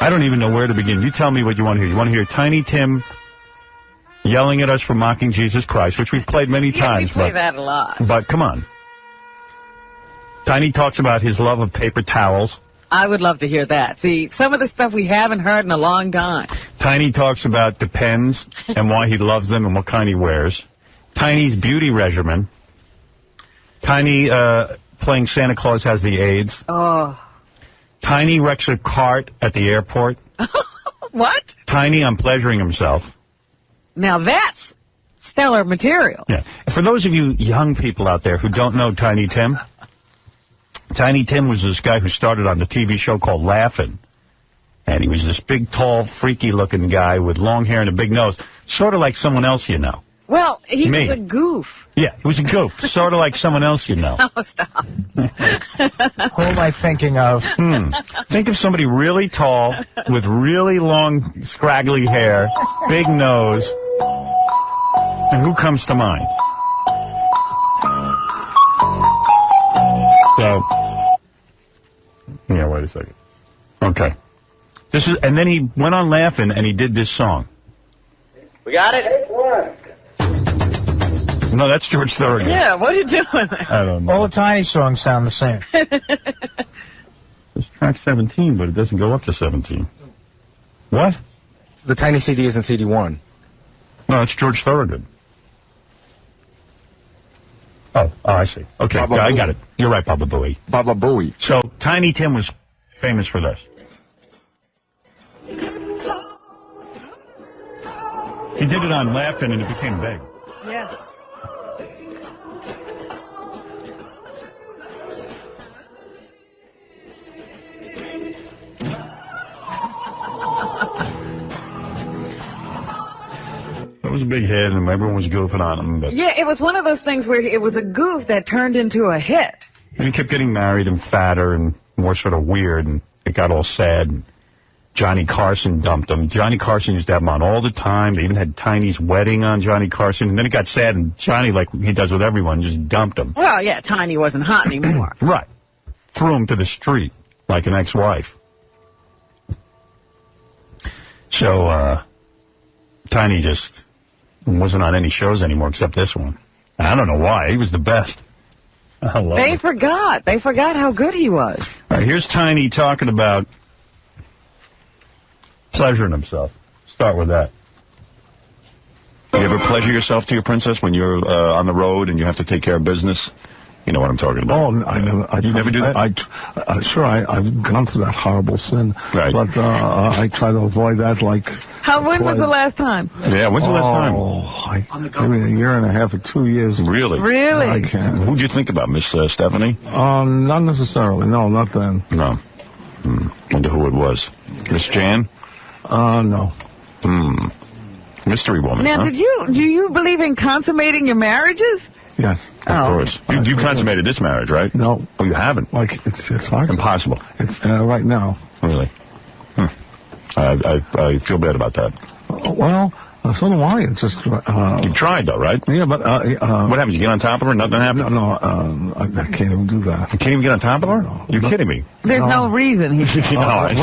I don't even know where to begin. You tell me what you want to hear. You want to hear Tiny Tim yelling at us for mocking Jesus Christ, which we've played many times. We play that a lot. But come on. Tiny talks about his love of paper towels. I would love to hear that. See, some of the stuff we haven't heard in a long time. Tiny talks about Depends and why he loves them and what kind he wears. Tiny's beauty regimen. Tiny playing Santa Claus has the AIDS. Oh. Tiny wrecks a cart at the airport. What? Tiny unpleasuring himself. Now that's stellar material. Yeah. For those of you young people out there who don't know Tiny Tim, Tiny Tim was this guy who started on the TV show called Laugh-In. And he was this big, tall, freaky-looking guy with long hair and a big nose. Sort of like someone else you know. Well, he was a goof. Yeah, he was a goof. Sort of like someone else you know. Oh, stop. Who am I thinking of? Think of somebody really tall, with really long, scraggly hair, big nose. And who comes to mind? So, yeah, wait a second. Okay. And then he went on laughing, and he did this song. We got it? Take one. No, that's George Thorogood. Yeah, what are you doing? I don't know. All the Tiny songs sound the same. It's track 17, but it doesn't go up to 17. What? The Tiny CD is in CD1. No, it's George Thorogood. Oh, I see. Okay, Baba I Booey. got it. You're right, Baba Booey. Baba Booey. So, Tiny Tim was famous for this. He did it on Laugh-In, and it became big. Yeah. It was a big hit, and everyone was goofing on him. But Yeah, it was one of those things where it was a goof that turned into a hit. and he kept getting married and fatter and more sort of weird, and it got all sad. And Johnny Carson dumped him. Johnny Carson used to have him on all the time. They even had Tiny's wedding on Johnny Carson. And then it got sad, and Johnny, like he does with everyone, just dumped him. Well, yeah, Tiny wasn't hot anymore. Right. Threw him to the street like an ex-wife. So, Tiny just wasn't on any shows anymore except this one. I don't know why. He was the best. I love They it. forgot. They forgot how good he was. All right, here's Tiny talking about pleasuring himself. Start with that. You ever pleasure yourself to your princess when you're on the road and you have to take care of business? You know what I'm talking about. Oh, I never. You never do that? Sure, I've gone through that horrible sin. Right. But I try to avoid that, like... When was the last time? Yeah, when's the last time? Maybe a year and a half or 2 years. Really? Really? I can't. Who'd you think about, Miss Stephanie? Not necessarily. No, not then. No. Wonder who it was. Miss Jan? No. Mystery woman, Now, huh? do you believe in consummating your marriages? Yes. Of course. You consummated this marriage, right? No. Oh, you haven't? Like, it's hard. Impossible. It's right now. Really? I feel bad about that. Well, so do I. It's just... You tried, though, right? Yeah, but... what happens? You get on top of her? Nothing happens? No, I can't even do that. You can't even get on top of her? No. You're kidding me. There's no reason he should. Want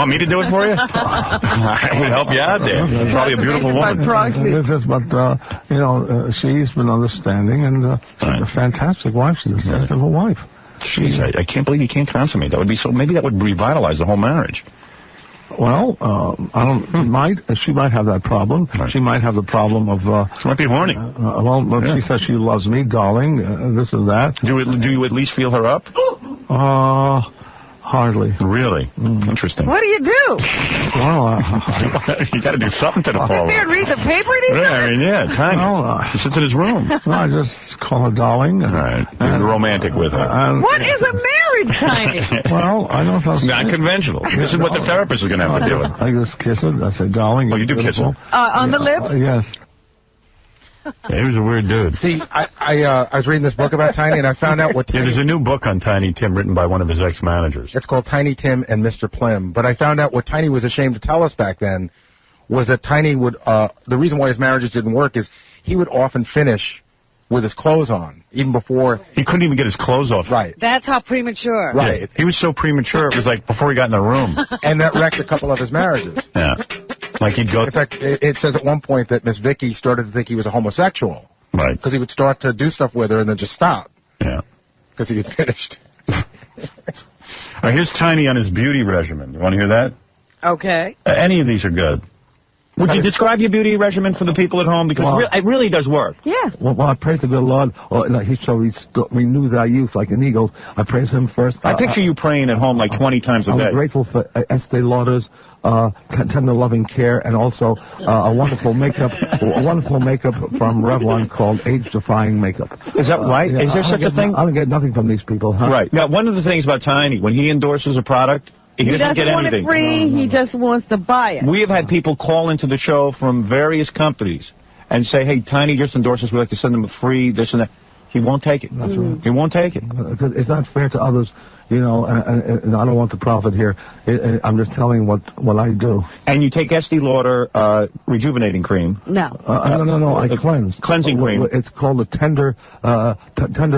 me to do it for you? I would help you out there. Probably a beautiful woman. It's just, but, she's been understanding, and she's a fantastic wife. She's a sensible wife. Jeez, I can't believe you can't consummate. That would be so... Maybe that would revitalize the whole marriage. Well, I don't... She might have that problem. Right. She might have the problem of... She might be horny. She says she loves me, darling, this and that. Do you at least feel her up? Hardly. Really? Interesting. What do you do? Well, you got to do something to the Sit Paul. there and read the paper anytime? Tiny. No, She sits in his room. no, I just call her darling. All right. You're romantic with her. What is a marriage, Tiny? Well, I don't know. Not conventional. This is what the therapist is going to have to do. I just kiss her. I say, darling. Oh, you do kiss her? On the lips? Yes. Yeah, he was a weird dude. See, I was reading this book about Tiny, and I found out what... Yeah, there's a new book on Tiny Tim written by one of his ex-managers. It's called Tiny Tim and Mr. Plim. But I found out what Tiny was ashamed to tell us back then was that Tiny would... the reason why his marriages didn't work is he would often finish with his clothes on, even before... He couldn't even get his clothes off. Right. That's how premature. Right. Yeah, he was so premature, it was like before he got in the room. And that wrecked a couple of his marriages. Yeah. Like he'd go... In fact, it says at one point that Miss Vicky started to think he was a homosexual. Right. Because he would start to do stuff with her and then just stop. Yeah. Because he had finished. All right, here's Tiny on his beauty regimen. You want to hear that? Okay. Any of these are good. Would you describe your beauty regimen for the people at home? Because it really does work. Yeah. Well, I praise the good Lord. He shall renew thy youth like an eagle. I praise him first. I picture you praying at home like 20 times a day. I'm grateful for Estee Lauder's tender loving care, and also a wonderful makeup from Revlon called age-defying makeup. Is that right? Yeah, is there such a thing? I don't get nothing from these people. Huh? Right. Now, one of the things about Tiny, when he endorses a product, he doesn't get want anything. It free. He just wants to buy it. We have had people call into the show from various companies and say, hey, Tiny just endorses, we'd like to send them a free this and that. He won't take it. That's right. He won't take it. It's not fair to others, and I don't want to profit here. I'm just telling what I do. And you take Estee Lauder rejuvenating cream. No. No, I cleanse. Cleansing cream. It's called a tender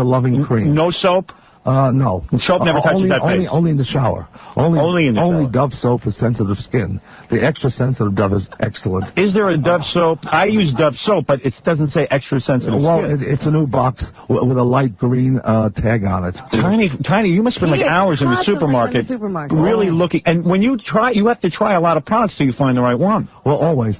loving cream. No soap? No. Soap never touches that face. Only in the shower. Only Dove soap for sensitive skin. The extra sensitive Dove is excellent. Is there a Dove soap? I use Dove soap, but it doesn't say extra sensitive skin. It's a new box with a light green tag on it. Tiny, you must spend like hours in the supermarket. Really looking. And when you try, you have to try a lot of products till you find the right one. Well, always.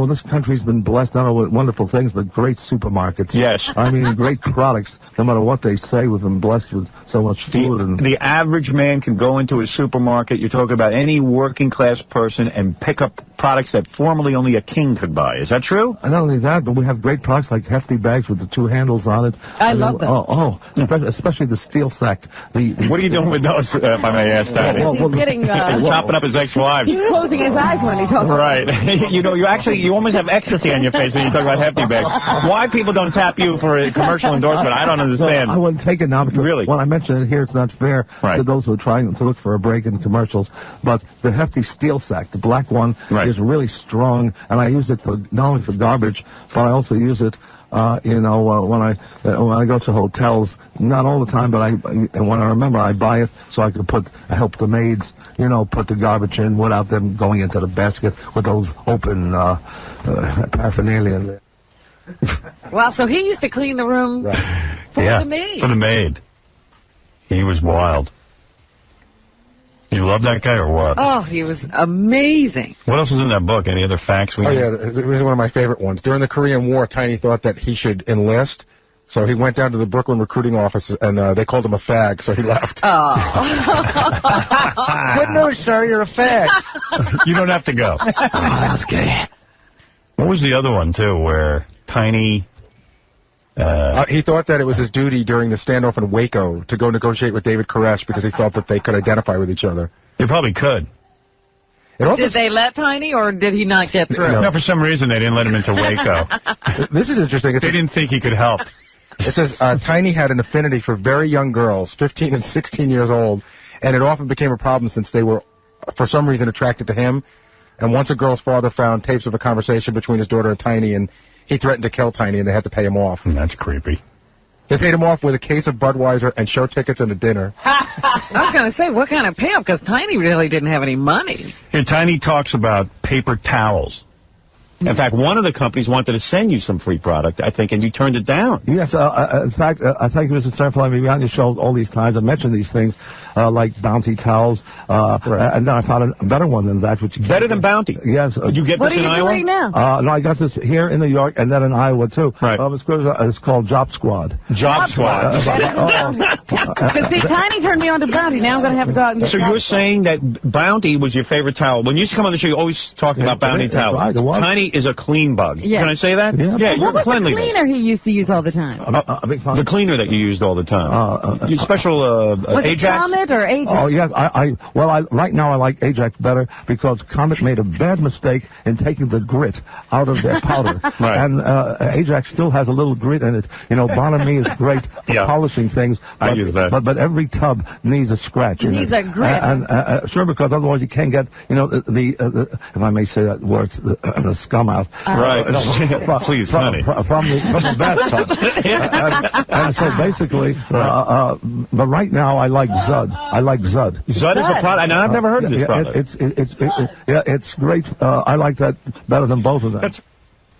This country's been blessed not only with wonderful things, but great supermarkets. Yes. I mean, great products. No matter what they say, we've been blessed with so much food. The average man can go into a supermarket, you're talking about any working class person, and pick up products that formerly only a king could buy. Is that true? And not only that, but we have great products like hefty bags with the two handles on it. I love them. Especially the steel sack. What are you doing with those, if I may ask, Daddy? He's getting... chopping up his ex-wives. He's closing his eyes when he talks. Right. you almost have ecstasy on your face when you talk about hefty bags. Why people don't tap you for a commercial endorsement, I don't understand. I wouldn't take it now because when I mention it here, it's not fair to those who are trying to look for a break in commercials. But the hefty steel sack, the black one, is really strong, and I use it for not only for garbage, but I also use it, when I go to hotels. Not all the time, but when I remember, I buy it so I can help the maids, put the garbage in without them going into the basket with those open paraphernalia in there. Well, so he used to clean the room for the maid. For the maid. He was wild. You love that guy or what? Oh, he was amazing. What else is in that book? Any other facts? Yeah, it was one of my favorite ones. During the Korean War, Tiny thought that he should enlist, so he went down to the Brooklyn recruiting office, and they called him a fag, so he left. Oh. Good news, sir, you're a fag. You don't have to go. That's gay. What was the other one, too, where Tiny... he thought that it was his duty during the standoff in Waco to go negotiate with David Koresh because he felt that they could identify with each other. They probably could. Did they let Tiny, or did he not get through? No, for some reason they didn't let him into Waco. This is interesting. They didn't think he could help. It says Tiny had an affinity for very young girls, 15 and 16 years old, and it often became a problem since they were, for some reason, attracted to him. And once a girl's father found tapes of a conversation between his daughter and Tiny, and he threatened to kill Tiny, and they had to pay him off. That's creepy. They paid him off with a case of Budweiser and show tickets and a dinner. I was going to say, what kind of payoff? Because Tiny really didn't have any money. Here, Tiny talks about paper towels. In fact, one of the companies wanted to send you some free product, I think, and you turned it down. Yes, in fact, I thank you, Mr. Stern, for letting me be on your show all these times. I mentioned these things, like Bounty towels, and then I found a better one than that. Better than Bounty? Yes. Did you get this in Iowa? What are you doing now? No, I got this here in New York and then in Iowa, too. Right. It's called Job Squad. Job Squad. Because, see, Tiny turned me on to Bounty. Now I'm going to have to go out and get So you're saying that Bounty was your favorite towel. When you used to come on the show, you always talked about Bounty towels. Right, Tiny is a clean bug. Yeah. Can I say that? Yeah, you're what was cleanliness. the cleaner he used to use all the time? A big fan. The cleaner that you used all the time. Your special was Ajax? it Comet or Ajax? Oh, yes. Right now I like Ajax better because Comet made a bad mistake in taking the grit out of their powder. Right. And Ajax still has a little grit in it. You know, Bonamie is great for polishing things. I use that. But every tub needs a scratch. Needs a grit. And sure, because otherwise you can't get, you know, the if I may say that word, the scum out. Right. Please, honey. From the bathtub. And so basically, but right now I like Zud. I like Zud. Zud is a product. And I've never heard of this product. It's great. I like that better than both of them.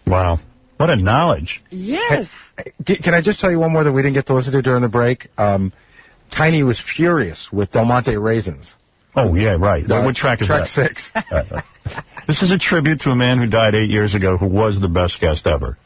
Wow. What a knowledge. Yes. Hey, can I just tell you one more that we didn't get to listen to during the break? Tiny was furious with Del Monte raisins. Oh, yeah, right. What track is track that? 6. This is a tribute to a man who died 8 years ago who was the best guest ever.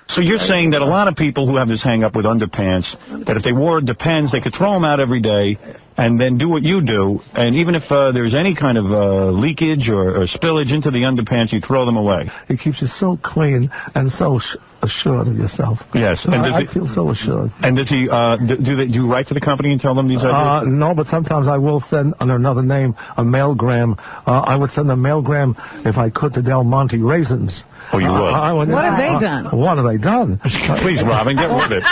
So you're saying that a lot of people who have this hang-up with underpants, that if they wore Depends, they could throw them out every day and then do what you do, and even if there's any kind of leakage or spillage into the underpants, you throw them away. It keeps you so clean and so assured of yourself. Yes. And I feel so assured. And does he, do you write to the company and tell them these ideas? No, but sometimes I will send, under another name, a mailgram. I would send a mailgram, if I could, to Del Monte Raisins. Oh, you would? What have they done? What have they done? Please, Robin, get with it.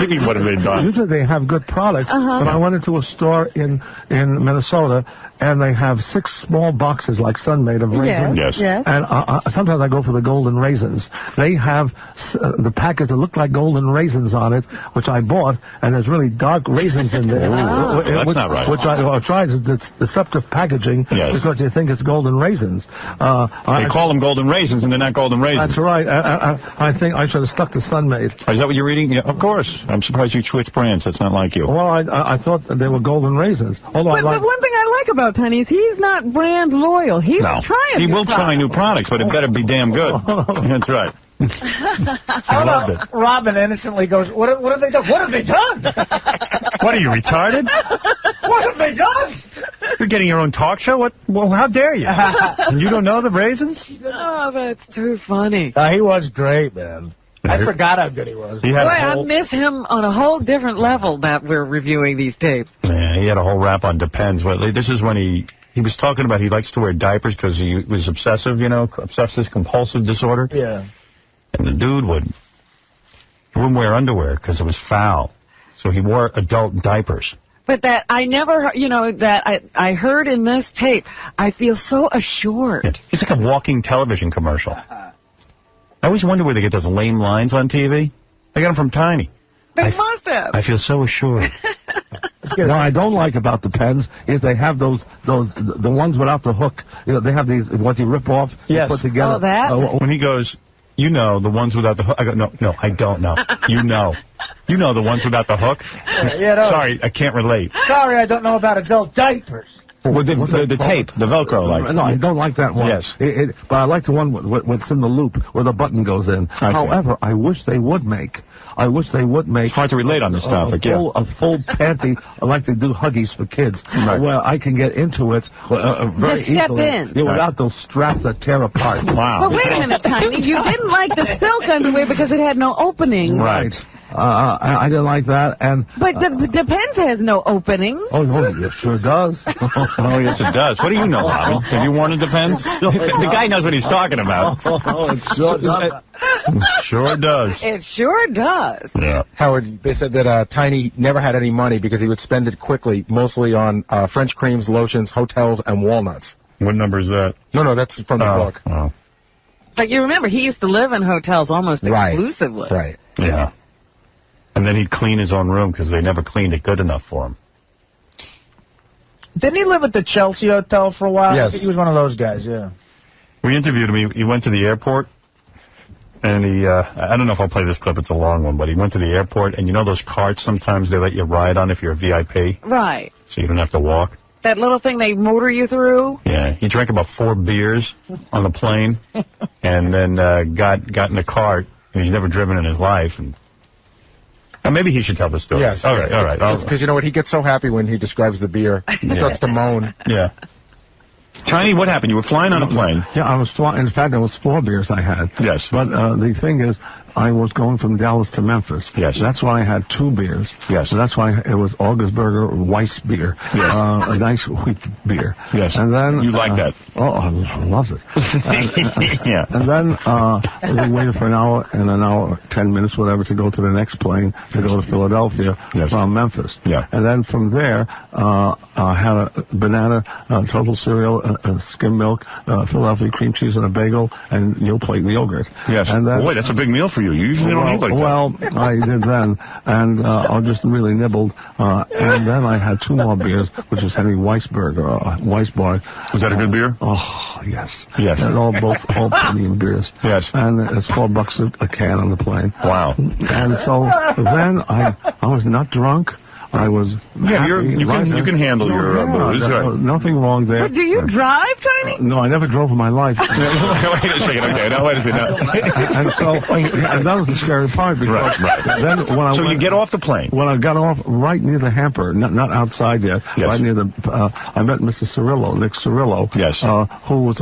Give me what have they done? Usually they have good product, but I went into a store in Minnesota, and they have 6 small boxes like Sun-Made of raisins. Yes. And sometimes I go for the golden raisins. They have the package that look like golden raisins on it, which I bought, and there's really dark raisins in there. That's not right. Which I tried. It's deceptive packaging because you think it's golden raisins. They call them golden raisins, and they're not golden raisins. That's right. I think I should have stuck to Sun-Made. Is that what you're reading? Yeah, of course. I'm surprised you switched brands. That's not like you. Well, I thought they were golden raisins. Although but one thing I like about Tiny is he's not brand loyal. He will try He will try new products, but it better be damn good. That's right. I loved it. Robin innocently goes, what have they done? What have they done? What, are you retarded? What have they done? You're getting your own talk show? What? Well, how dare you? You don't know the raisins? Oh, that's too funny. He was great, man. I forgot how good he was. I miss him on a whole different level that we're reviewing these tapes. Yeah, he had a whole rap on Depends. This is when he was talking about he likes to wear diapers because he was obsessive, obsessive-compulsive disorder. Yeah. And the dude wouldn't wear underwear because it was foul. So he wore adult diapers. But that I never, that I heard in this tape, I feel so assured. He's like a walking television commercial. I always wonder where they get those lame lines on TV. I got them from Tiny. They must have. I feel so assured. What I don't like about the pens is they have the ones without the hook. They have these, what you rip off, you put together. Oh, that? When he goes, the ones without the hook. I go, no, I don't know. You know the ones without the hook? Sorry, I can't relate. Sorry, I don't know about adult diapers. With the tape, the Velcro, like. No, I don't like that one. Yes. But I like the one what's in the loop where the button goes in. However, I wish they would make. It's hard to relate on this topic, a full panty, like they do Huggies for kids, where I can get into it very easily. Just step in. Without those straps that tear apart. Wow. But wait a minute, Tiny. You didn't like the silk underwear because it had no opening. Right. I didn't like that, But the Depends has no opening. Oh, it sure does. Oh, yes, it does. What do you know, Robin? Have you worn a Depends? The guy knows what he's talking about. It sure does. Sure does. It sure does. Yeah. Howard, they said that Tiny never had any money because he would spend it quickly, mostly on French creams, lotions, hotels, and walnuts. What number is that? No, that's from the book. Oh. But you remember, he used to live in hotels almost exclusively. Right. Yeah. And then he'd clean his own room because they never cleaned it good enough for him. Didn't he live at the Chelsea Hotel for a while? Yes. He was one of those guys, yeah. We interviewed him. He went to the airport, and I don't know if I'll play this clip. It's a long one, but he went to the airport, and those carts sometimes they let you ride on if you're a VIP? Right. So you don't have to walk? That little thing they motor you through? Yeah. He drank about 4 beers on the plane, and then got in the cart, and he's never driven in his life, and maybe he should tell the story. Yes. All right. Because you know what? He gets so happy when he describes the beer. He starts to moan. Yeah. Tiny, what happened? You were flying on a plane. Yeah, I was flying. In fact, it was 4 beers I had. Yes. But the thing is, I was going from Dallas to Memphis. Yes. That's why I had 2 beers. Yes. So that's why it was Augustburger Weiss beer. Yes. A nice wheat beer. Yes. And then you like that? Oh, I loves it. Yeah. And then we waited for an hour, 10 minutes, whatever, to go to the next plane to go to Philadelphia from Memphis. Yeah. And then from there, I had a banana, total cereal, skim milk, Philadelphia cream cheese, and a bagel, and plate yogurt. Yes. And then, boy, that's a big meal for you. You usually don't eat like that. Well, I did then, and I just really nibbled. And then I had 2 more beers, which was Henry Weissburger, Weissbar. Was that a good beer? Oh, yes. Yes. And all premium beers. Yes. And it's $4 a can on the plane. Wow. And so then I was not drunk. I was happy. You can handle your booze. Right. Nothing wrong there. But do you drive, Tiny? No, I never drove in my life. Wait a second. Okay, now wait a second. And that was the scary part because then when you get off the plane. When I got off, right near the hamper, not outside yet, right near the, I met Mr. Cirillo, Nick Cirillo, who was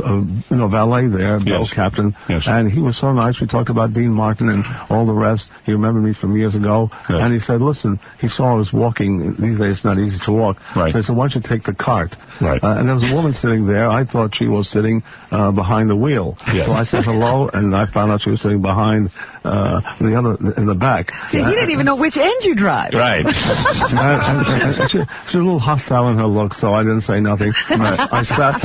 valet there, bell captain, and he was so nice. We talked about Dean Martin and all the rest. He remembered me from years ago, and he said, "Listen," he saw I was walking. These days it's not easy to walk. Right. So I said, "Why don't you take the cart?" Right. And there was a woman sitting there. I thought she was sitting behind the wheel. Yes. So I said hello, and I found out she was sitting behind in the back. See, he didn't even know which end you drive. Right. and she was a little hostile in her look, so I didn't say nothing. I sat.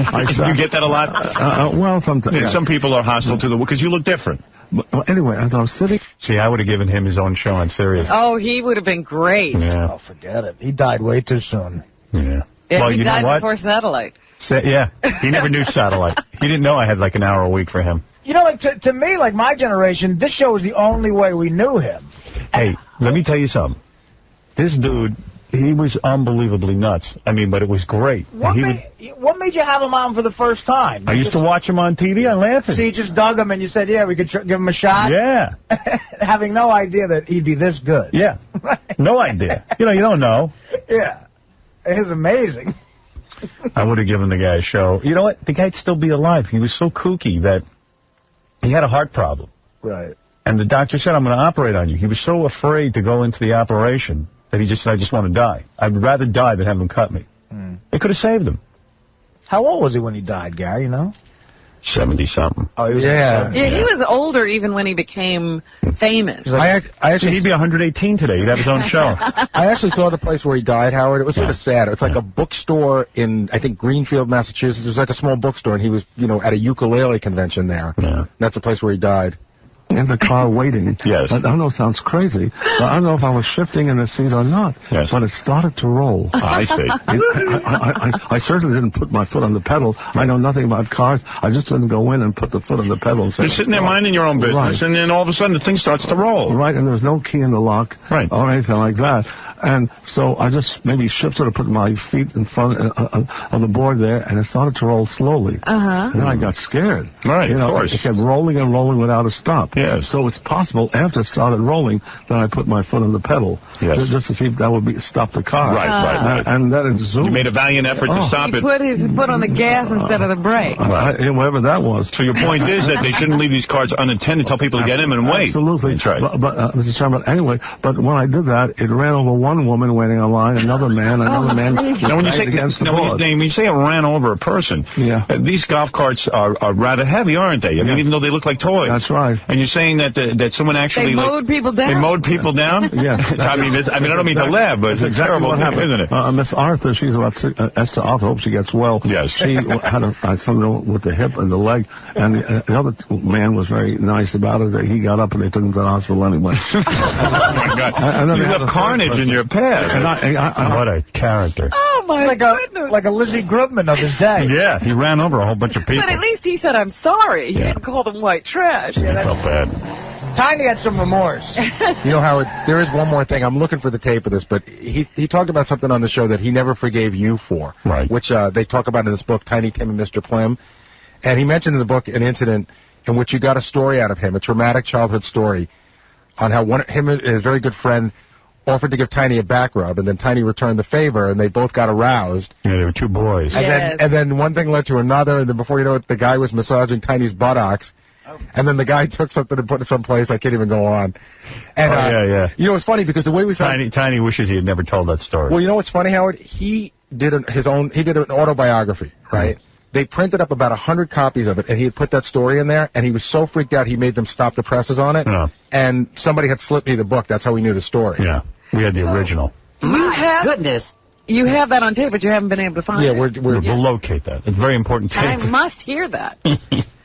You get that a lot? Well, sometimes. Yeah. Some people are hostile to because you look different. Well, anyway, as I was sitting... See, I would have given him his own show on Sirius. Oh, he would have been great. Yeah. Oh, forget it. He died way too soon. Yeah. Well, he died before Satellite. He never knew Satellite. He didn't know I had like an hour a week for him. Like to me, like my generation, this show was the only way we knew him. Hey, let me tell you something. This dude... He was unbelievably nuts. I mean, but it was great. What made you have him on for the first time? I used to watch him on TV. I laughed. So you just dug him and you said, yeah, we could give him a shot? Yeah. Having no idea that he'd be this good. Yeah. No idea. You don't know. Yeah. It was amazing. I would have given the guy a show. You know what? The guy'd still be alive. He was so kooky that he had a heart problem. Right. And the doctor said, I'm going to operate on you. He was so afraid to go into the operation that he just said, I just want to die. I'd rather die than have them cut me. They could have saved him. How old was he when he died, Gary, 70-something. Oh, he was Yeah, he was older even when he became famous. He'd be 118 today. He'd have his own show. I actually saw the place where he died, Howard. It was sort of sad. It's like a bookstore in, I think, Greenfield, Massachusetts. It was like a small bookstore, and he was, at a ukulele convention there. Yeah. That's the place where he died. In the car waiting. Yes. I know it sounds crazy, but I don't know if I was shifting in the seat or not. Yes. But it started to roll. I see. I certainly didn't put my foot on the pedal. I know nothing about cars. I just didn't go in and put the foot on the pedal. You're sitting there minding your own business, and then all of a sudden the thing starts to roll. Right, and there's no key in the lock or anything like that. And so I just maybe shifted or put my feet in front of the board there, and it started to roll slowly. And then I got scared. Right, of course. It kept rolling and rolling without a stop. Yes. So it's possible after it started rolling, then I put my foot on the pedal. Yes. Just to see if that would stop the car. Right. And then it zoomed. You made a valiant effort to stop it. He put his foot on the gas instead of the brake. Whatever that was. So your point is that they shouldn't leave these cars unattended, tell people to get in and wait. Absolutely. That's right. But Mr. Chairman, anyway, but when I did that, it ran over one woman waiting on line, another man. Now, when you say it ran over a person, these golf carts are rather heavy, aren't they? I mean, even though they look like toys. That's right. And you're saying that someone actually... They mowed people down? They mowed people down? Yes. I don't mean to laugh, but it's exactly terrible what happened, isn't it? Miss Arthur, she's about Esther Arthur, hope she gets well. Yes. She had something with the hip and the leg, and the other man was very nice about it. He got up and they took him to the hospital anyway. Oh, my God. You have carnage in your path. What a character. Oh, my goodness. Like a Lizzie Grubman of his day. Yeah, he ran over a whole bunch of people. But at least he said, I'm sorry. He didn't call them white trash. Yeah, that's not bad. Tiny had some remorse. Howard, there is one more thing. I'm looking for the tape of this, but he talked about something on the show that he never forgave you for, which they talk about in this book, Tiny Tim and Mr. Plym. And he mentioned in the book an incident in which you got a story out of him, a traumatic childhood story, on how him and his very good friend offered to give Tiny a back rub, and then Tiny returned the favor, and they both got aroused. Yeah, they were two boys. And then one thing led to another, and then before you know it, the guy was massaging Tiny's buttocks. And then the guy took something and put it someplace. I can't even go on. And, you know, it's funny because the way we found... Tiny wishes he had never told that story. Well, you know what's funny, Howard? He did an autobiography, right? They printed up about 100 copies of it, and he had put that story in there, and he was so freaked out he made them stop the presses on it. And somebody had slipped me the book. That's how we knew the story. Yeah, we had the original. Goodness. You have that on tape, but you haven't been able to find it. We'll locate that. It's very important tape. I must hear that.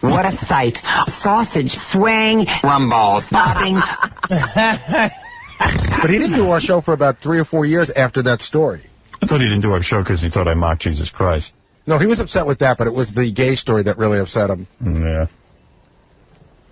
What a sight. Sausage swing, rumballs popping. But he didn't do our show for about 3 or 4 years after that story. I thought he didn't do our show because he thought I mocked Jesus Christ. No, he was upset with that, but it was the gay story that really upset him. Yeah.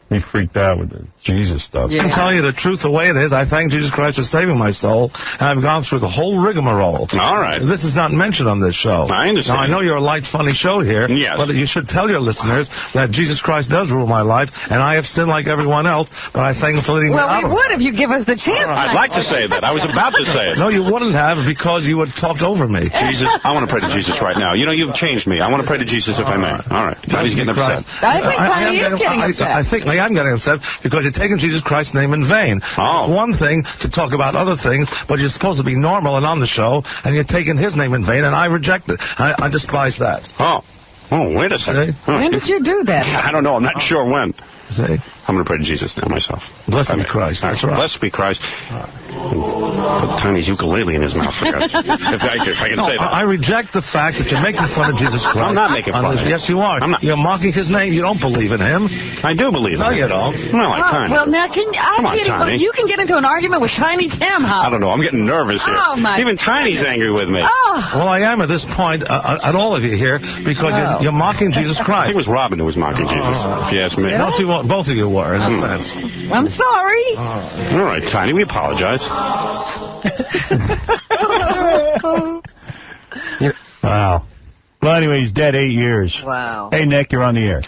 He freaked out with the Jesus stuff. I can tell you the truth the way it is. I thank Jesus Christ for saving my soul, and I've gone through the whole rigmarole. All right. This is not mentioned on this show. I understand. Now, I know you're a light, funny show here, but you should tell your listeners that Jesus Christ does rule my life, and I have sinned like everyone else, but I thank him for leading me out of it. Well, we would if you give us the chance. I'd like to say that. I was about to say it. No, you wouldn't have because you would talk over me. Jesus, I want to pray to Jesus right now. You know, you've changed me. I want to pray to Jesus if I may. All right. Tiny's getting upset. I think Tiny is getting upset. I think I am getting upset because you're taking Jesus Christ's name in vain. It's one thing to talk about other things, but you're supposed to be normal and on the show, and you're taking his name in vain, and I reject it. I despise that. Oh, wait a second. When did you do that? I don't know. I'm not sure when. See? I'm going to pray to Jesus now myself. Blessed be Christ. That's right. Blessed be Christ. Put Tiny's ukulele in his mouth. if I can say that. I reject the fact that you're making fun of Jesus Christ. I'm not making fun of him. Yes, you are. You're mocking his name. You don't believe in him. I do believe in him. No, you don't. No, I kind of. Well, now, Tiny. you can get into an argument with Tiny Tim, huh? I don't know. I'm getting nervous here. Oh, my Even Tiny's angry with me. Well, I am at this point, at all of you here, because you're mocking Jesus Christ. I think it was Robin who was mocking Jesus, if you ask me. Both of you were, in a sense. I'm sorry. All right, Tiny, we apologize. Wow. Well, anyway, he's dead 8 years. Wow. Hey, Nick, you're on the air.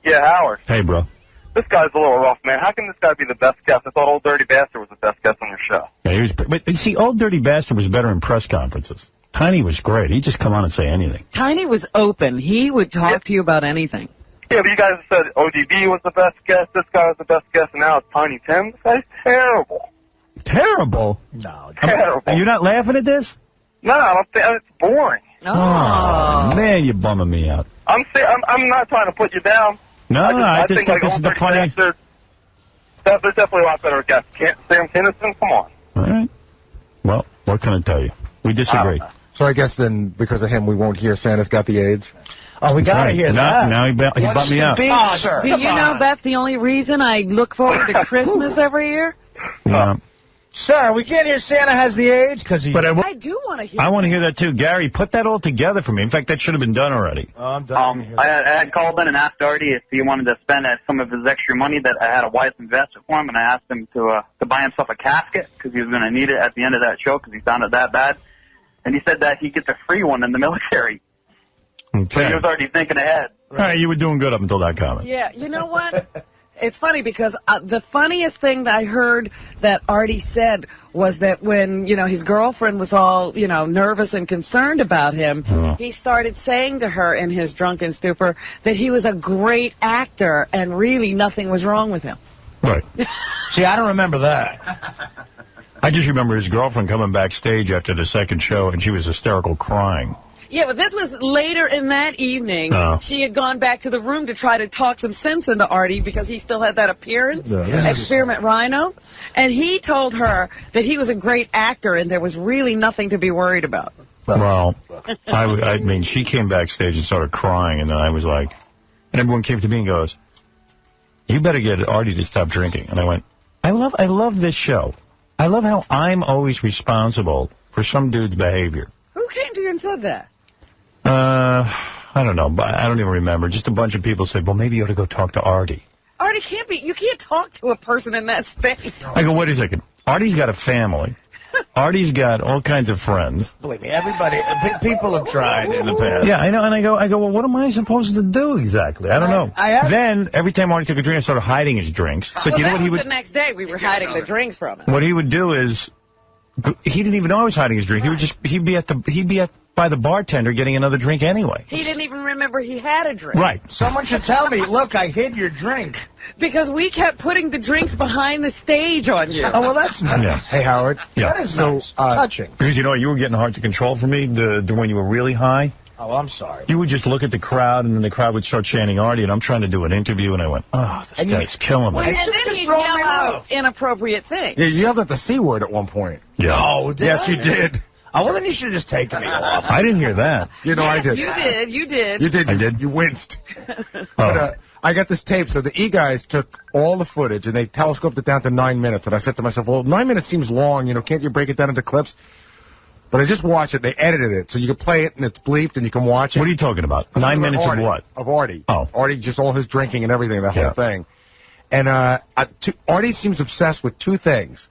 Yeah, Howard. Hey, bro. This guy's a little rough, man. How can this guy be the best guest? I thought Old Dirty Bastard was the best guest on your show. Yeah, but you see, Old Dirty Bastard was better in press conferences. Tiny was great. He'd just come on and say anything. Tiny was open. He would talk to you about anything. Yeah, but you guys said ODB was the best guest, this guy was the best guest, and now it's Tiny Tim. This guy's terrible. Terrible? No, terrible. Are you not laughing at this? No, I don't think it's boring. Oh, man, you're bumming me out. I'm not trying to put you down. No, I just think this is the funniest. There's definitely a lot better guests. Sam Kinison, come on. All right. Well, what can I tell you? We disagree. So I guess then, because of him, we won't hear Santa's got the AIDS. Oh, we got to hear that. Now he bumped me out. Do you know that's the only reason I look forward to Christmas every year? Yeah. Sir, we can't hear Santa has the AIDS because he... I do want to hear I want to hear that, too. Gary, put that all together for me. In fact, that should have been done already. Oh, I'm done. I had called in and asked Artie if he wanted to spend some of his extra money that I had a wise invested for him, and I asked him to buy himself a casket because he was going to need it at the end of that show because he found it that bad. And he said that he gets a free one in the military. Okay. So he was already thinking ahead. All right, you were doing good up until that comment. Yeah, you know what? It's funny because the funniest thing that I heard that Artie said was that when, his girlfriend was all, nervous and concerned about him, he started saying to her in his drunken stupor that he was a great actor and really nothing was wrong with him. Right. See, I don't remember that. I just remember his girlfriend coming backstage after the second show, and she was hysterical crying. Yeah, but this was later in that evening. She had gone back to the room to try to talk some sense into Artie because he still had that appearance, Experiment Rhino. And he told her that he was a great actor and there was really nothing to be worried about. Well, I mean, she came backstage and started crying, and then I was like, and everyone came to me and goes, you better get Artie to stop drinking. And I went, I love this show. I love how I'm always responsible for some dude's behavior. Who came to you and said that? I don't know, but I don't even remember. Just a bunch of people said, well, maybe you ought to go talk to Artie. Artie can't be, you can't talk to a person in that state. I go, wait a second. Artie's got a family. Artie's got all kinds of friends. Believe me, people have tried in the past. Yeah, I know, and I go, well, what am I supposed to do exactly? I don't know. Then, every time Artie took a drink, I started hiding his drinks. But you know what he would... the next day, we were hiding the drinks from him. What he would do is, he didn't even know I was hiding his drink. He would just, he'd be at by the bartender getting another drink anyway. He didn't even remember he had a drink. Right. Someone should tell me, look, I hid your drink. Because we kept putting the drinks behind the stage on you. Oh, well, that's nice. Yeah. Hey, Howard. That is nice. Touching. Because you know what, you were getting hard to control for me when you were really high. Oh, I'm sorry. You would just look at the crowd, and then the crowd would start chanting Artie, and I'm trying to do an interview, and I went, oh, this guy's killing me. And then he'd yell out inappropriate things. Yeah, you yelled at the C word at one point. Yeah. Oh, yes, you did. Oh, well, then you should have just taken me off. I didn't hear that. You know, yes, I did. You did. You did. I did? You winced. But I got this tape, so the E-guys took all the footage, and they telescoped it down to 9 minutes, and I said to myself, well, 9 minutes seems long, you know, can't you break it down into clips? But I just watched it. They edited it, so you can play it, and it's bleeped, and you can watch it. What are you talking about? 9 minutes Artie, of what? Of Artie. Oh. Artie, just all his drinking and everything, that whole thing. And Artie seems obsessed with two things.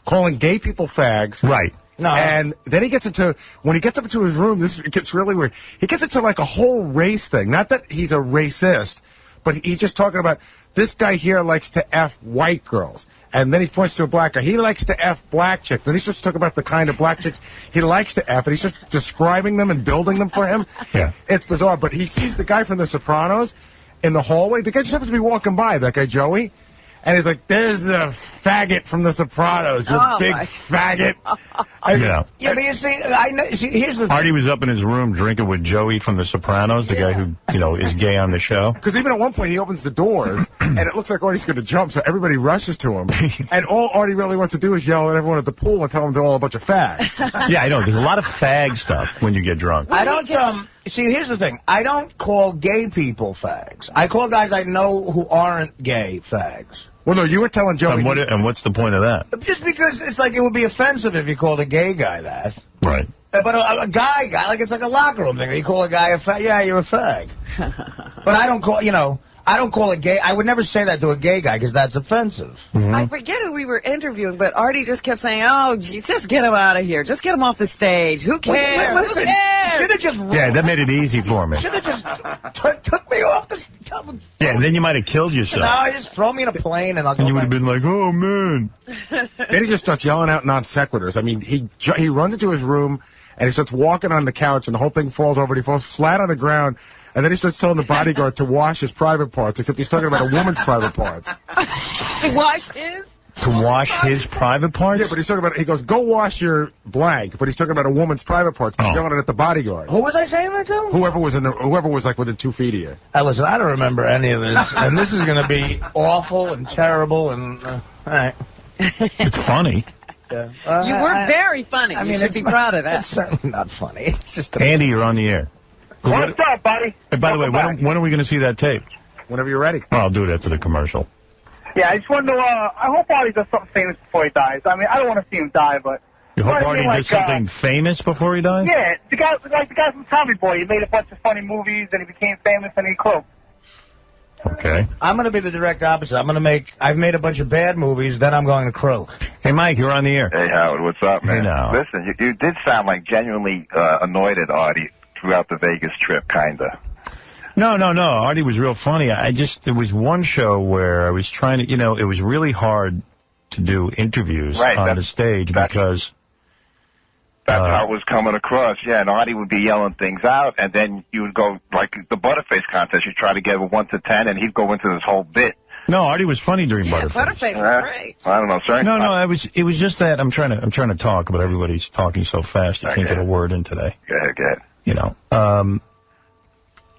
Calling gay people fags. Right. No. And then he gets into, when he gets up into his room, this gets really weird. He gets into like a whole race thing. Not that he's a racist, but he's just talking about, this guy here likes to F white girls. And then he points to a black guy. He likes to F black chicks. Then he starts talking about the kind of black chicks he likes to F, and he's just describing them and building them for him. Yeah. It's bizarre, but he sees the guy from The Sopranos in the hallway. The guy just happens to be walking by, that guy Joey. And he's like, there's the faggot from The Sopranos, you big faggot. Yeah. Yeah, but you see, I know, here's the thing. Artie was up in his room drinking with Joey from The Sopranos, the guy who, you know, is gay on the show. Because even at one point he opens the doors, and it looks like Artie's going to jump, so everybody rushes to him. And all Artie really wants to do is yell at everyone at the pool and tell them they're all a bunch of fags. Yeah, I know. There's a lot of fag stuff when you get drunk. I don't, see, here's the thing. I don't call gay people fags. I call guys I know who aren't gay fags. Well, no, you were telling Joey. And what's the point of that? Just because it's like it would be offensive if you called a gay guy that. Right. But a guy, like it's like a locker room thing. You call a guy a fag, yeah, you're a fag. But I don't call, I don't call a gay. I would never say that to a gay guy because that's offensive. Mm-hmm. I forget who we were interviewing, but Artie just kept saying, "Oh, just get him out of here. Just get him off the stage. Who cares? Listen, Who cares?" Should have just. Yeah, that made it easy for me. Should have just took me off the. Yeah, and then you might have killed yourself. No, just throw me in a plane and I'll go. And you would have been like, oh man. Then he just starts yelling out non sequiturs. I mean, he runs into his room and he starts walking on the couch and the whole thing falls over and he falls flat on the ground. And then he starts telling the bodyguard to wash his private parts, except he's talking about a woman's private parts. Wash his? To wash his private parts? Yeah, but he's talking about, he goes, go wash your blank, but he's talking about a woman's private parts. He's yelling at the bodyguard. Who was I saying that to? Whoever was like within 2 feet of you. Listen, I don't remember any of this, and this is going to be awful and terrible, and, all right. It's funny. Yeah. You were very funny. I mean, you should be proud of that. It's certainly not funny. It's just Andy, you're on the air. What's up, buddy? Hey, by the way, when are we going to see that tape? Whenever you're ready. Oh, I'll do it after the commercial. Yeah, I just wanted to, I hope Artie does something famous before he dies. I mean, I don't want to see him die, but... You hope Artie does something famous before he dies? Yeah, the guy from Tommy Boy. He made a bunch of funny movies, and he became famous, and he croaked. Okay. I'm going to be the direct opposite. I've made a bunch of bad movies, then I'm going to croak. Hey, Mike, you're on the air. Hey, Howard, what's up, man? Hey, now. Listen, you did sound like genuinely annoyed at Artie throughout the Vegas trip, kind of. No. Artie was real funny. There was one show where I was trying to, it was really hard to do interviews on the stage because... That's how it was coming across, yeah. And Artie would be yelling things out, and then you would go, like the Butterface contest, you try to get a 1 to 10, and he'd go into this whole bit. No, Artie was funny during Butterface. Butterface was great. I don't know, sorry. No, it was just that I'm trying to talk, but everybody's talking so fast you can't get a word in today. Go ahead.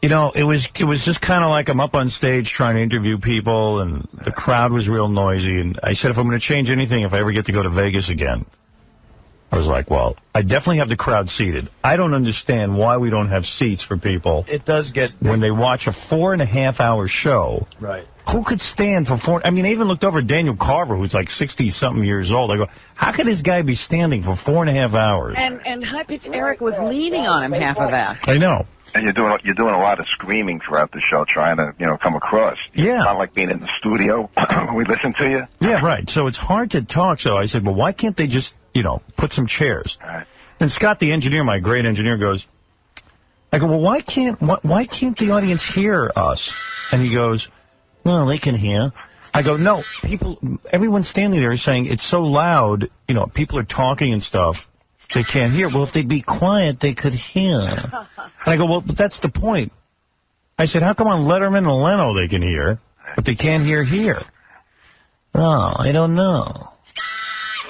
It was just kind of like I'm up on stage trying to interview people, and the crowd was real noisy, and I said if I'm going to change anything, if I ever get to go to Vegas again, I was like, well, I definitely have the crowd seated. I don't understand why we don't have seats for people. It does get... When they watch a 4.5-hour show. Right. Who could stand for 4... I mean, I even looked over at Daniel Carver, who's like 60-something years old. I go, how could this guy be standing for 4.5 hours? And High Pitch Eric was leaning on him half of that. I know. And you're doing a lot of screaming throughout the show, trying to come across. Yeah. It's not like being in the studio when we listen to you. Yeah, right. So it's hard to talk. So I said, well, why can't they just put some chairs? Right. And Scott, the engineer, my great engineer, goes. I go, well, why can't the audience hear us? And he goes, well, they can hear. I go, no, everyone standing there is saying it's so loud. People are talking and stuff. They can't hear. Well, if they'd be quiet, they could hear. And I go, well, but that's the point. I said, how come on Letterman and Leno they can hear, but they can't hear here? Oh, I don't know.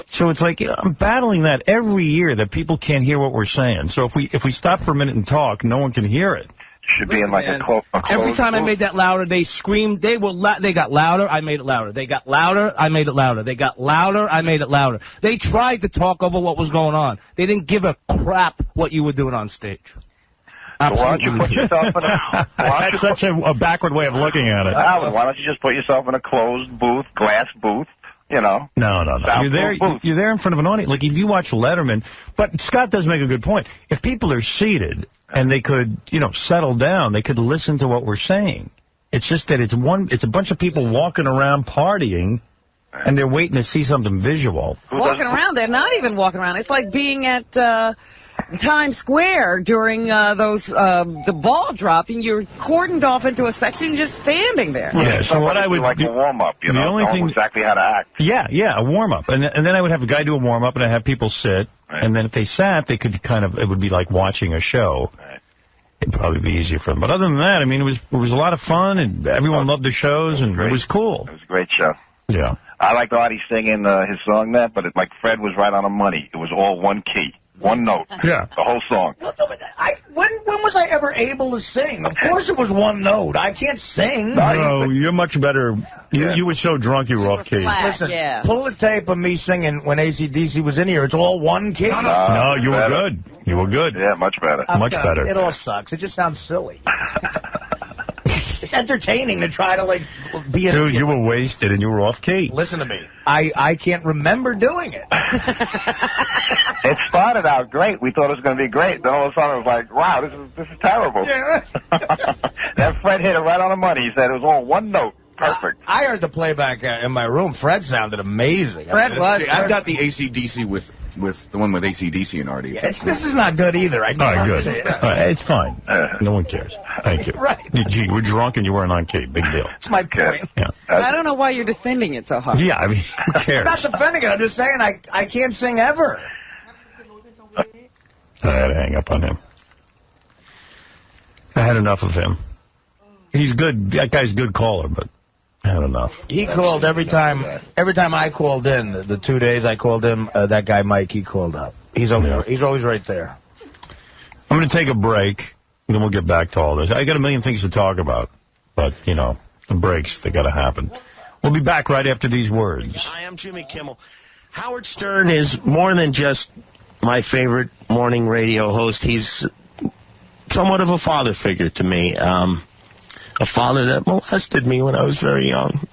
So it's like, I'm battling that every year, that people can't hear what we're saying. So if we stop for a minute and talk, no one can hear it. Should be in like a closed Every time I made that louder, they screamed. They got louder, I made it louder. They got louder, I made it louder. They got louder, I made it louder. They tried to talk over what was going on. They didn't give a crap what you were doing on stage. So why don't you put yourself in a... That's such a backward way of looking at it. Alan, why don't you just put yourself in a closed booth, glass booth, you know? No. You're there in front of an audience. Like, if you watch Letterman... But Scott does make a good point. If people are seated and they could, settle down, they could listen to what we're saying. It's just that it's a bunch of people walking around partying, and they're waiting to see something visual. Walking around? They're not even walking around. It's like being at... Times Square during the ball dropping. You're cordoned off into a section, just standing there. Yeah, so what I would like do, a warm-up, the only thing, exactly how to act. Yeah, a warm-up. And then I would have a guy do a warm-up, and I'd have people sit. Right. And then if they sat, they could it would be like watching a show. Right. It'd probably be easier for them. But other than that, I mean, it was a lot of fun, and everyone loved the shows, and it was cool. It was a great show. Yeah. I liked Artie singing his song there, but like Fred was right on the money. It was all one key. One note. Yeah. The whole song. When was I ever able to sing? Of course it was one note. I can't sing. No, you're much better. You were so drunk you were off key. Listen, pull the tape of me singing when AC/DC was in here. It's all one key. No, you were good. You were good. Yeah, much better. Much better. It all sucks. It just sounds silly. It's entertaining to try to, be an Dude, you were wasted and you were off key. Listen to me. I can't remember doing it. It started out great. We thought it was going to be great. Then all of a sudden it was like, wow, this is terrible. Yeah. That Fred hit it right on the money. He said it was all one note. Perfect. I heard the playback in my room. Fred sounded amazing. I've got the AC/DC with the one with AC/DC and Artie. Yeah, this is not good either. All right, good. All right, it's fine. No one cares. Thank you. Right. Gee, we're drunk and you weren't on key. Big deal. That's my point. Yeah. I don't know why you're defending it so hard. Yeah, I mean, who cares? I'm not defending it. I'm just saying I can't sing ever. I had to hang up on him. I had enough of him. He's good. That guy's a good caller, but I had enough. He called every time I called in. The 2 days I called him, that guy Mike, he called up. He's always right there. I'm going to take a break, and then we'll get back to all this. I got a million things to talk about, but, the breaks, they got to happen. We'll be back right after these words. Hi, I'm Jimmy Kimmel. Howard Stern is more than just my favorite morning radio host. He's somewhat of a father figure to me. A father that molested me when I was very young.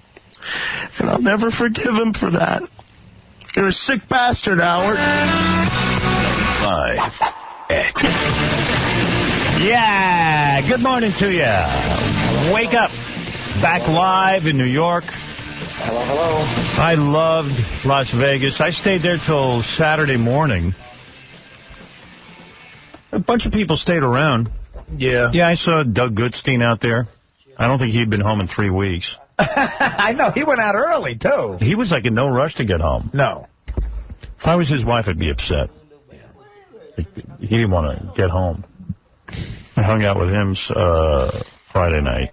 And I'll never forgive him for that. You're a sick bastard, Howard. Live. Yeah, good morning to you. Wake up. Back live in New York. Hello. I loved Las Vegas. I stayed there till Saturday morning. A bunch of people stayed around. Yeah. Yeah, I saw Doug Goodstein out there. I don't think he'd been home in 3 weeks. I know. He went out early, too. He was like in no rush to get home. No. If I was his wife, I'd be upset. He didn't want to get home. I hung out with him Friday night.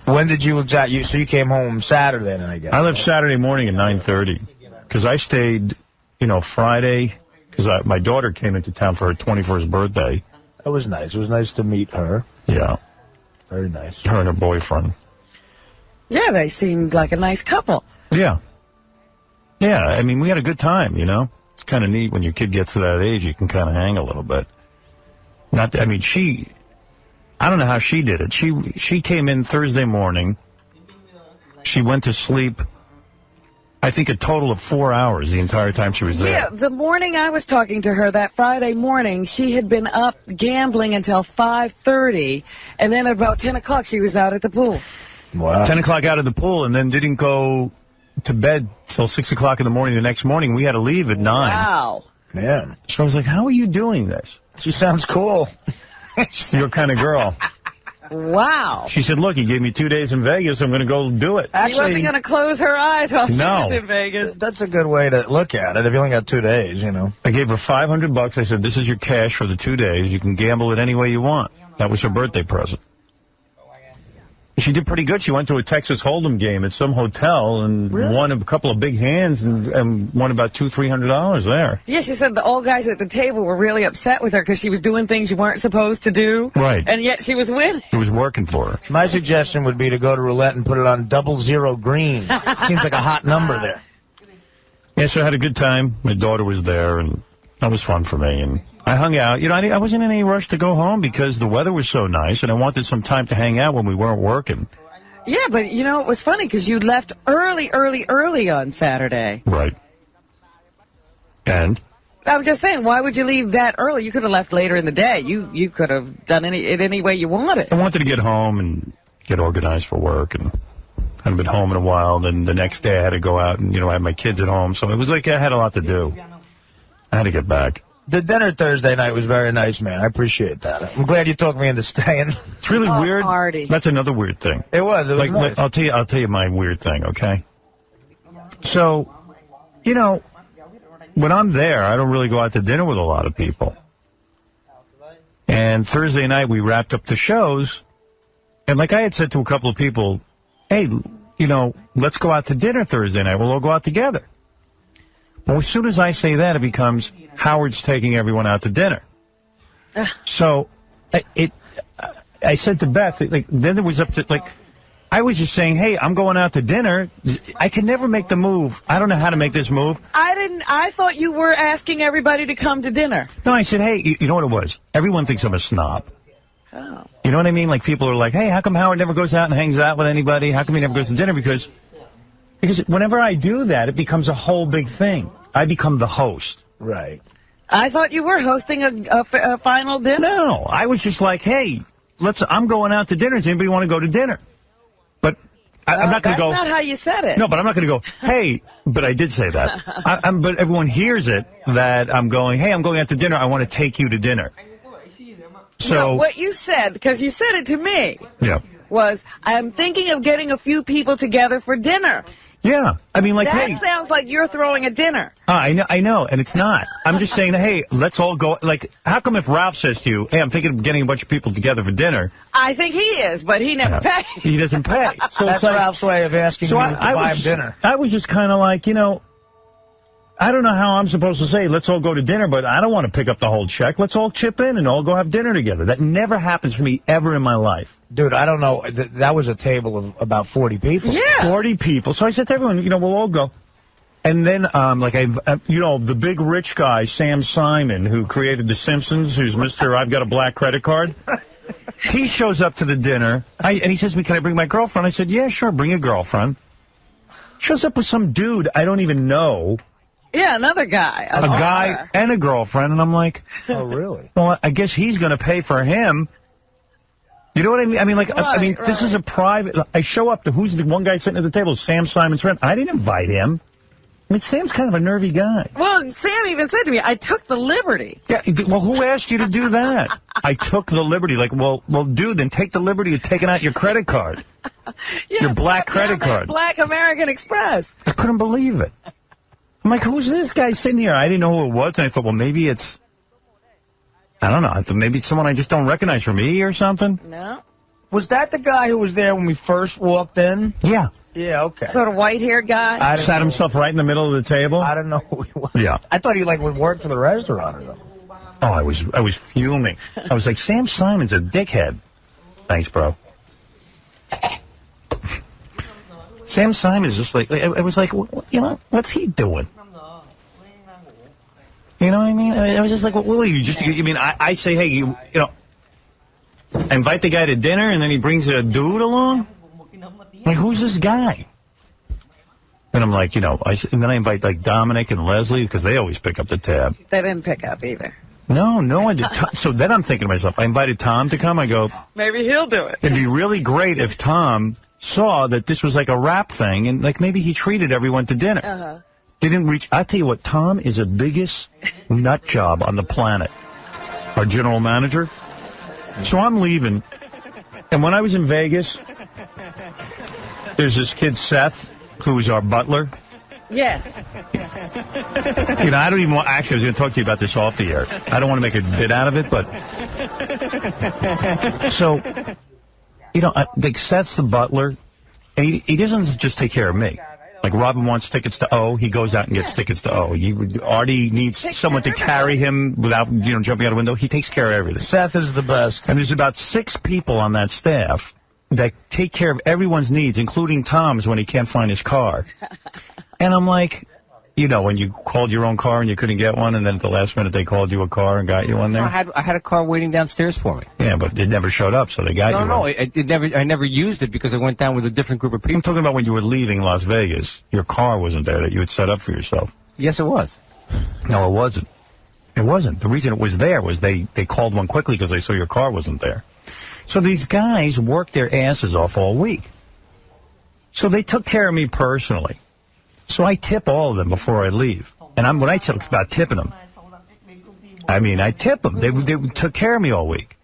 When did you exactly? So you came home Saturday, then, I guess. I left Saturday morning at 9:30 because I stayed, Friday because my daughter came into town for her 21st birthday. That was nice. It was nice to meet her. Yeah. Very nice. Her and her boyfriend. Yeah, they seemed like a nice couple. Yeah. Yeah, I mean, we had a good time, It's kind of neat when your kid gets to that age, you can kind of hang a little bit. I don't know how she did it. She came in Thursday morning. She went to sleep, I think, a total of 4 hours the entire time she was there. Yeah, the morning I was talking to her, that Friday morning, she had been up gambling until 5:30, and then at about 10 o'clock she was out at the pool. Wow. 10 o'clock out of the pool, and then didn't go to bed till 6 o'clock in the morning the next morning. We had to leave at 9. Wow. Man. So I was like, how are you doing this? She sounds cool. She's your kind of girl. Wow. She said, look, he gave me 2 days in Vegas. I'm going to go do it. She wasn't going to close her eyes while she was in Vegas. That's a good way to look at it if you only got 2 days, you know. I gave her $500. I said, this is your cash for the 2 days. You can gamble it any way you want. That was her birthday present. She did pretty good. She went to a Texas Hold'em game at some hotel and won a couple of big hands and won about $200-300 there. Yeah, she said the old guys at the table were really upset with her because she was doing things you weren't supposed to do. Right. And yet she was winning. It was working for her. My suggestion would be to go to roulette and put it on 00 green. Seems like a hot number there. Yeah, so I had a good time. My daughter was there, and that was fun for me. And I hung out. You know, I wasn't in any rush to go home because the weather was so nice, and I wanted some time to hang out when we weren't working. Yeah, but, you know, it was funny because you left early on Saturday. Right. And? I was just saying, why would you leave that early? You could have left later in the day. You could have done it any way you wanted. I wanted to get home and get organized for work, and I hadn't been home in a while. Then the next day I had to go out and, you know, I had my kids at home. So it was like I had a lot to do. I had to get back. The dinner Thursday night was very nice, man. I appreciate that. I'm glad you talked me into staying. It's really weird. Artie. That's another weird thing. It was like, nice. I'll tell you my weird thing, okay? So, you know, when I'm there, I don't really go out to dinner with a lot of people. And Thursday night, we wrapped up the shows. And like I had said to a couple of people, hey, you know, let's go out to dinner Thursday night. We'll all go out together. Well, as soon as I say that, it becomes Howard's taking everyone out to dinner. So I said to Beth, like, then it was up to, like, I was just saying, hey, I'm going out to dinner. I can never make the move. I don't know how to make this move. I thought you were asking everybody to come to dinner. No, I said, hey, you know what it was? Everyone thinks I'm a snob. Oh. You know what I mean? Like, people are like, hey, how come Howard never goes out and hangs out with anybody? How come he never goes to dinner? Because whenever I do that, it becomes a whole big thing. I become the host. Right. I thought you were hosting a final dinner. No, I was just like, hey, I'm going out to dinner. Does anybody want to go to dinner? But I'm not going to go. That's not how you said it. No, but I'm not going to go, hey, but I did say that. But everyone hears it that I'm going, hey, I'm going out to dinner. I want to take you to dinner. So no, what you said, because you said it to me, was I'm thinking of getting a few people together for dinner. Yeah, I mean, like, that hey. sounds like you're throwing a dinner. I know, and it's not. I'm just saying, hey, let's all go. Like, how come if Ralph says to you, hey, I'm thinking of getting a bunch of people together for dinner? I think he is, but he never pays. He doesn't pay. So that's like, Ralph's way of asking you to buy him dinner. I was just kind of like, you know, I don't know how I'm supposed to say, let's all go to dinner, but I don't want to pick up the whole check. Let's all chip in and all go have dinner together. That never happens for me ever in my life. Dude, I don't know. That was a table of about 40 people. Yeah. 40 people. So I said to everyone, you know, we'll all go. And then, you know, the big rich guy, Sam Simon, who created The Simpsons, who's Mr. I've got a black credit card. He shows up to the dinner, and he says to me, can I bring my girlfriend? I said, yeah, sure, bring your girlfriend. Shows up with some dude I don't even know. Yeah, another guy. A guy and a girlfriend, and I'm like... Oh, really? Well, I guess he's going to pay for him. You know what I mean? I mean, like, right. This is a private... I show up to who's the one guy sitting at the table? Sam Simon's friend. I didn't invite him. I mean, Sam's kind of a nervy guy. Well, Sam even said to me, I took the liberty. Yeah, well, who asked you to do that? I took the liberty. Like, well, dude, then take the liberty of taking out your credit card. Yeah, your black credit card. Black American Express. I couldn't believe it. I'm like, who's this guy sitting here? I didn't know who it was, and I thought, well, maybe it's... I don't know. I thought maybe it's someone I just don't recognize from me or something. No. Was that the guy who was there when we first walked in? Yeah. Yeah, okay. Sort of white-haired guy? Sat himself right in the middle of the table? I don't know who he was. Yeah. I thought he, like, would work for the restaurant or something. Oh, I was fuming. I was like, Sam Simon's a dickhead. Thanks, bro. Sam Simon's just like, I was like, you know, what's he doing? You know what I mean? I was just like, well, Willie, I say, hey, you know, I invite the guy to dinner, and then he brings a dude along? Like, who's this guy? And I'm like, you know, and then I invite, like, Dominic and Leslie, because they always pick up the tab. They didn't pick up either. No, I did. So then I'm thinking to myself, I invited Tom to come. I go, maybe he'll do it. It'd be really great if Tom saw that this was like a rap thing, and, like, maybe he treated everyone to dinner. Uh-huh. Didn't reach. I tell you what, Tom is the biggest nut job on the planet. Our general manager. So I'm leaving, And when I was in Vegas, there's this kid, Seth, who's our butler. Yes. You know, I don't even want... Actually, I was going to talk to you about this off the air. I don't want to make a bit out of it, but... So, you know, like Seth's the butler, and he doesn't just take care of me. Like, Robin wants tickets to O, he goes out and gets tickets to O. Artie needs someone to carry him without, you know, jumping out a window. He takes care of everything. Seth is the best. And there's about 6 people on that staff that take care of everyone's needs, including Tom's when he can't find his car. And I'm like, you know, when you called your own car and you couldn't get one, and then at the last minute they called you a car and got you one there? I had a car waiting downstairs for me. Yeah, but it never showed up, so they got you one. No, I never used it because I went down with a different group of people. I'm talking about when you were leaving Las Vegas. Your car wasn't there that you had set up for yourself. Yes, it was. No, it wasn't. It wasn't. The reason it was there was they called one quickly because they saw your car wasn't there. So these guys worked their asses off all week. So they took care of me personally. So I tip all of them before I leave. And when I talk about tipping them, I mean, I tip them. They took care of me all week.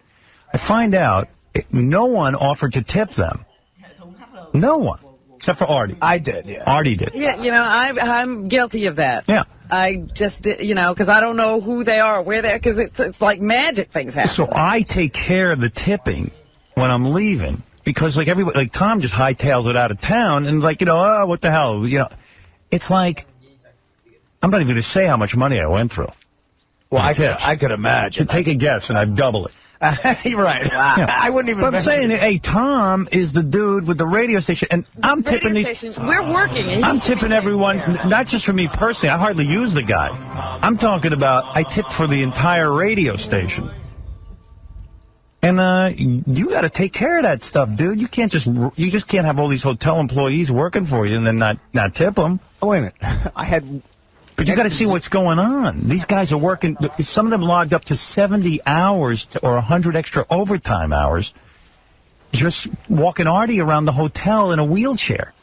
I find out no one offered to tip them. No one. Except for Artie. I did, yeah. Artie did. Yeah, you know, I'm guilty of that. Yeah. I just, you know, because I don't know who they are, where they are, because it's like magic things happen. So I take care of the tipping when I'm leaving. Because, like, everybody, like, Tom just hightails it out of town, and, like, you know, oh, what the hell, you know. It's like, I'm not even going to say how much money I went through. Well, I could imagine. Take a guess, and I'd double it. You're right. Wow. Yeah. I wouldn't even. But I'm saying, hey, Tom is the dude with the radio station, and I'm tipping these. Stations, we're working. I'm tipping everyone, not just for me personally. I hardly use the guy. I'm talking about I tip for the entire radio station. And you got to take care of that stuff, dude. You just can't have all these hotel employees working for you and then not tip them. Oh, wait a minute. But you got to see what's going on. These guys are working. Some of them logged up to 70 hours or 100 extra overtime hours, just walking Artie around the hotel in a wheelchair.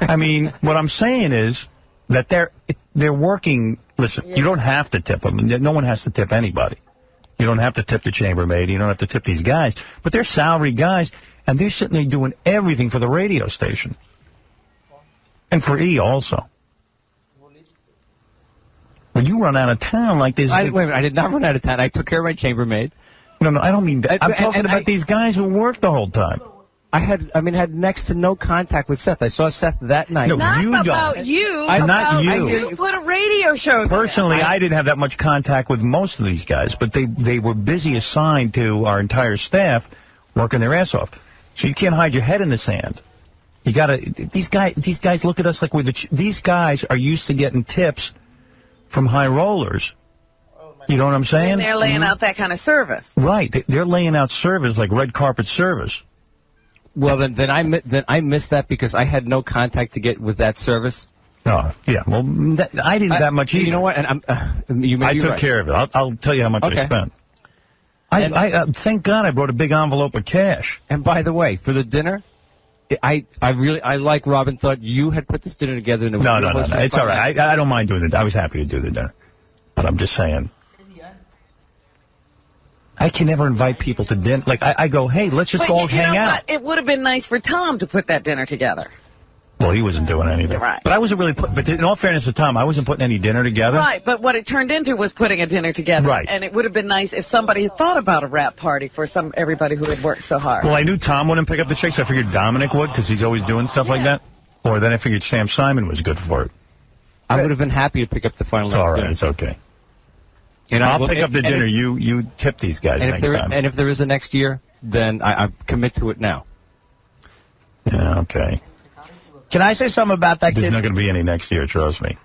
I mean, what I'm saying is that they're working. Listen, you don't have to tip them. No one has to tip anybody. You don't have to tip the chambermaid. You don't have to tip these guys. But they're salary guys, and they're sitting there doing everything for the radio station. And for E also. When you run out of town like this... Wait a minute, I did not run out of town. I took care of my chambermaid. No, I don't mean that. I'm talking about these guys who work the whole time. I had next to no contact with Seth. I saw Seth that night. No, not you don't. About you. Not you. You put a radio show Personally, I didn't have that much contact with most of these guys, but they were busy assigned to our entire staff working their ass off. So you can't hide your head in the sand. You got to... These guys look at us like we're these guys are used to getting tips from high rollers. You know what I'm saying? And they're laying out that kind of service. Right. They're laying out service like red carpet service. Well, then I missed that because I had no contact to get with that service. Oh, yeah. Well, I didn't that much either. You know what? And I took care of it. I'll tell you how much I spent. I thank God I brought a big envelope of cash. And by the way, for the dinner, I like Robin thought you had put this dinner together. And No. It's all right. I don't mind doing it. I was happy to do the dinner. But I'm just saying. I can never invite people to dinner. Like, I go, hey, let's just all hang out. It would have been nice for Tom to put that dinner together. Well, he wasn't doing anything. Right. But I wasn't really but in all fairness to Tom, I wasn't putting any dinner together. Right, but what it turned into was putting a dinner together. Right. And it would have been nice if somebody had thought about a wrap party for everybody who had worked so hard. Well, I knew Tom wouldn't pick up the chicks. I figured Dominic would because he's always doing stuff like that. Or then I figured Sam Simon was good for it. I would have been happy to pick up the final. It's all right. It's okay. And I'll pick up the dinner. You tip these guys next time. And if there is a next year, then I commit to it now. Yeah, okay. Can I say something about that kid? There's not going to be any next year, trust me.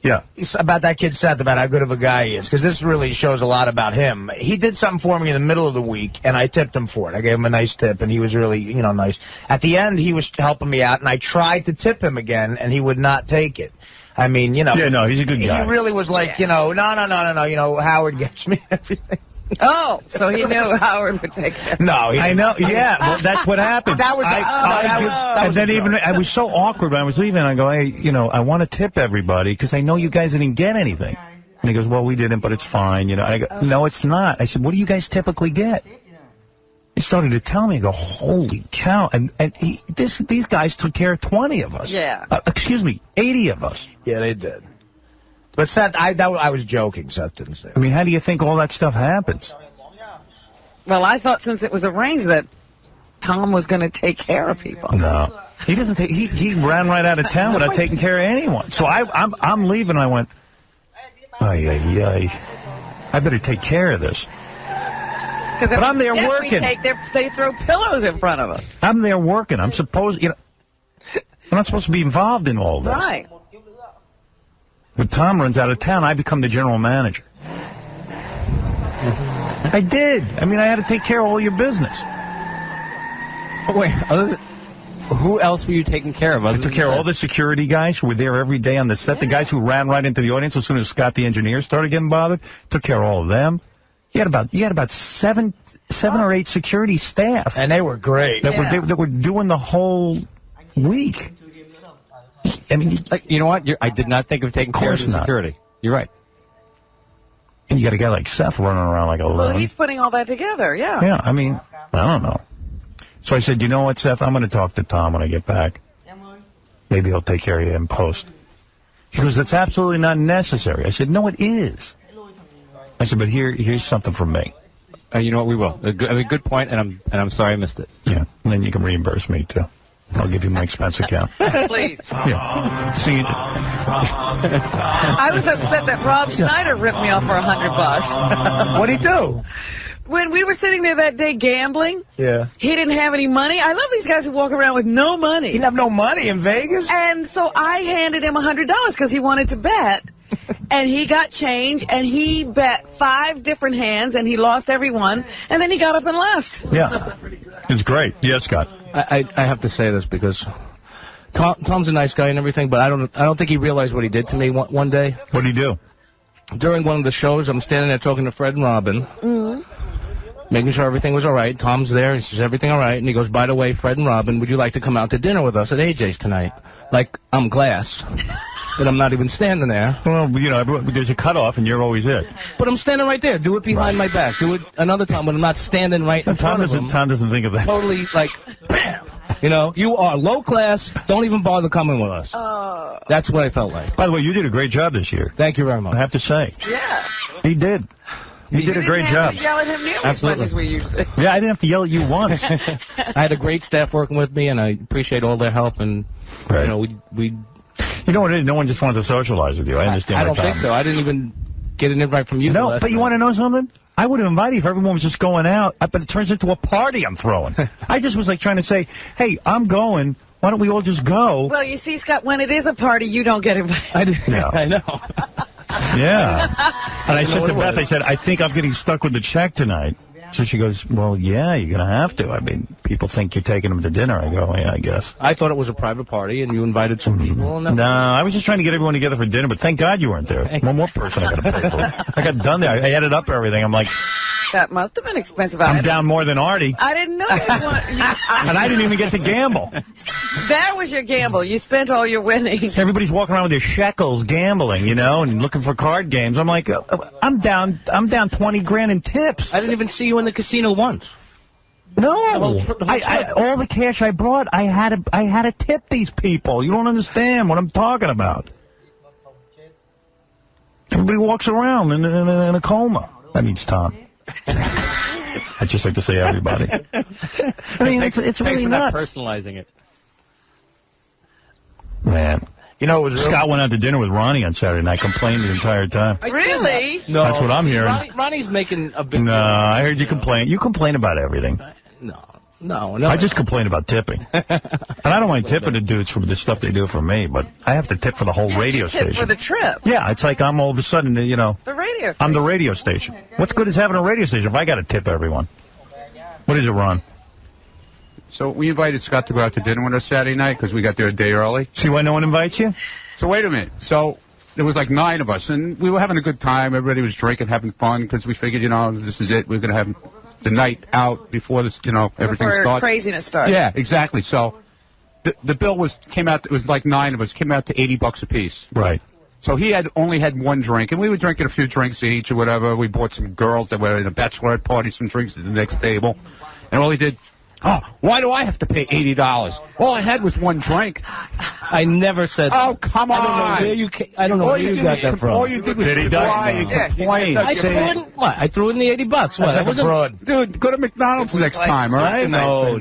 Yeah. About that kid Seth, about how good of a guy he is, because this really shows a lot about him. He did something for me in the middle of the week, and I tipped him for it. I gave him a nice tip, and he was really, nice. At the end, he was helping me out, and I tried to tip him again, and he would not take it. I mean, Yeah, no, he's a good guy. He really was like, no, Howard gets me everything. Oh, so he knew Howard would take it. No, I know. Yeah, well, that's what happened. That was. I was so awkward when I was leaving. I go, hey, I want to tip everybody because I know you guys didn't get anything. And he goes, well, we didn't, but it's fine. I go, no, it's not. I said, what do you guys typically get? He started to tell me, I go, holy cow. And these guys took care of 20 of us. Yeah. Excuse me, 80 of us. Yeah, they did. But Seth, I was joking. Seth didn't say that. I mean, how do you think all that stuff happens? Well, I thought since it was arranged that Tom was going to take care of people. No. He doesn't take. He ran right out of town without taking care of anyone. So I'm leaving. I went, I better take care of this. But I'm there working. They throw pillows in front of us. I'm there working. I'm supposed, I'm not supposed to be involved in all this. Right. When Tom runs out of town, I become the general manager. I did. I mean, I had to take care of all your business. Wait, who else were you taking care of? I took care of all the security guys who were there every day on the set. The guys who ran right into the audience as soon as Scott the engineer started getting bothered. Took care of all of them. You had about seven or 8 security staff. And they were great. That were doing the whole week. I mean, you know what? I did not think of taking care of the security. You're right. And you got a guy like Seth running around like a loon. Well, he's putting all that together, yeah. Yeah, I mean, I don't know. So I said, you know what, Seth? I'm going to talk to Tom when I get back. Maybe he'll take care of you in post. He goes, that's absolutely not necessary. I said, no, it is. I said, but here's something from me. You know what? We will. Good point, and I'm sorry I missed it. Yeah, and then you can reimburse me too. I'll give you my expense account. Please. Yeah. See. I was upset that Rob Schneider ripped me off for $100. What'd he do? When we were sitting there that day gambling, yeah, he didn't have any money. I love these guys who walk around with no money. He didn't have no money in Vegas? And so I handed him $100 because he wanted to bet. And he got change, and he bet 5 different hands, and he lost every one, and then he got up and left. Yeah. It's great. Yes, Scott. I have to say this because Tom's a nice guy and everything, but I don't think he realized what he did to me one day. What did he do? During one of the shows, I'm standing there talking to Fred and Robin, making sure everything was all right. Tom's there. He says, everything all right? And he goes, by the way, Fred and Robin, would you like to come out to dinner with us at AJ's tonight? Like, I'm glass. And I'm not even standing there. Well, there's a cutoff, and you're always it. But I'm standing right there. Do it behind my back. Do it another time when I'm not standing right in front of him. Tom doesn't think of that. Totally, like, bam. You are low class. Don't even bother coming with us. That's what I felt like. By the way, you did a great job this year. Thank you very much. I have to say. Yeah. He did. He did a great job. You didn't have to yell at him nearly as much as we used to. Yeah, I didn't have to yell at you once. I had a great staff working with me, and I appreciate all their help. And, we... You know what it is? No one just wanted to socialize with you. I understand. I don't think so. I didn't even get an invite from you. No, but you want to know something? I would have invited you if everyone was just going out, but it turns into a party I'm throwing. I just was like trying to say, hey, I'm going. Why don't we all just go? Well, you see, Scott, when it is a party, you don't get invited. I know. Yeah. And I said to Beth, I said, I think I'm getting stuck with the check tonight. So she goes, well, yeah, you're going to have to. I mean, people think you're taking them to dinner. I go, yeah, I guess. I thought it was a private party, and you invited some people. No, I was just trying to get everyone together for dinner, but thank God you weren't there. One more person I got to pay for. I got done there. I added up everything. I'm like... That must have been expensive. I'm down more than Artie. I didn't know you and I didn't even get to gamble. That was your gamble. You spent all your winnings. Everybody's walking around with their shekels gambling, and looking for card games. I'm like, I'm down 20 grand in tips. I didn't even see you in the casino once. No. All the cash I brought, I had to tip these people. You don't understand what I'm talking about. Everybody walks around in a coma. That means Tom. I just like to say everybody. I mean, it's really nuts. Thanks for not personalizing it. Man. Scott went out to dinner with Ronnie on Saturday night, complained the entire time. Really? No. That's what I'm hearing. Ronnie's making a big... No, I heard you complain. You complain about everything. No. I just complain about tipping. And I don't mind tipping the dudes for the stuff they do for me, but I have to tip for the whole radio station. Tip for the trip. Yeah, it's like I'm all of a sudden, The radio station. I'm the radio station. What's good is having a radio station if I got to tip everyone? What is it, Ron? So we invited Scott to go out to dinner with us Saturday night because we got there a day early. See why no one invites you? So wait a minute. So there was like 9 of us, and we were having a good time. Everybody was drinking, having fun, because we figured, this is it. We're going to have the night out before this, everything starts. Craziness starts. Yeah, exactly. So the bill came out. It was like 9 of us. Came out to $80 a piece. Right. So he only had 1 drink, and we were drinking a few drinks each or whatever. We bought some girls that were in a bachelorette party some drinks at the next table. And all he did, oh, why do I have to pay $80? All I had was one drink. I never said that. Oh, come on. I don't know where you got that from. All you did was cry and complain. I threw in the $80. What? That's abroad. Dude, go to McDonald's next time, all right? No.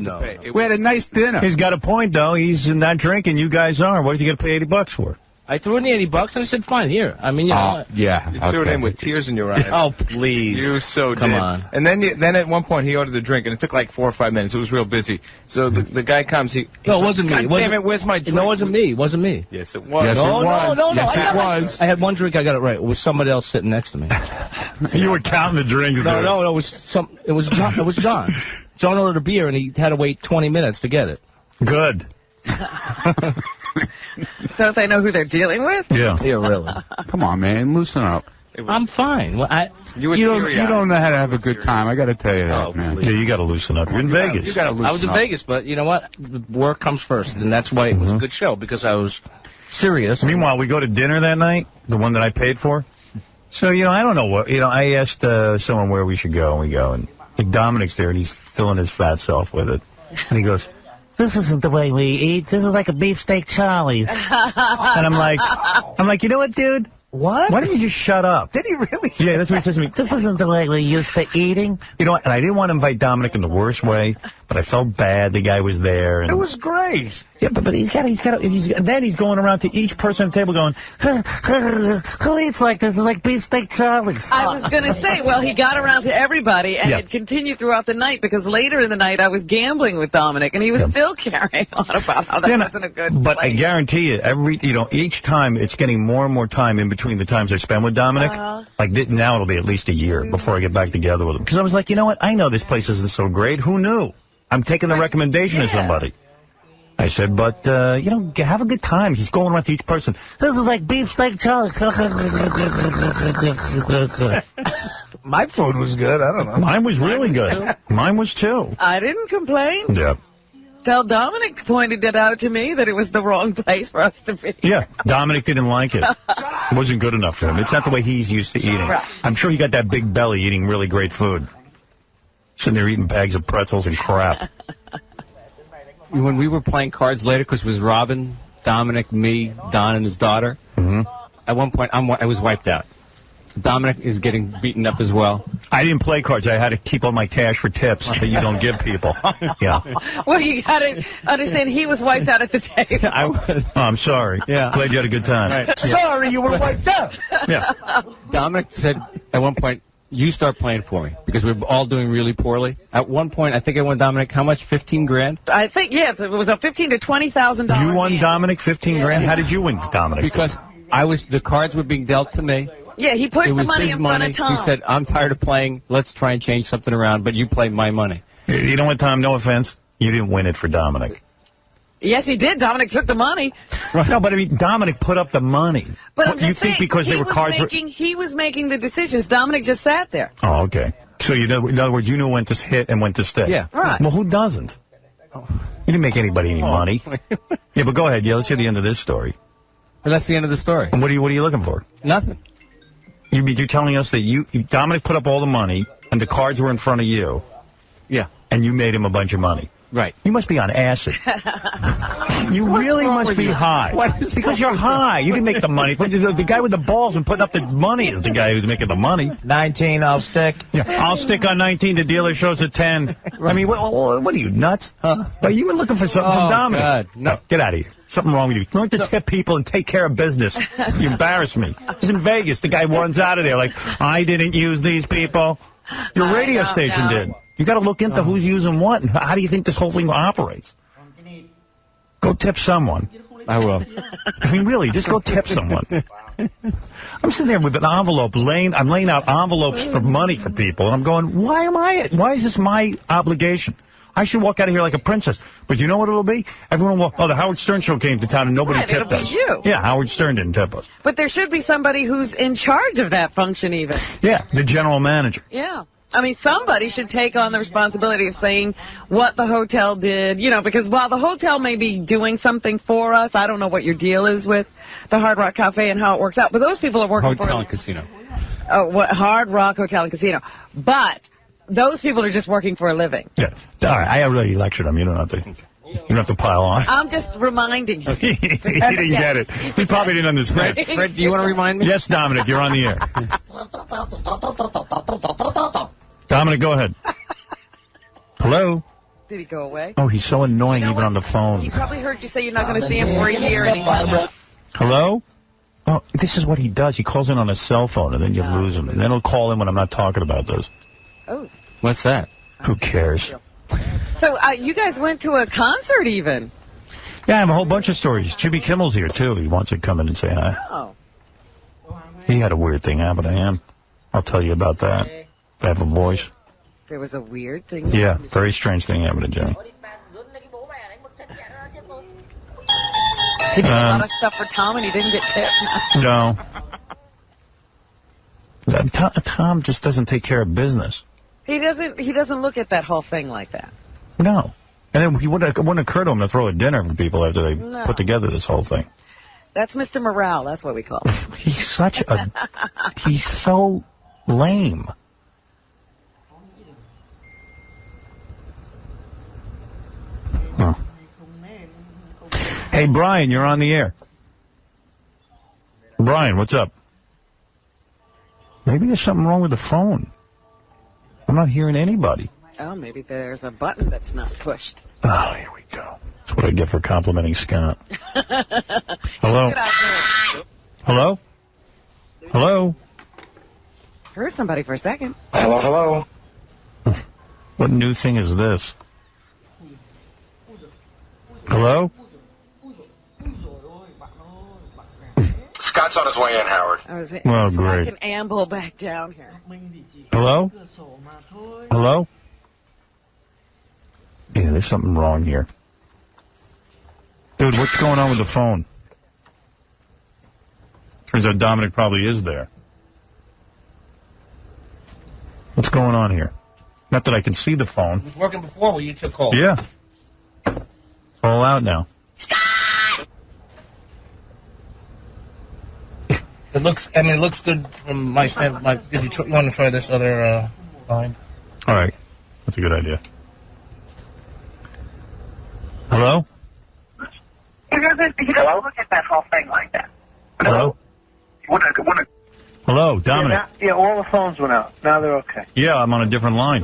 We had a nice dinner. He's got a point, though. He's not drinking. You guys are. What is he going to pay $80 for? I threw in the $80 and I said, fine, here. I mean, you know. Yeah. You threw it in with tears in your eyes. Oh, please. You so Come did. on. And then at one point he ordered the drink, and it took like 4 or 5 minutes. It was real busy. So the guy comes. No, it wasn't me. God damn it, where's my drink? No, it wasn't me. It wasn't me. Yes, it was. Yes, it was. No. Yes, it was. I had one drink. I got it right. It was somebody else sitting next to me. You were counting the drinks. No. It was John. It was John. John ordered a beer, and he had to wait 20 minutes to get it. Good. Don't they know who they're dealing with? Yeah. Yeah, really. Come on, man. Loosen up. I'm fine. Well, you don't know how to have a good time. I got to tell you that, man. Yeah, you got to loosen up. You're in Vegas. You got to loosen up. I was in Vegas, but you know what? The work comes first, and that's why it was a good show, because I was serious. Meanwhile, we go to dinner that night, the one that I paid for. So, I don't know what, I asked someone where we should go, and we go, and Dominic's there, and he's filling his fat self with it. And he goes, this isn't the way we eat. This is like a beefsteak Charlie's. And I'm like, you know what, dude? What? Why don't you just shut up? Did he really? Yeah, that's what he says to me. This isn't the way we're used to eating. You know what? And I didn't want to invite Dominic in the worst way, but I felt bad. The guy was there. And it was great. Yeah, but then he's going around to each person at the table going, who eats like this? It's like beefsteak Charlie's. I was going to say, well, he got around to everybody, and it continued throughout the night, because later in the night I was gambling with Dominic, and he was still carrying on about how that wasn't a good But place. I guarantee you, each time it's getting more and more time in between the times I spend with Dominic. Like now it'll be at least a year before I get back together with him. Because I was like, you know what? I know this place isn't so great. Who knew? I'm taking the recommendation of somebody. I said, but, have a good time. He's going around to each person. This is like beefsteak Charlie's. My food was good. I don't know. Mine was really good. Mine was too. I didn't complain. Yeah. Till Dominic pointed it out to me that it was the wrong place for us to be. Yeah, Dominic didn't like it. It wasn't good enough for him. It's not the way he's used to eating. Right. I'm sure he got that big belly eating really great food. Sitting there eating bags of pretzels and crap. When we were playing cards later, because it was Robin, Dominic, me, Don, and his daughter, at one point I was wiped out. Dominic is getting beaten up as well. I didn't play cards. I had to keep all my cash for tips that you don't give people. Yeah. Well, you got to understand, he was wiped out at the table. I was. Oh, I'm sorry. Yeah. Glad you had a good time. Right. Yeah. Sorry, you were wiped out. Yeah. Dominic said at one point, you start playing for me, because we're all doing really poorly. At one point, I think I won Dominic, how much, 15 grand? I think, yes, it was a $15,000 to $20,000. You won Dominic 15 grand? How did you win Dominic? Because the cards were being dealt to me. Yeah, he pushed the money in front of Tom. He said, I'm tired of playing. Let's try and change something around, but you play my money. You know what, Tom? No offense. You didn't win it for Dominic. Yes, he did. Dominic took the money. Right. No, but I mean, Dominic put up the money. But I'm just you think saying, because they were cards? He was making the decisions. Dominic just sat there. Oh, okay. So in other words, you knew when to hit and when to stay. Yeah. Right. Well, who doesn't? You didn't make anybody any money. Yeah, but go ahead. Yeah, let's hear the end of this story. Well, that's the end of the story. And what are you looking for? Nothing. You're telling us that Dominic put up all the money and the cards were in front of you. Yeah. And you made him a bunch of money. Right. You must be on acid. You really must be high. Because you're high. You didn't make the money. The guy with the balls and putting up the money is the guy who's making the money. 19, I'll stick. Yeah, I'll stick on 19. The dealer shows a 10. I mean, what are you, nuts? Well, you were looking for something from Dominic. God. No. Get out of here. Something wrong with you. Learn to tip people and take care of business. You embarrass me. He's in Vegas. The guy runs out of there like, I didn't use these people. Your radio station did. You got to look into who's using what and how do you think this whole thing operates. Go tip someone. I will. I mean, really, just go tip someone. I'm sitting there with an envelope. I'm laying out envelopes for money for people, and I'm going, why is this my obligation? I should walk out of here like a princess. But you know what it'll be? Everyone will, the Howard Stern show came to town and nobody tipped us. It'll be you. Yeah, Howard Stern didn't tip us. But there should be somebody who's in charge of that function even. Yeah, the general manager. Yeah. I mean, somebody should take on the responsibility of saying what the hotel did, because while the hotel may be doing something for us, I don't know what your deal is with the Hard Rock Cafe and how it works out, but those people are working for... Hotel and casino. Oh, Hard Rock Hotel and Casino. But those people are just working for a living. Yeah. All right, I already lectured him. You don't have to pile on. I'm just reminding him. He didn't get it. He probably didn't understand. Fred, do you want to remind me? Yes, Dominic, you're on the air. Dominic, go ahead. Hello? Did he go away? Oh, he's so annoying even on the phone. He probably heard you say you're not going to see him for a year anymore. Hello? Oh, this is what he does. He calls in on his cell phone, and then you lose him. And then he'll call in when I'm not talking about this. Oh. What's that? Who cares? So you guys went to a concert even? Yeah, I have a whole bunch of stories. Jimmy Kimmel's here, too. He wants to come in and say hi. Oh. He had a weird thing happen to him. I'll tell you about that. I have a voice. There was a weird thing. Yeah, very strange thing happened to Jimmy. He did a lot of stuff for Tom, and he didn't get tipped. No. Tom just doesn't take care of business. He doesn't look at that whole thing like that. No. And then it wouldn't occur to him to throw a dinner for people after they put together this whole thing. That's Mr. Morale. That's what we call him. He's he's so lame. Huh. Hey, Brian, you're on the air. Brian, what's up? Maybe there's something wrong with the phone. I'm not hearing anybody. Oh, maybe there's a button that's not pushed. Oh, here we go. That's what I get for complimenting Scott. Hello? Hello? Hello? Heard somebody for a second. Hello? What new thing is this? Hello? Scott's on his way in, Howard. Well, so great. I can amble back down here. Hello? Hello? Yeah, there's something wrong here. Dude, what's going on with the phone? Turns out Dominic probably is there. What's going on here? Not that I can see the phone. It was working before when you took hold. Yeah. It's all out now. It looks good from my standpoint. Did you want to try this other line? All right. That's a good idea. Hello? He doesn't look at that whole thing like that. Hello? Hello, Dominic. Yeah, all the phones went out. Now they're okay. Yeah, I'm on a different line.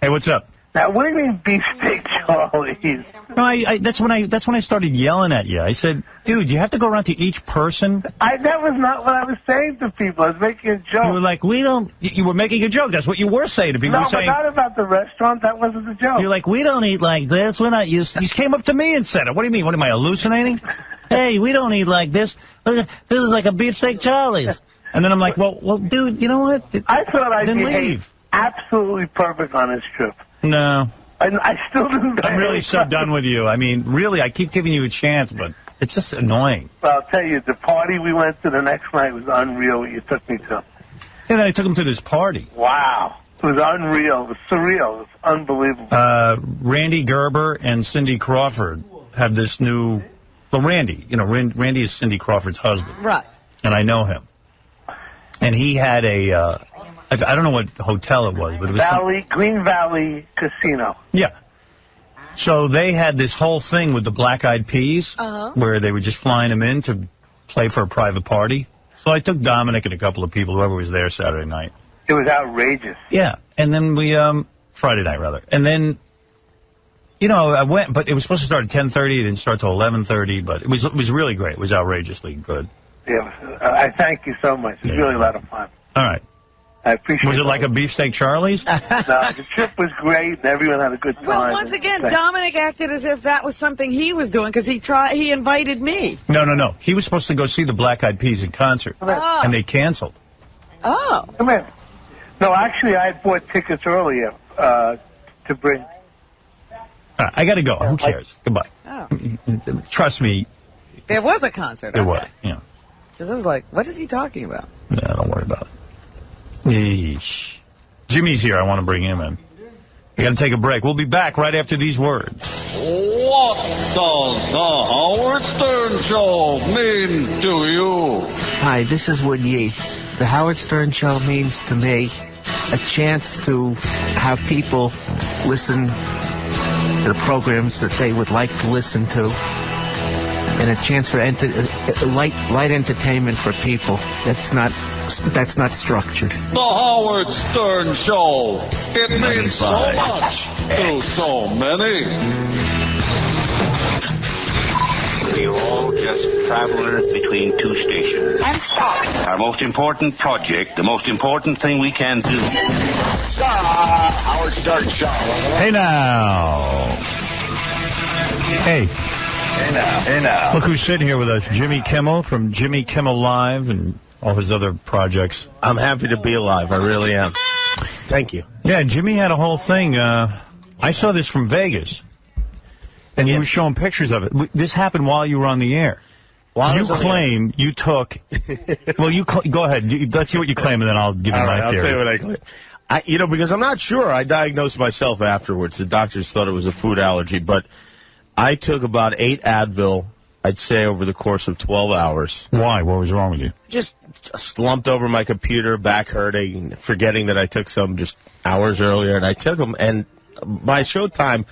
Hey, what's up? Now, what do you mean beefsteak Charlie's? No, that's when I started yelling at you. I said, dude, you have to go around to each person. That was not what I was saying to people. I was making a joke. You were like, you were making a joke. That's what you were saying to people. No, but not about the restaurant. That wasn't the joke. You're like, we don't eat like this. We're not used to. You came up to me and said it. What do you mean? What am I hallucinating? Hey, we don't eat like this. This is like a beefsteak Charlie's. And then I'm like, well, dude, you know what? I thought I'd leave. Absolutely perfect on this trip. No. I still do. I'm really so done with you. I mean, really, I keep giving you a chance, but it's just annoying. Well, I'll tell you, the party we went to the next night was unreal what you took me to. And then I took him to this party. Wow. It was unreal. It was surreal. It was unbelievable. Randy Gerber and Cindy Crawford have this new... Well, Randy. You know, Randy is Cindy Crawford's husband. Right. And I know him. And he had a... I don't know what hotel it was, but it was... Green Valley Casino. Yeah. So they had this whole thing with the Black Eyed Peas, where they were just flying them in to play for a private party. So I took Dominic and a couple of people, whoever was there Saturday night. It was outrageous. Yeah. And then we... Friday night, rather. And then... You know, I went, but it was supposed to start at 10:30. It didn't start till 11:30, but it was really great. It was outrageously good. Yeah, I thank you so much. It was really a lot of fun. All right. I appreciate it. Was it like a beefsteak Charlie's? No, the trip was great, and everyone had a good time. Well, once again, Dominic acted as if that was something he was doing, because he invited me. No. He was supposed to go see the Black Eyed Peas in concert, and they canceled. Oh. Come in. No, actually, I had bought tickets earlier to bring... I got to go. Who cares? Goodbye. Oh. Trust me. There was a concert. There was, yeah. Because I was like, what is he talking about? Yeah, don't worry about it. Yeesh. Jimmy's here. I want to bring him in. We got to take a break. We'll be back right after these words. What does the Howard Stern Show mean to you? Hi, this is Wood Yates. The Howard Stern Show means to me a chance to have people listen to the programs that they would like to listen to, and a chance for light entertainment for people. That's not structured. The Howard Stern Show. It means so much to so many. We're all just travelers between two stations. And stop. Our most important project, the most important thing we can do. Howard Stern Show. Hey now. Hey. Hey now. Look who's sitting here with us. Jimmy Kimmel from Jimmy Kimmel Live and all his other projects. I'm happy to be alive. I really am. Thank you. Yeah, Jimmy had a whole thing. I saw this from Vegas. And you were showing pictures of it. This happened while you were on the air. You claim you took... Well, go ahead. Let's see what you claim, and then I'll give you my theory. I'll tell you what I claim. Because I'm not sure. I diagnosed myself afterwards. The doctors thought it was a food allergy, but I took about 8 Advil, I'd say, over the course of 12 hours. Why? What was wrong with you? Just slumped over my computer, back hurting, forgetting that I took some just hours earlier, and I took them, and by showtime,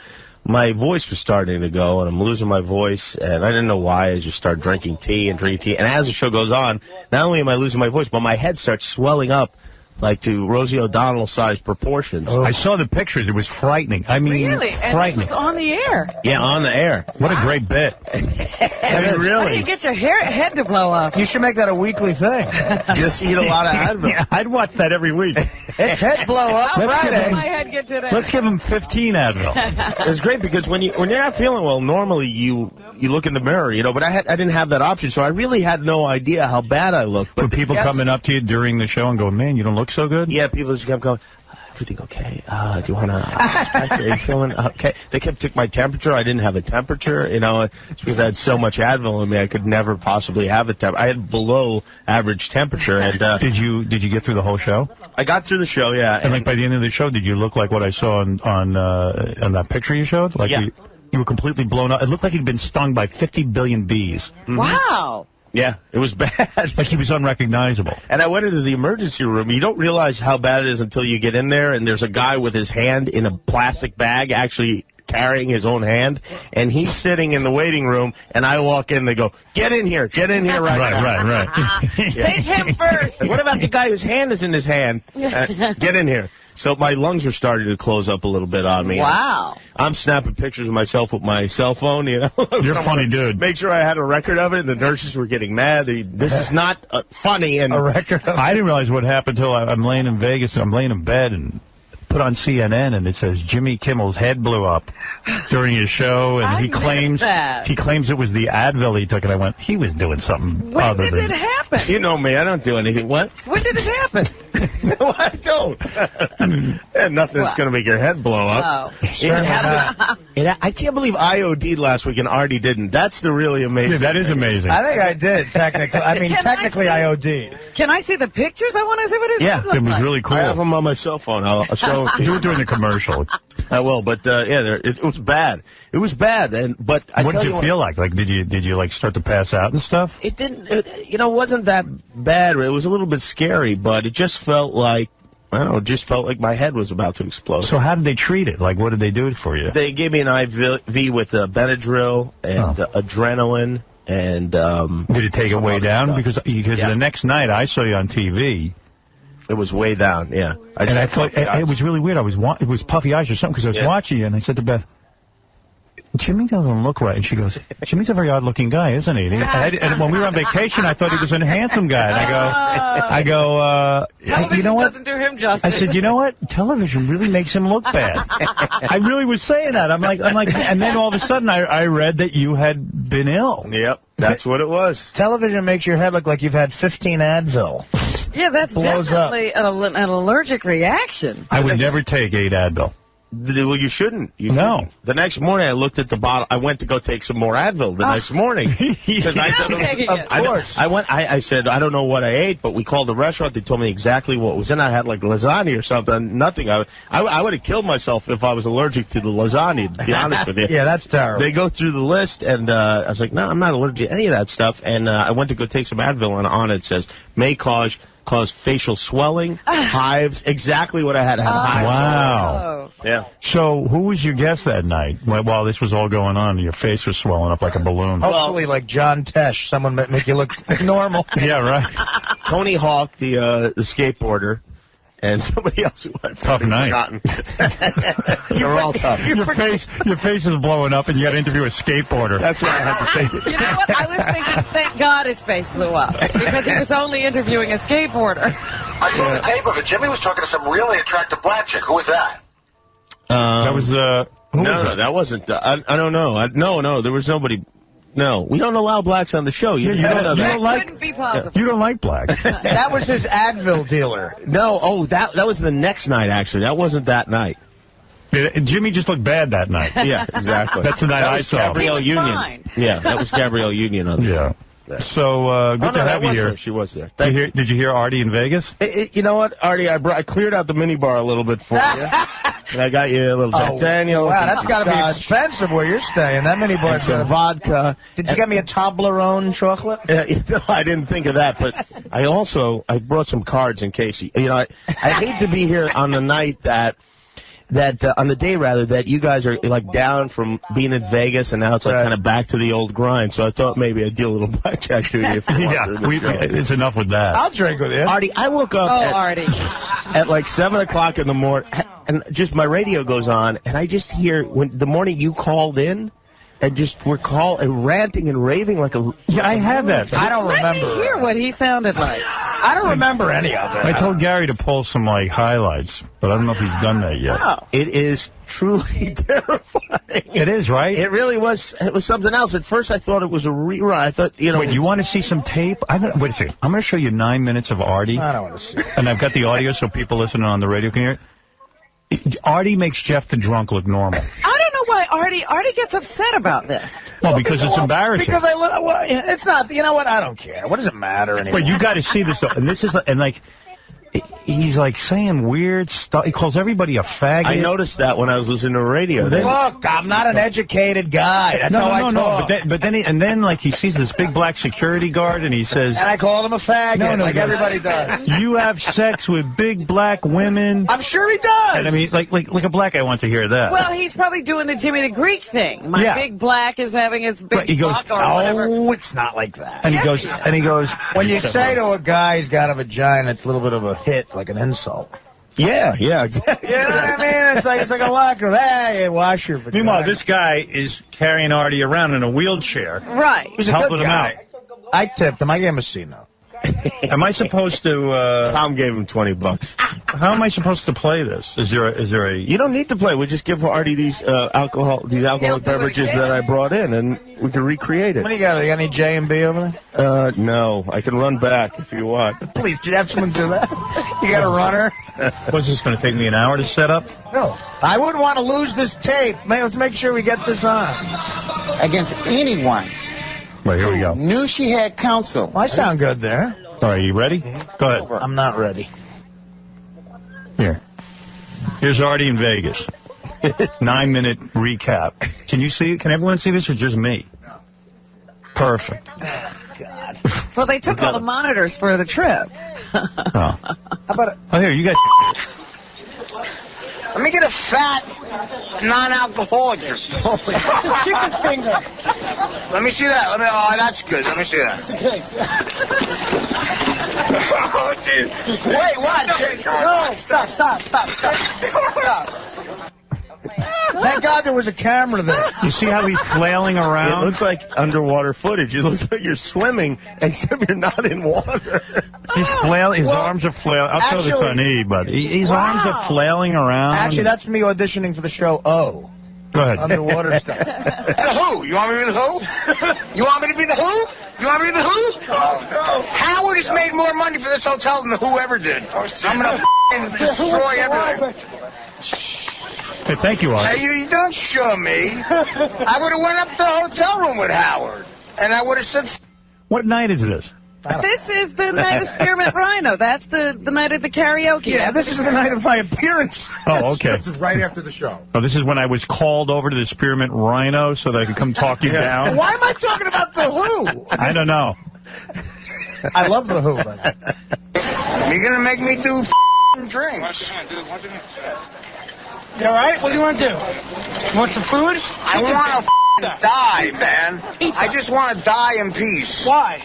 my voice was starting to go, and I'm losing my voice, and I didn't know why. I just started drinking tea, and as the show goes on, not only am I losing my voice, but my head starts swelling up, like to Rosie O'Donnell-sized proportions. Oh. I saw the pictures. It was frightening. I mean, really? frightening. And this was on the air? Yeah, on the air. What a great bit. I mean, really. How do you get your head to blow up? You should make that a weekly thing. Just eat a lot of Advil. Yeah, I'd watch that every week. Head blow up Friday. My head get today. Let's give him 15 Advil. It's great because when you're not feeling well, normally you look in the mirror, but I didn't have that option, so I really had no idea how bad I looked. Were people coming up to you during the show and going, man, you don't look so good? Yeah, people just kept going, everything okay? Do you want to... are you feeling okay? They took my temperature. I didn't have a temperature, because I had so much Advil in me, I could never possibly have a temperature. I had below average temperature. And Did you get through the whole show? I got through the show, yeah. And like by the end of the show, did you look like what I saw on that picture you showed? Like yeah. You were completely blown up. It looked like you'd been stung by 50 billion bees. Mm-hmm. Wow. Yeah, it was bad. Like he was unrecognizable. And I went into the emergency room. You don't realize how bad it is until you get in there, and there's a guy with his hand in a plastic bag actually carrying his own hand, and he's sitting in the waiting room, and I walk in, they go, get in here right now. Right. Take him first. What about the guy whose hand is in his hand? Get in here. So my lungs are starting to close up a little bit on me. Wow. I'm snapping pictures of myself with my cell phone, You're a funny dude. Make sure I had a record of it, and the nurses were getting mad. This is not funny. And a record of it. I didn't realize what happened until I'm laying in Vegas, and I'm laying in bed, and put on CNN, and it says Jimmy Kimmel's head blew up during his show, and he claims it was the Advil he took, and I went, he was doing something When did it happen? You know me, I don't do anything. What? When did it happen? No, I don't. And nothing that's going to make your head blow up. Oh. I can't believe I OD'd last week and Artie didn't. That's the really amazing. Yeah, that is amazing. I think I did, technically. I mean, technically I OD'd. Can I see the pictures? I want to see what his head looked it was like. really cool. I have them on my cell phone. I'll show it to you. You were doing the commercial. I will, but it was bad. It was bad, but what did you feel like? Like, did you like start to pass out and stuff? It didn't. It wasn't that bad. It was a little bit scary, but it just felt like my head was about to explode. So how did they treat it? Like, what did they do for you? They gave me an IV with Benadryl and adrenaline, and did it take it way down? Stuff. Because the next night I saw you on TV. It was way down, yeah. I thought it was really weird. It was puffy eyes or something, because I was watching you, and I said to Beth, Jimmy doesn't look right. And she goes, Jimmy's a very odd-looking guy, isn't he? And when we were on vacation, I thought he was a handsome guy. And I go, you know what? Doesn't do him justice. I said, you know what? Television really makes him look bad. I really was saying that. I'm like, and then all of a sudden I read that you had been ill. Yep, that's what it was. Television makes your head look like you've had 15 Advil. Yeah, that's definitely an allergic reaction. I would never take 8 Advil. Well, you shouldn't. No. The next morning, I looked at the bottle. I went to go take some more Advil the next morning. Because I said, I don't know what I ate, but we called the restaurant. They told me exactly what was in. I had like lasagna or something. Nothing. I would have killed myself if I was allergic to the lasagna, to be honest with you. Yeah, that's terrible. They go through the list, and I was like, no, I'm not allergic to any of that stuff. And I went to go take some Advil, and on it says, may cause caused facial swelling, hives, exactly what I had. Hives. Wow. Yeah. So who was your guest that night while this was all going on? Your face was swelling up like a balloon. Hopefully like John Tesh. Someone might make you look normal. Yeah, right. Tony Hawk, the skateboarder. And somebody else who I've tough night. They're all tough. Your face is blowing up, and you got to interview a skateboarder. That's what I had to say. You know what? I was thinking, thank God his face blew up because he was only interviewing a skateboarder. I saw the tape of it. Jimmy was talking to some really attractive black chick. Who was that? That was no, that wasn't. I don't know. No, there was nobody. No, we don't allow blacks on the show. You don't know that. Couldn't be possible. You don't like blacks. That was his Advil dealer. No, that was the next night, actually. That wasn't that night. Jimmy just looked bad that night. Yeah, exactly. That's the night I saw. Gabrielle Union. Fine. Yeah, that was Gabrielle Union on there. Yeah. So, good to have you here. She was there. Did you hear Artie in Vegas? You know what, Artie? I cleared out the minibar a little bit for you. And I got you a little Jack Daniels. Wow, that's got to be expensive where you're staying. That minibar's some vodka. Did you get me a Toblerone chocolate? No, I didn't think of that, but I brought some cards in case I hate to be here on the night that on the day rather that you guys are like down from being in Vegas and now it's like kind of back to the old grind. So I thought maybe I'd deal a little blackjack to you. If you want it's enough with that. I'll drink with you. Artie, I woke up Artie. at like 7 o'clock in the morning and just my radio goes on and I just hear when the morning you called in and just we're ranting and raving like a... Yeah, I had that. I don't remember. Let me hear what he sounded like. I don't remember any of it. I told Gary to pull some highlights, but I don't know if he's done that yet. Oh. It is truly terrifying. It is, right? It really was. It was something else. At first, I thought it was a rerun. I thought, Wait, you want to see some tape? Wait a second. I'm going to show you 9 minutes of Artie. I don't want to see it. And I've got the audio so people listening on the radio can hear it. Artie makes Jeff the drunk look normal. I don't know why Artie gets upset about this. Well, because it's embarrassing. Because it's not. You know what? I don't care. What does it matter anymore? Wait, you got to see this though. And this is he's like saying weird stuff. He calls everybody a faggot. I noticed that when I was listening to radio. Look, I'm not an educated guy. That's how I talk. But then he sees this big black security guard and he says, and I call him a faggot, everybody does. You have sex with big black women. I'm sure he does. And I mean, like a black guy wants to hear that. Well, he's probably doing the Jimmy the Greek thing. My big black is having its big he goes, or whatever. Oh, it's not like that. And he goes. When you say to a guy he's got a vagina, it's a little bit of a hit, like an insult. Yeah, exactly. You know what I mean? It's like a locker. Hey, wash your vagina. Meanwhile, this guy is carrying Artie around in a wheelchair. Right. He's a helping good him guy. out. I tipped him. I gave him a C now. Am I supposed to... Tom gave him $20. How am I supposed to play this? Is there a... You don't need to play. We just give Artie these alcoholic beverages that I brought in, and we can recreate it. What do you got? You got any J&B over there? No. I can run back if you want. Please, did you have someone do that? You got a runner? What's this going to take me an hour to set up? No. I wouldn't want to lose this tape. Man, let's make sure we get this on. Against anyone. Right, here we go. Knew she had counsel. Well, I sound good there. All right, you ready? Go ahead. I'm not ready. Here's Artie in Vegas. 9-minute recap. Can you see it? Can everyone see this or just me? Perfect. God. Well, they took all the monitors for the trip. How about it? Oh, here, you got... Let me get a fat, non-alcoholic. Chicken finger. Let me see that. Oh, that's good. Let me see that. Oh, jeez. Wait, what? No, stop. Thank God there was a camera there. You see how he's flailing around? It looks like underwater footage. It looks like you're swimming, except you're not in water. He's flailing. His arms are flailing. I'll show this on E, but his arms are flailing around. Actually, that's me auditioning for the show O. Go ahead. Underwater stuff. The Who? You want me to be the Who? You want me to be the Who? You want me to be the Who? No. Howard has made more money for this hotel than the Who ever did. I'm going to destroy everything. Hey, thank you, Artie. Hey, you don't show me. I would have went up to the hotel room with Howard, and I would have said... What night is this? This is the night of Spearmint Rhino. That's the night of the karaoke. Yeah, this is the night of my appearance. Oh, okay. This is right after the show. Oh, this is when I was called over to the Spearmint Rhino so that I could come talk you down? Why am I talking about the Who? I don't know. I love the Who. You're gonna make me do drinks. You all right? What do you want to do? You want some food? I want to die, man. I just want to die in peace. Why?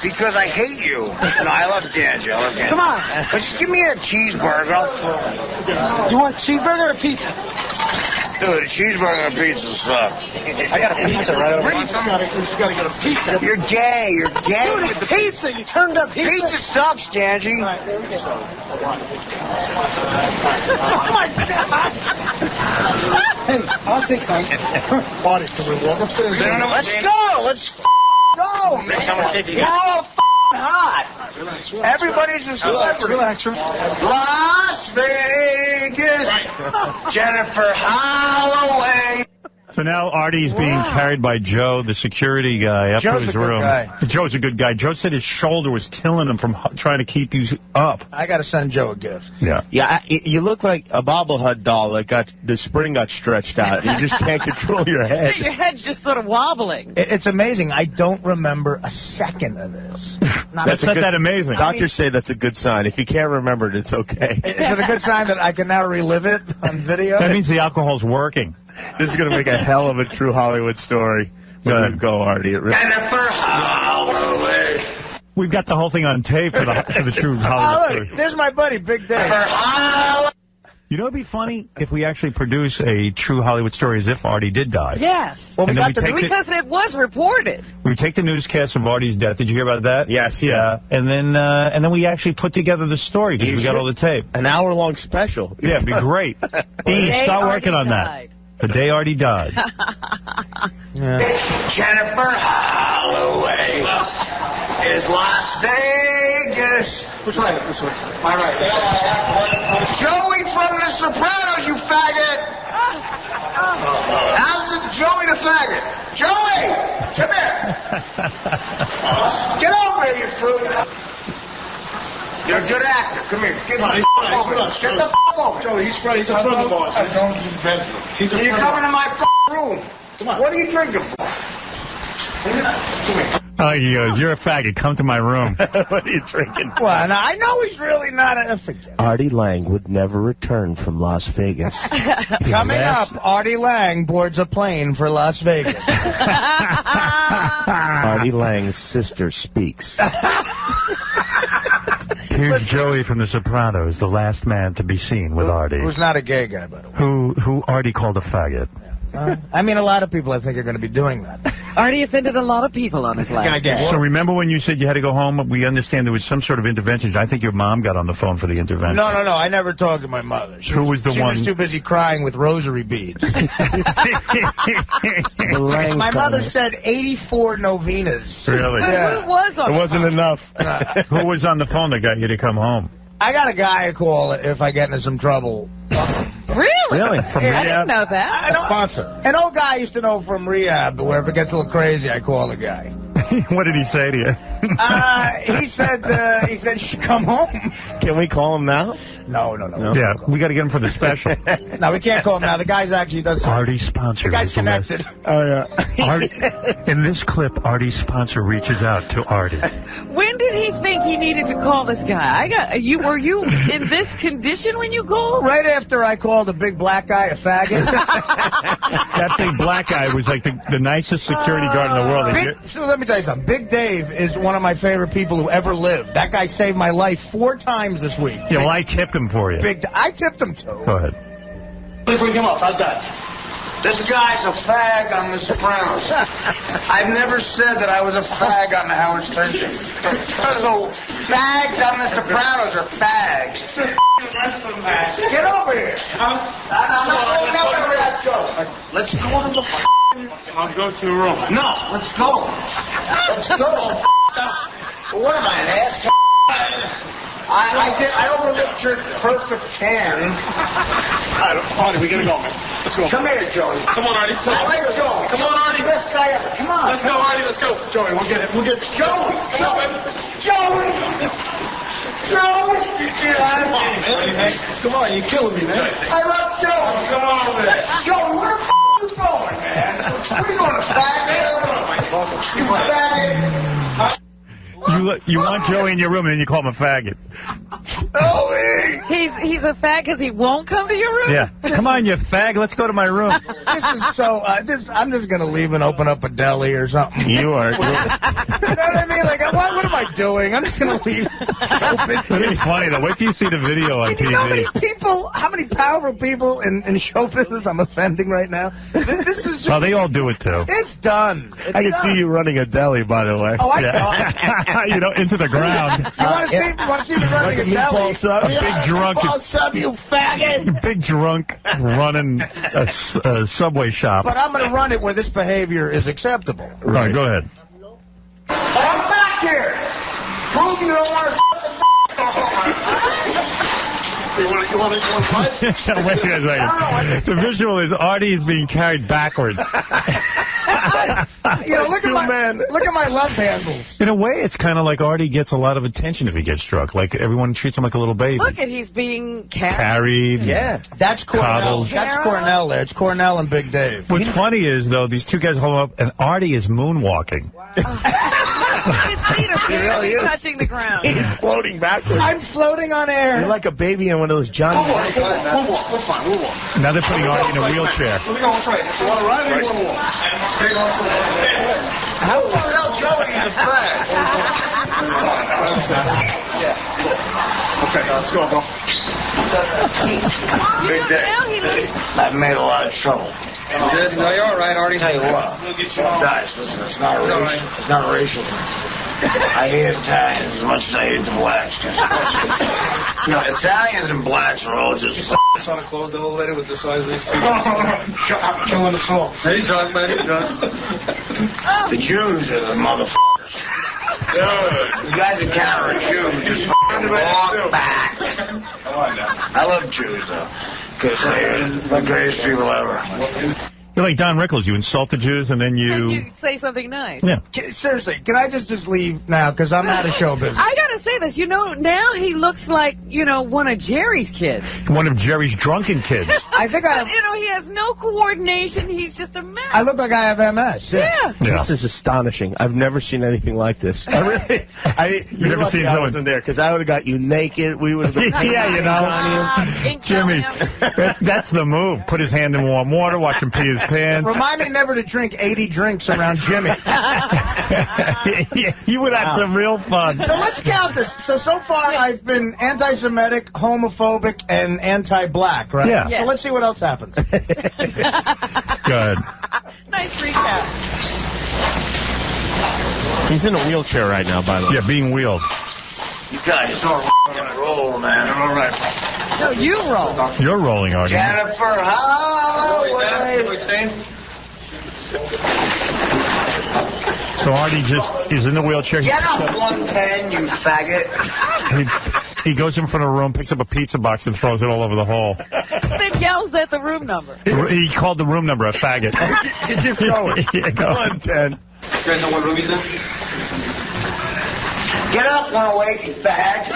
Because I hate you. No, I love D'Angelo. I love D'Angelo. Come on. But just give me a cheeseburger. I'll throw it. You want cheeseburger or pizza? Dude, a cheeseburger and pizza suck. I got a pizza right over here. We just gotta get a pizza. You're gay. You're gay. Dude, with the pizza. You turned up pizza. Pizza sucks, Ganji. Oh my God. Hey, I'll take some. Artie, can we walk upstairs? Let's go. Let's go, man. You're all hot. Everybody's a celebrity. Relax. Las Vegas. Jennifer Holloway. So now Artie's being carried by Joe, the security guy, up to his room. Joe's a good guy. Joe said his shoulder was killing him from trying to keep these up. I got to send Joe a gift. Yeah. Yeah, you look like a bobblehead doll that the spring got stretched out. You just can't control your head. Your head's just sort of wobbling. It's amazing. I don't remember a second of this. That's not that amazing. Doctors say that's a good sign. If you can't remember it, it's okay. Is it a good sign that I can now relive it on video? That means the alcohol's working. This is going to make a hell of a true Hollywood story. Go, Artie. Jennifer Holloway. We've got the whole thing on tape for the true Hollywood story. Look, there's my buddy, Big Dave. You know, it'd be funny if we actually produce a true Hollywood story as if Artie did die. Yes. Well, because it was reported. We take the newscast of Artie's death. Did you hear about that? Yes. Yeah. And then we actually put together the story because we got all the tape. An hour-long special. Yeah, it'd be great. Dean, start working on that. The day Artie died. Jennifer Holloway is Las Vegas. Which way? This way. My right. Joey from The Sopranos, you faggot. How's it, Joey the faggot? Joey, come here. Get over here, you fruit. You're a good actor. Come here. Get the f*** over. Get the f*** over. Joey, he's a friend of ours. You're coming to my room. Come on. What are you drinking for? Come here. Oh, he goes, you're a faggot. Come to my room. What are you drinking for? Well, now, I know he's really not a... Artie Lang would never return from Las Vegas. Coming up, Artie Lang boards a plane for Las Vegas. Artie Lang's sister speaks. Here's Joey from The Sopranos, the last man to be seen with Artie. Who's not a gay guy, by the way. Who Artie called a faggot. I mean, a lot of people, I think, are going to be doing that. Artie offended a lot of people on his last day. So remember when you said you had to go home? We understand there was some sort of intervention. I think your mom got on the phone for the intervention. No. I never talked to my mother. Who was the one? She was too busy crying with rosary beads. My mother said 84 novenas. Really? Yeah. Who was on It wasn't enough. Who was on the phone that got you to come home? I got a guy I call if I get into some trouble. Really? From I rehab? didn't know that. Sponsor. An old guy I used to know from rehab, where if it gets a little crazy, I call the guy. What did he say to you? He said you should come home. Can we call him now? No. Yeah, we got to get him for the special. No, we can't call him now. The guy's actually does. Artie's sponsor. The guy's connected. Oh, yeah. In this clip, Artie's sponsor reaches out to Artie. When did he think he needed to call this guy? Were you in this condition when you called? Right after I called a big black guy a faggot. That big black guy was like the nicest security guard in the world. So let me tell you something. Big Dave is one of my favorite people who ever lived. That guy saved my life 4 times this week. Yeah, well, I tipped him for you. I tipped him too. Go ahead. Bring him up. How's that? This guy's a fag on The Sopranos. I've never said that I was a fag on the Howard Stern show. So, fags on The Sopranos are fags. Get over here. I'm not going over that show. Let's go to the I'll go to your room. No, let's go. Let's go. What am I, an ass? I overlooked your perfect tan. All right, Artie, we gotta go, man. Let's go. Come here, Joey. Come on, Artie. Let's go. I like Joey. Come on, Artie. Best guy ever. Come on. Let's go, Artie. Let's go. Joey, we'll get it. We'll get Joey. Joey. Come on, you're killing me, man. I love Joey. Come on, man. Joey, where the f*** you going, man? Where are you going, a faggot? You faggot? You want Joey in your room and then you call him a faggot. He's a fag because he won't come to your room? Yeah. Come on, you fag. Let's go to my room. This is so... I'm just going to leave and open up a deli or something. You are. You know what I mean? Like, what am I doing? I'm just going to leave. It is funny, though. Wait till you see the video on TV. You know how many powerful people in show business I'm offending right now? This is just... Oh, they all do it, too. It's done. I can see you running a deli, by the way. Oh, I know. You know, into the ground. You want to see me running a deli? A big drunk. Sub, you faggot. Big drunk running a Subway shop. But I'm going to run it where this behavior is acceptable. All right, go ahead. I'm back here. Prove you don't want You want to fight? Wait a second. The visual is Artie is being carried backwards. Look at my love handles. In a way, it's kind of like Artie gets a lot of attention if he gets drunk. Like, everyone treats him like a little baby. Look at he's being carried. Carried. Yeah. That's Cornell. That's Cornell there. It's Cornell and Big Dave. What's funny is, though, these two guys hold up, and Artie is moonwalking. His feet are barely touching the ground. He's floating backwards. I'm floating on air. You're like a baby in one of those Johnny... We'll walk. We're fine. We'll walk. Now they're putting Artie in a wheelchair. We're going straight. You want to ride or you want to walk? Straight on. How the hell Joey is a fag? Okay, let's go, bro. Big day. I've made a lot of trouble. This is all right, Artie. Tell you what, guys, listen, it's not a racial. It's not a racial thing. I hate Italians as much as I hate the blacks. You know, Italians and blacks are all just. Just want to close the elevator with the size of these two. Shut up, killing the soul. Hey, John, man, hey, John. The Jews are the motherfuckers. You guys are counter-Jews. Just walk back. I love Jews, though, because they're the greatest people ever. You're like Don Rickles. You insult the Jews, and then you say something nice. Yeah. Seriously, can I just leave now? Because I'm out of show business. I got to say this. Now he looks like, one of Jerry's kids. One of Jerry's drunken kids. I think he has no coordination. He's just a mess. I look like I have MS. Yeah. This is astonishing. I've never seen anything like this. You've never seen I wasn't there, because I would have got you naked. We would have been Jimmy, that's the move. Put his hand in warm water, watch him pee his pants. Remind me never to drink 80 drinks around Jimmy. You would have some real fun. So let's count this. So far I've been anti-Semitic, homophobic, and anti-black, right? Yeah. So let's see what else happens. Good. Nice recap. He's in a wheelchair right now, by the way. Yeah, being wheeled. You guys don't roll, man. All right. No, you roll. You're rolling, Artie. Jennifer Holloway. So Artie just is in the wheelchair. Get up, 110, you faggot. He goes in front of a room, picks up a pizza box, and throws it all over the hall. Then yells at the room number. He called the room number a faggot. Just go. Yeah, go. 110. You guys know what room he's in? Get up, 108, you fag.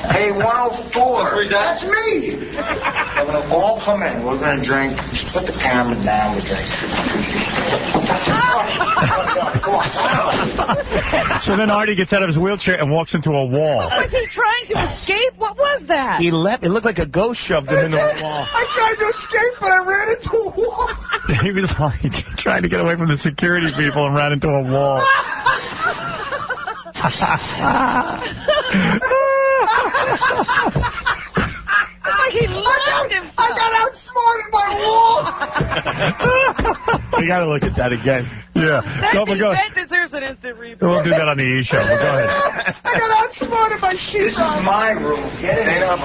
Hey, 104. That's me. All come in. We're going to drink. Just put the camera down. We drink. So then Artie gets out of his wheelchair and walks into a wall. Was he trying to escape? What was that? He left. It looked like a ghost shoved him into a wall. I tried to escape, but I ran into a wall. He was like trying to get away from the security people and ran into a wall. Like he loved himself. I got outsmarted by a wall. We got to look at that again. Yeah. That deserves an instant replay. We'll do that on the E! Show. But go ahead. I got outsmarted by sheep. This is my room. Get in here.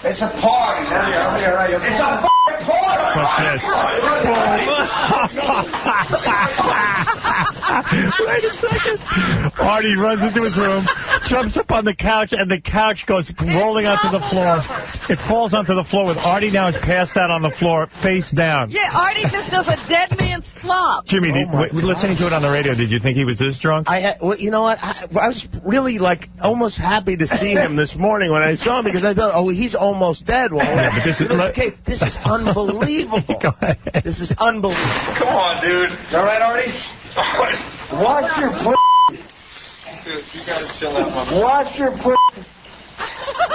It's a party. It's a fucking party. Wait a second. Artie runs into his room, jumps up on the couch, and the couch goes rolling onto the floor. It falls onto the floor with Artie now is passed out on the floor, face down. Yeah, Artie just does a dead man's flop. Jimmy, listening to it on the radio, did you think he was this drunk? Well, you know what? I was really, almost happy to see him this morning when I saw him, because I thought, he's almost dead. Well, yeah, but this is unbelievable. Go ahead. This is unbelievable. Come on, dude. All right, Artie? Watch your Dude, you guys chill out, mother. Wash your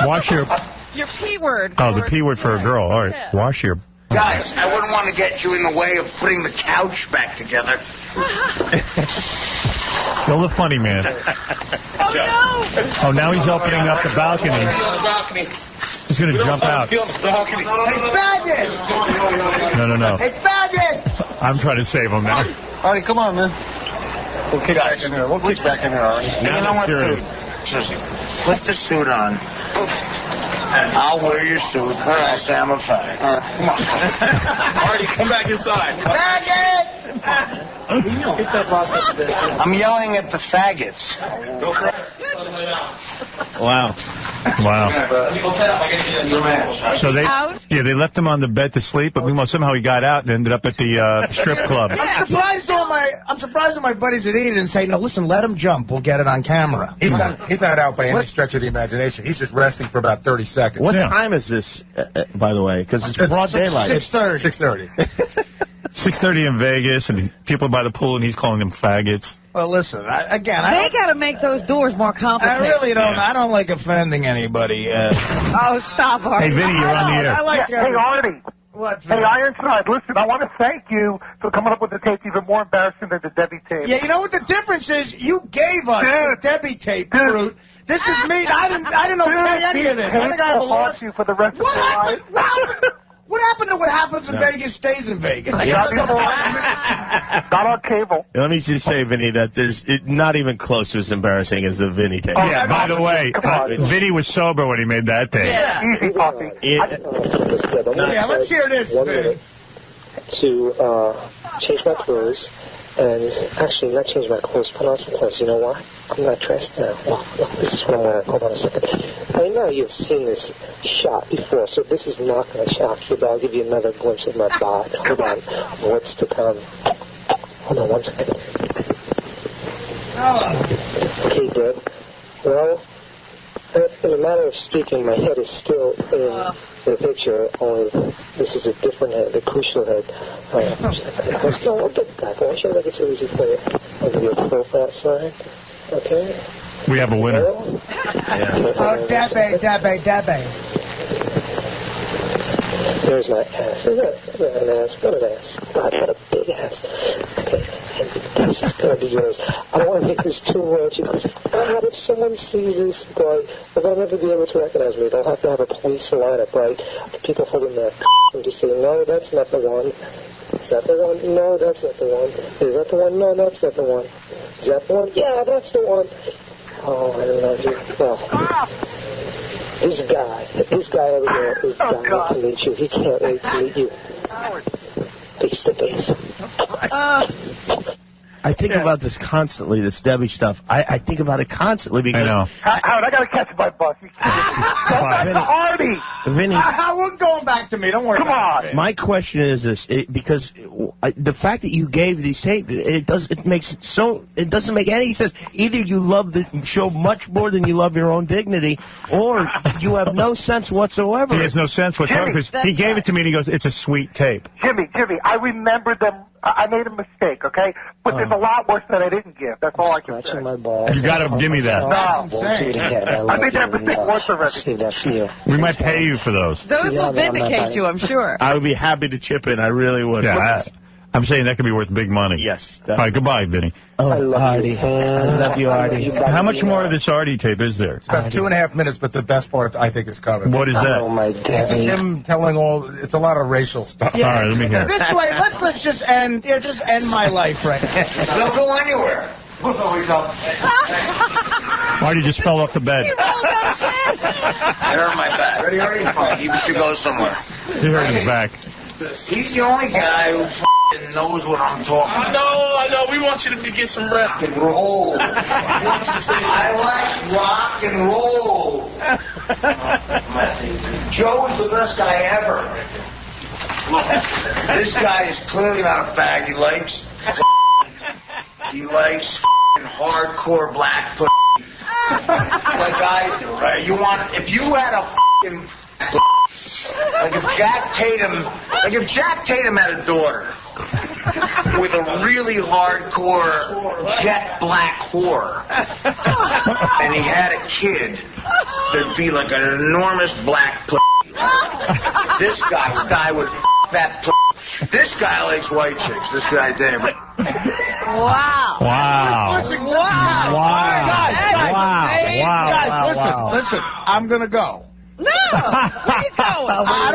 Wash your... Your P word. Oh, the P word for a girl. All right. Yeah. Wash your... Guys, I wouldn't want to get you in the way of putting the couch back together. Still the funny man. Oh, no. Oh, now he's opening up the balcony. He's going to jump out. Hey, faggot! No. Hey, faggot! I'm trying to save him now. Artie, come on, man. We'll kick back in here. We'll kick back in here, Artie. You know what, dude? Put the suit on. I'll wear your suit. I'll say I'm a fag. Come on. Artie, come back inside. Faggot! I'm yelling at the faggots. Wow. So they left him on the bed to sleep, but somehow he got out and ended up at the strip club. I'm surprised all my buddies at Eden say, no, listen, let him jump. We'll get it on camera. He's not out by any stretch of the imagination. He's just resting for about 30 seconds. What time is this, by the way? Because it's broad daylight. 6:30. 6:30 in Vegas, and people by the pool, and he's calling them faggots. Well, listen, they got to make those doors more complicated. I really don't. I don't like offending anybody. Oh, stop, Artie. Hey, Vinny, you're on the air. Hey, Artie. What? Hey, Ironside, listen, I want to thank you for coming up with the tape even more embarrassing than the Debbie tape. Yeah, you know what the difference is? You gave us the Debbie tape, Brute. This is me. I didn't know any of this. I think I have a lot. You for the rest of your life. What happened to what happens in Vegas stays in Vegas? Not on cable. Let me just say, Vinny, that there's not even close to as embarrassing as the Vinny tape. Oh, yeah, by the way, Vinny was sober when he made that tape. Yeah. Easy, Poppy. Yeah, let's hear this. 1 minute to change my clothes. And actually, not change my clothes, put on some clothes. You know why? I'm not dressed now. Well, look, this is what I'm wearing. Hold on a second. I know you've seen this shot before, so this is not going to shock you, but I'll give you another glimpse of my bod. Hold on. What's to come? Hold on 1 second. Okay, Deb. Well, in a matter of speaking, my head is still in the picture, only this is a different head, a crucial head. No, I'll get back. I want you to make it so easy for you. I'll give you a profile sign. Okay? We have a winner. Oh, Debbie. There's my ass. Isn't it? An ass. What an ass. God, what a big ass. Okay. And this is going to be yours. I don't want to make this too raunchy because God, if someone sees this, boy, they'll never be able to recognize me. They'll have to have a police lineup, right? People holding their and just say, no, that's not the one. Is that the one? No, that's not the one. Is that the one? No, that's not the one. Is that the one? Yeah, that's the one. Oh, I don't know. Well, this guy over there is dying to meet you. He can't wait to meet you. Face to face. I think about this constantly, this Debbie stuff. I think about it constantly because... I know. Howard, I got to catch my bus. Go back to Artie. Vinny. We're going back to me. Don't worry. Come on. My question is this, because the fact that you gave these tapes, it doesn't make any sense. Either you love the show much more than you love your own dignity, or you have no sense whatsoever. He has no sense whatsoever because he gave it to me and he goes, it's a sweet tape. Jimmy, I remember them. I made a mistake, okay? But there's a lot worse that I didn't give. That's all I can say. My balls. You got to give me that. No. I made that mistake once already. Save that for you. We might pay you for those. Those will vindicate you, I'm sure. I would be happy to chip in. I really would. Yeah, I'm saying that could be worth big money. Yes. All right, goodbye, Vinny. I love Artie. you. I love you, Artie. How much more of this Artie tape is there? It's about 2.5 minutes, but the best part, I think, is covered. What is that? Oh, my It's daddy. him telling it's a lot of racial stuff. Yeah. All right, let me hear. This way, let's just end my life right now. Don't go anywhere. We'll always up. Artie just fell off the bed. I hurt my back. Ready, Artie? He should go somewhere. He hurt his back. He's the only guy who knows what I'm talking about. I know. We want you to get some rep. Rock and roll. I like rock and roll. Joe is the best guy ever. This guy is clearly not a fag. He likes hardcore black pussy. Like guys do, right? If you had a like if Jack Tatum had a daughter, with a really hardcore jet black whore. And he had a kid that'd be like an enormous black This guy would that This guy likes white chicks. This guy, Dave. Wow. Wow. Listen, Wow. Listen, I'm going to go. No! Where you going?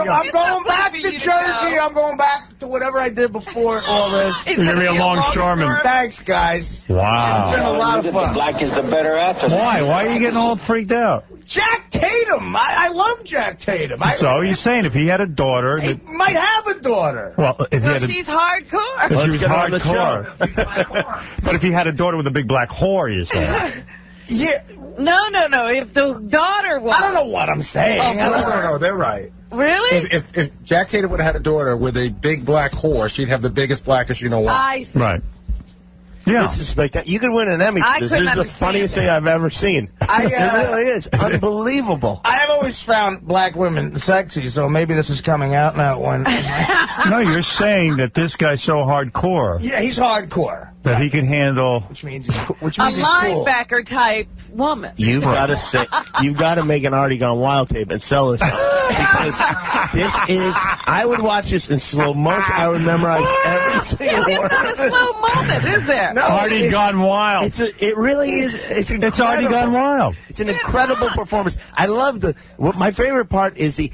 I'm going back to Jersey. I'm going back to whatever I did before all this. You're going to be a longshoreman. Thanks, guys. Wow. It's been a lot of fun. The black is the better athlete. Why? Why are you getting all freaked out? Jack Tatum. I love Jack Tatum. So you're saying if he had a daughter... He might have a daughter. Well, if he had she's hardcore. If she was hardcore. But if he had a daughter with a big black whore, you're saying... Yeah. No. If the daughter was... I don't know what I'm saying. Oh, No, they're right. Really? If Jack Tatum would have had a daughter with a big black whore, she'd have the biggest, blackest you know what. I see. Right. Yeah. This is spectacular. You could win an Emmy. This is the funniest thing I've ever seen. It really is. Unbelievable. I have always found black women sexy, so maybe this is coming out now. No, you're saying that this guy's so hardcore. Yeah, he's hardcore. That he can handle... Which means a he's linebacker type woman. You've got to make an Artie Gone Wild tape and sell this because this is. I would watch this in slow motion. I would memorize every single word. It's not a slow moment, is there? No, Artie Gone Wild. It really is. It's Artie Gone Wild. It's an incredible performance. I love my favorite part is the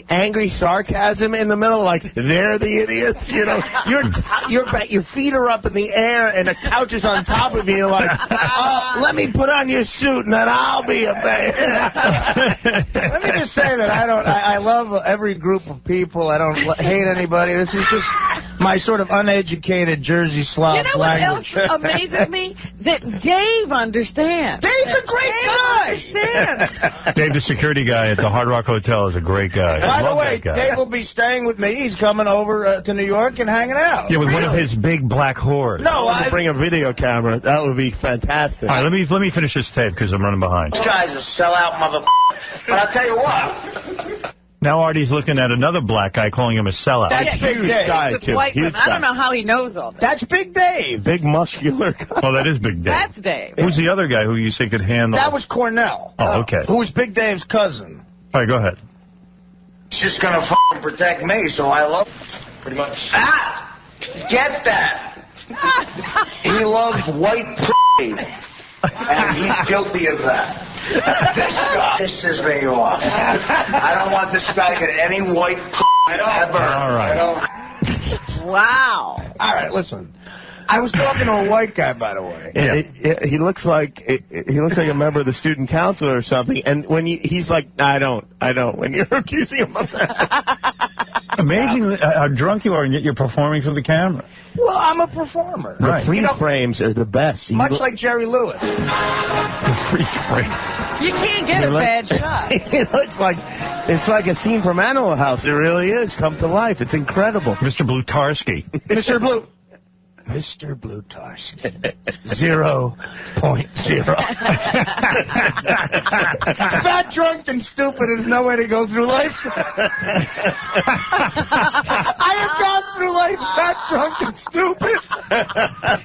angry sarcasm in the middle. Like they're the idiots. You know, your feet are up in the air and the couch is on top of you. You're like, oh, let me put on your suit and then I'll be a man. Let me just say that I love every group of people. I don't hate anybody. This is just my sort of uneducated Jersey Slav language. You know what else amazes me? That Dave understands. Dave's a great guy. Understands. Dave, the security guy at the Hard Rock Hotel, is a great guy. By the way, Dave will be staying with me. He's coming over to New York and hanging out. Yeah, with one of his big black whores. No, I bring a video camera. That would be fantastic. All right, let me finish this tape because I'm running behind. This guy's a sellout motherfucker. But I'll tell you what. Now Artie's looking at another black guy calling him a sellout. That's Big Dave. I don't know how he knows all that. That's Big Dave. Big muscular guy. Oh, that is Big Dave. That's Dave. Who's the other guy who you say could handle? That was Cornell. Oh, okay. Who was Big Dave's cousin. All right, go ahead. He's just going to fucking protect me, so I love him. Pretty much. Get that. He loves white and he's guilty of that. This guy pisses me off. I don't want this guy to get any white ever. All right. Wow. All right, listen. I was talking to a white guy, by the way. Yeah. He looks like a member of the student council or something. And when he's like, I don't. When you're accusing him of that. Amazing how drunk you are, and yet you're performing for the camera. Well, I'm a performer. The freeze frames are the best. Much like Jerry Lewis. The freeze frame. You can't get a bad shot. It looks like it's like a scene from Animal House. It really is come to life. It's incredible. Mr. Blutarski. Mr. Blutarski. 0.0. Fat, drunk, and stupid is no way to go through life. I have gone through life fat, drunk, and stupid.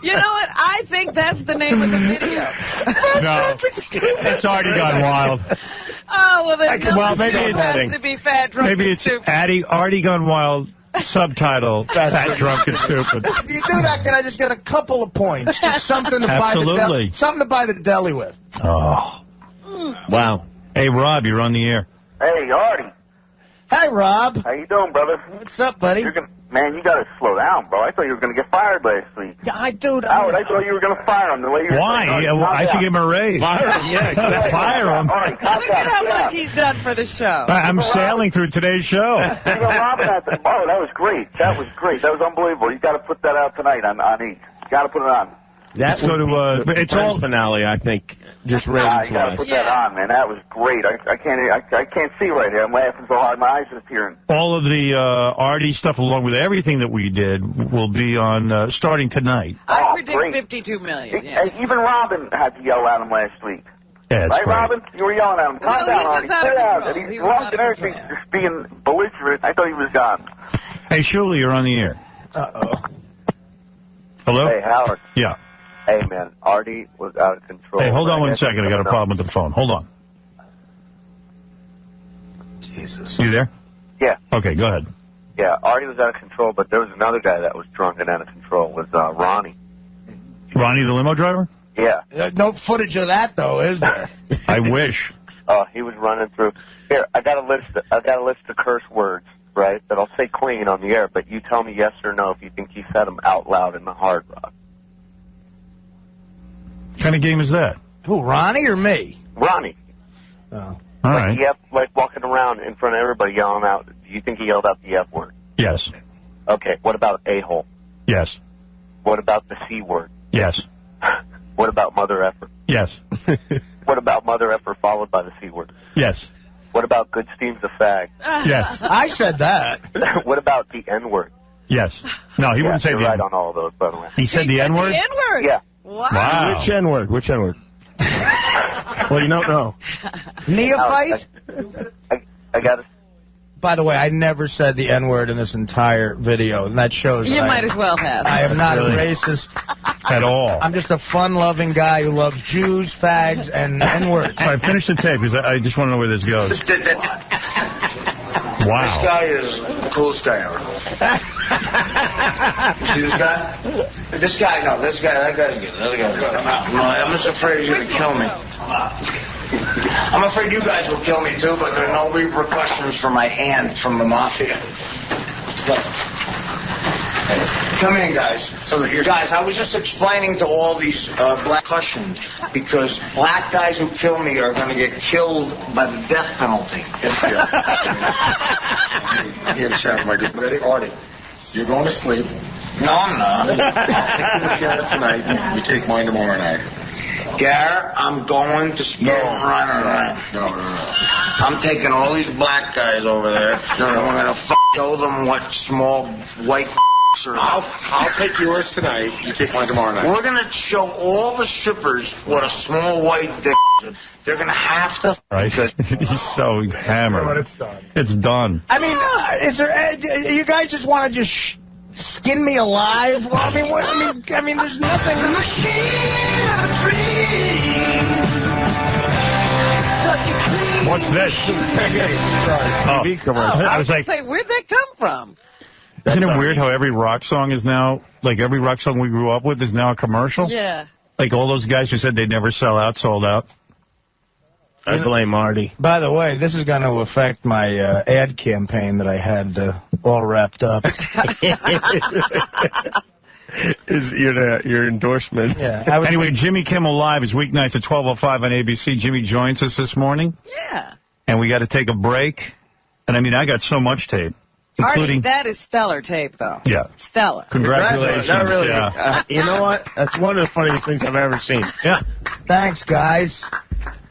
You know what? I think that's the name of the video. No, it's already gone wild. Oh, well, then maybe it has to be fat, drunk, maybe and it's stupid. Artie Gone Wild. Subtitle, fat, drunk, and stupid. If you do that, can I just get a couple of points? Just something to buy the deli with. Oh. Wow. Hey, Rob, you're on the air. Hey, Artie. Hey, Rob. How you doing, brother? What's up, buddy? Man, you got to slow down, bro. I thought you were going to get fired last week. Yeah, Howard, I thought you were going to fire him the way you were. Why? I should give him a raise. Fire him, yeah. Fire him. All right, Look at how much he's done for the show. I'm sailing through today's show. Robin, that was great. That was unbelievable. You got to put that out tonight on E. You got to put it on. Let's go to it's all finale, I think. Just ratings you got to put that on, man. That was great. I can't see right here. I'm laughing so hard, my eyes are tearing. All of the Artie stuff, along with everything that we did, will be on starting tonight. I predict 52 million. Yeah. Even Robin had to yell at him last week. Yeah, right, great. Robin? You were yelling at him. Calm down, Artie. Sit down. And he's drunk and everything, just being belligerent. I thought he was gone. Hey, Shuli, you're on the air. Uh-oh. Hello? Hey, Howard. Yeah. Hey, man, Artie was out of control. Hey, hold on 1 second. I got a problem with the phone. Hold on. Jesus. You there? Yeah. Okay, go ahead. Yeah, Artie was out of control, but there was another guy that was drunk and out of control. Was Ronnie. Ronnie, the limo driver? Yeah. No footage of that, though, is there? I wish. He was running through. Here, I got a list of curse words, right? That I'll say clean on the air, but you tell me yes or no if you think he said them out loud in the Hard Rock. What kind of game is that? Who, Ronnie or me? Ronnie. Oh. All right. Yep, like walking around in front of everybody yelling out. Do you think he yelled out the F word? Yes. Okay, what about a-hole? Yes. What about the C word? Yes. What about mother effer? Yes. What about mother effer followed by the C word? Yes. What about good steam's a fag? Yes. I said that. What about the N word? Yes. No, he wouldn't say you're the right N-word. on all of those, by the way. He said the N-word? The N-word? Yeah. Wow. Which N-word? Which N-word? Well, you don't know. Neophyte? I got to... By the way, I never said the N-word in this entire video, and that shows You might as well have. I am not Really? a racist. At all. I'm just a fun-loving guy who loves Jews, fags, and N-words. All right, finish the tape, because I just want to know where this goes. Wow. This guy is the coolest guy ever. See this guy? That guy's good. That guy's good. I'm just afraid he's going to kill me. I'm afraid you guys will kill me too, but there are no repercussions for my hand from the mafia. Look. Come in, guys. So guys, I was just explaining to all these black cushions because black guys who kill me are going to get killed by the death penalty. Here, Sheriff, my good buddy, Artie. You're going to sleep. No, I'm not. Tonight, you take mine tomorrow night. Garrett, I'm going to spin right. No. I'm taking all these black guys over there, and we're going to show them what small white are. I'll take yours tonight. You take mine tomorrow night. We're going to show all the strippers what a small white dick is. They're going to have to... Right? He's so hammered. But it's done. It's done. I mean, is there... you guys just want to just skin me alive? Well, I mean, there's nothing... The What's this? TV commercial. I was like, say, where'd that come from? isn't it weird how every rock song is now, like every rock song we grew up with is now a commercial? Yeah. Like all those guys who said they'd never sell out, sold out. I blame Artie. By the way, this is going to affect my ad campaign that I had all wrapped up. Is your endorsement. Yeah. Anyway, Jimmy Kimmel Live is weeknights at 12:05 on ABC. Jimmy joins us this morning. Yeah. And we got to take a break. And I mean, I got so much tape, including... Artie, that is stellar tape, though. Yeah. Stellar. Congratulations. Not really. Yeah. You know what? That's one of the funniest things I've ever seen. Yeah. Thanks, guys.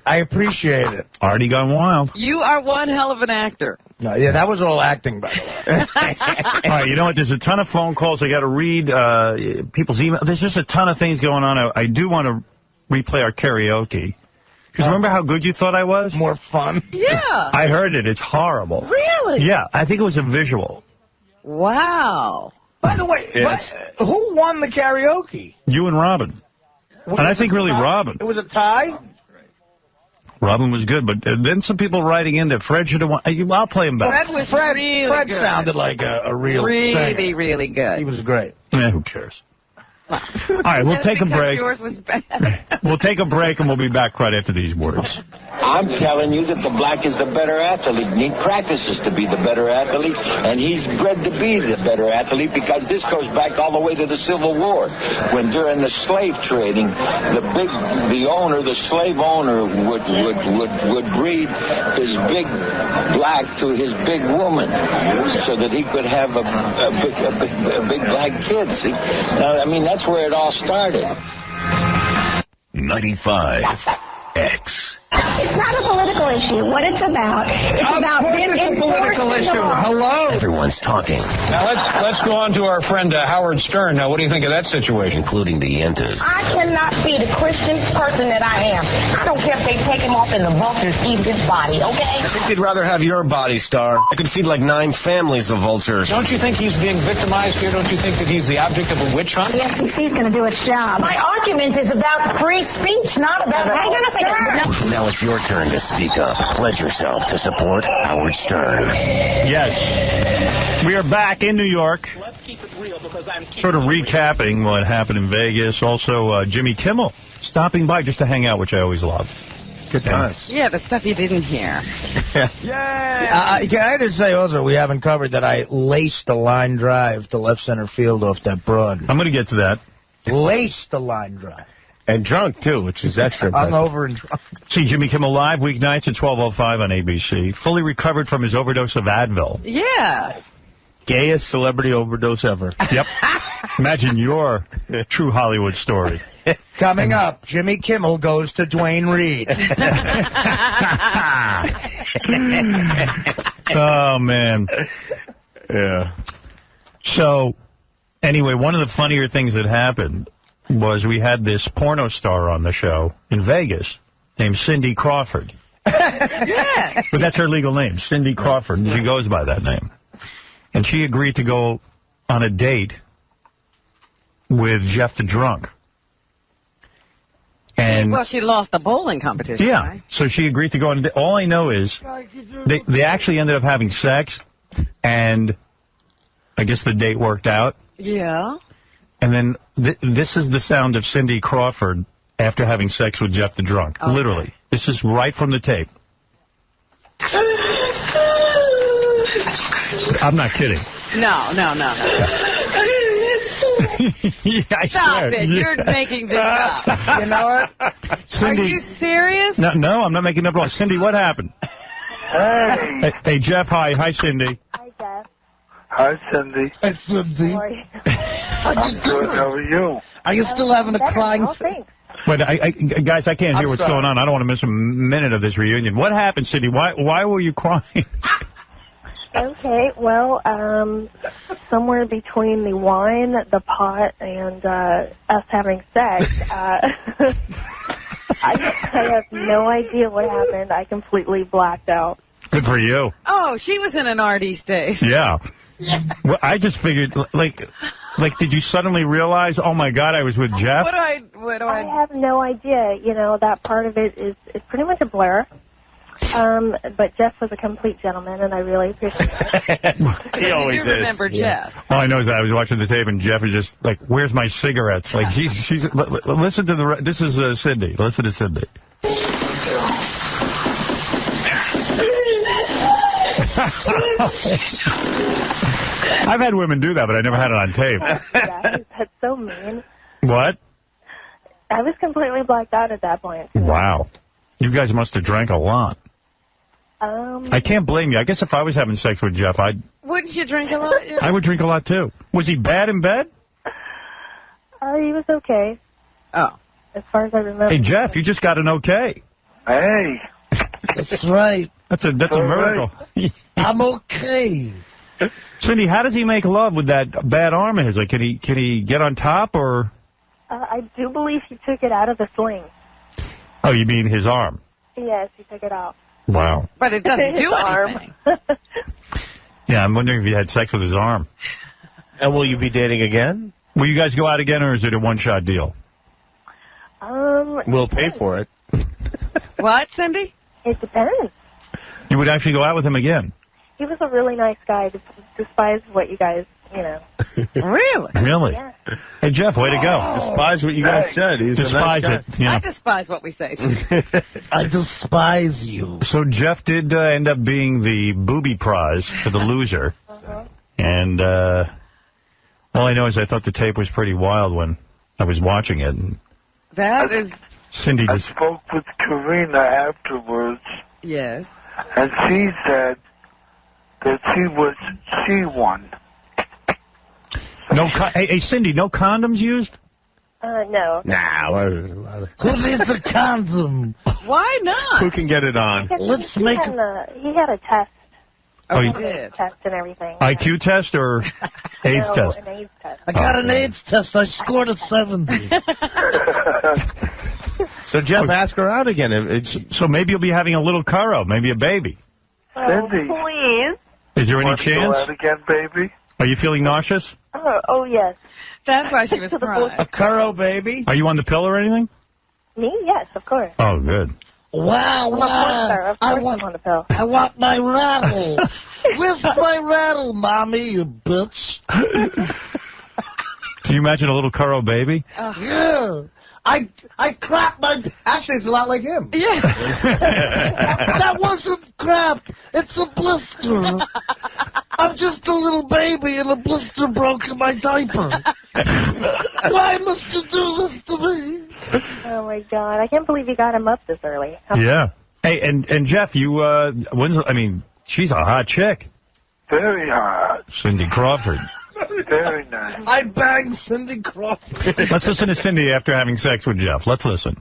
I appreciate it. Artie gone wild. You are one hell of an actor. No, yeah, that was all acting, by the way. All right, you know what? There's a ton of phone calls. I got to read people's email. There's just a ton of things going on. I do want to replay our karaoke. Because remember how good you thought I was? More fun. Yeah. I heard it. It's horrible. Really? Yeah, I think it was a visual. Wow. By the way, Yes. who won the karaoke? You and Robin. And I think really Robin. It was a tie? Robin was good, but then some people writing in that Fred should have won. I'll play him back. Fred was really Fred good. sounded like a real singer. Really good. He was great. Who cares? All right, we'll take a break. Yours was bad. We'll take a break, and we'll be back right after these words. I'm telling you that the black is the better athlete, and he practices to be the better athlete, and he's bred to be the better athlete because this goes back all the way to the Civil War, when during the slave trading, the slave owner would breed his big black to his big woman, so that he could have a big black kid. See, now, I mean, that's where it all started. 95X. It's not a political issue. What it's about, It's a political issue. Hello? Everyone's talking. Now, let's go on to our friend Howard Stern. Now, what do you think of that situation? Including the Yentas. I cannot be the Christian person that I am. I don't care if they take him off and the vultures eat his body, okay? I think they'd rather have your body, Star. I could feed like 9 families of vultures. Don't you think he's being victimized here? Don't you think that he's the object of a witch hunt? The FCC is going to do its job. My argument is about free speech, not about... Hang on a second. Now it's your turn to speak up. Pledge yourself to support Howard Stern. Yes. We are back in New York. Sort of recapping what happened in Vegas. Also, Jimmy Kimmel stopping by just to hang out, which I always love. Good times. Yeah, the stuff you didn't hear. Can I just say also, we haven't covered that I laced a line drive to left center field off that broad. I'm going to get to that. Laced the line drive. And drunk, too, which is extra impressive. Hungover and drunk. See Jimmy Kimmel live weeknights at 12:05 on ABC. Fully recovered from his overdose of Advil. Yeah. Gayest celebrity overdose ever. Yep. Imagine your true Hollywood story. Coming up, Jimmy Kimmel goes to Dwayne Reed. Oh, man. Yeah. So, anyway, one of the funnier things that happened was we had this porno star on the show in Vegas named Cindy Crawford. Yes. But that's her legal name, Cindy Crawford, and she goes by that name. And she agreed to go on a date with Jeff the Drunk. And well, she lost the bowling competition, yeah, right? So she agreed to go on. All I know is they actually ended up having sex, and I guess the date worked out. Yeah. And then this is the sound of Cindy Crawford after having sex with Jeff the Drunk. Okay. Literally. This is right from the tape. I'm not kidding. No. Yeah, Stop it. You're making this up. You know what? Cindy, are you serious? No, I'm not making it up. Cindy, what happened? Hey, Jeff, hi. Hi, Cindy. Hi, Jeff. Hi, Cindy. Hi, Cindy. I'm good. How are you? Are you still having a crying fit? But guys, I can't hear what's going on. I don't want to miss a minute of this reunion. What happened, Cindy? Why were you crying? Okay, well, somewhere between the wine, the pot, and us having sex, I have no idea what happened. I completely blacked out. Good for you. Oh, she was in an Artie state. Yeah. Well, I just figured, like, did you suddenly realize, oh, my God, I was with Jeff? What do I have no idea. You know, that part of it is pretty much a blur. But Jeff was a complete gentleman, and I really appreciate it. He always is. Remember Jeff. All I know is that I was watching the tape, and Jeff is just like, "Where's my cigarettes?" Like, she's. Listen to the. This is Cindy. Listen to Cindy. I've had women do that, but I never had it on tape. Yeah, that's so mean. What? I was completely blacked out at that point. Wow. You guys must have drank a lot. I can't blame you. I guess if I was having sex with Jeff, Wouldn't you drink a lot? I would drink a lot, too. Was he bad in bed? He was okay. Oh. As far as I remember. Hey, Jeff, you just got an okay. Hey. That's right. That's a miracle. Right. I'm okay. Cindy, how does he make love with that bad arm of his? Like, can he get on top, or? I do believe he took it out of the sling. Oh, you mean his arm? Yes, he took it out. Wow. But it doesn't do anything. Yeah, I'm wondering if he had sex with his arm. And will you be dating again? Will you guys go out again, or is it a one-shot deal? We'll pay for it. What, Cindy? It depends. You would actually go out with him again? He was a really nice guy, despite what you guys, you know. Really? Really? Yeah. Hey, Jeff, way to go. Despise what you guys said. He's despise a nice it. Yeah. I despise what we say. I despise you. So Jeff did end up being the booby prize for the loser. And all I know is I thought the tape was pretty wild when I was watching it. And that is... Cindy I just... spoke with Karina afterwards. Yes. And she said that she won. No, hey, Cindy, no condoms used? No. Nah. Who needs a condom? Why not? Who can get it on? Let's he make he had a test. Oh, you did? Test and everything. IQ test or AIDS no, test? an AIDS test. I got an AIDS test. I scored a 70. So, Jeff, ask her out again. So maybe you'll be having a little Curro, maybe a baby. Oh, please. Is there any Want to go chance? out again, baby? Are you feeling nauseous? Oh, yes. That's why she was crying. A Curro baby? Are you on the pill or anything? Me? Yes, of course. Oh, good. Wow, Of course, sir. Of course I'm on the pill. I want my rattle. Where's my rattle, Mommy, you bitch? Can you imagine a little Curro baby? Yeah. I crap my... Actually, it's a lot like him. Yeah. That wasn't crap. It's a blister. I'm just a little baby and a blister broke in my diaper. Why must you do this to me? Oh, my God. I can't believe you got him up this early. Yeah. Hey, and Jeff, you, she's a hot chick. Very hot. Cindy Crawford. Very nice. I banged Cindy Crawford. Let's listen to Cindy after having sex with Jeff. Let's listen.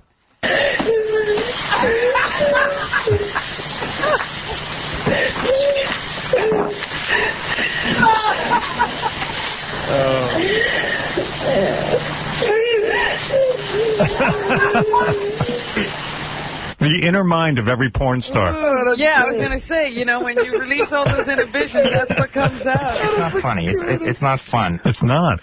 The inner mind of every porn star. Yeah, I was going to say, you know, when you release all those inhibitions, that's what comes out. It's not funny. It's not fun. It's not.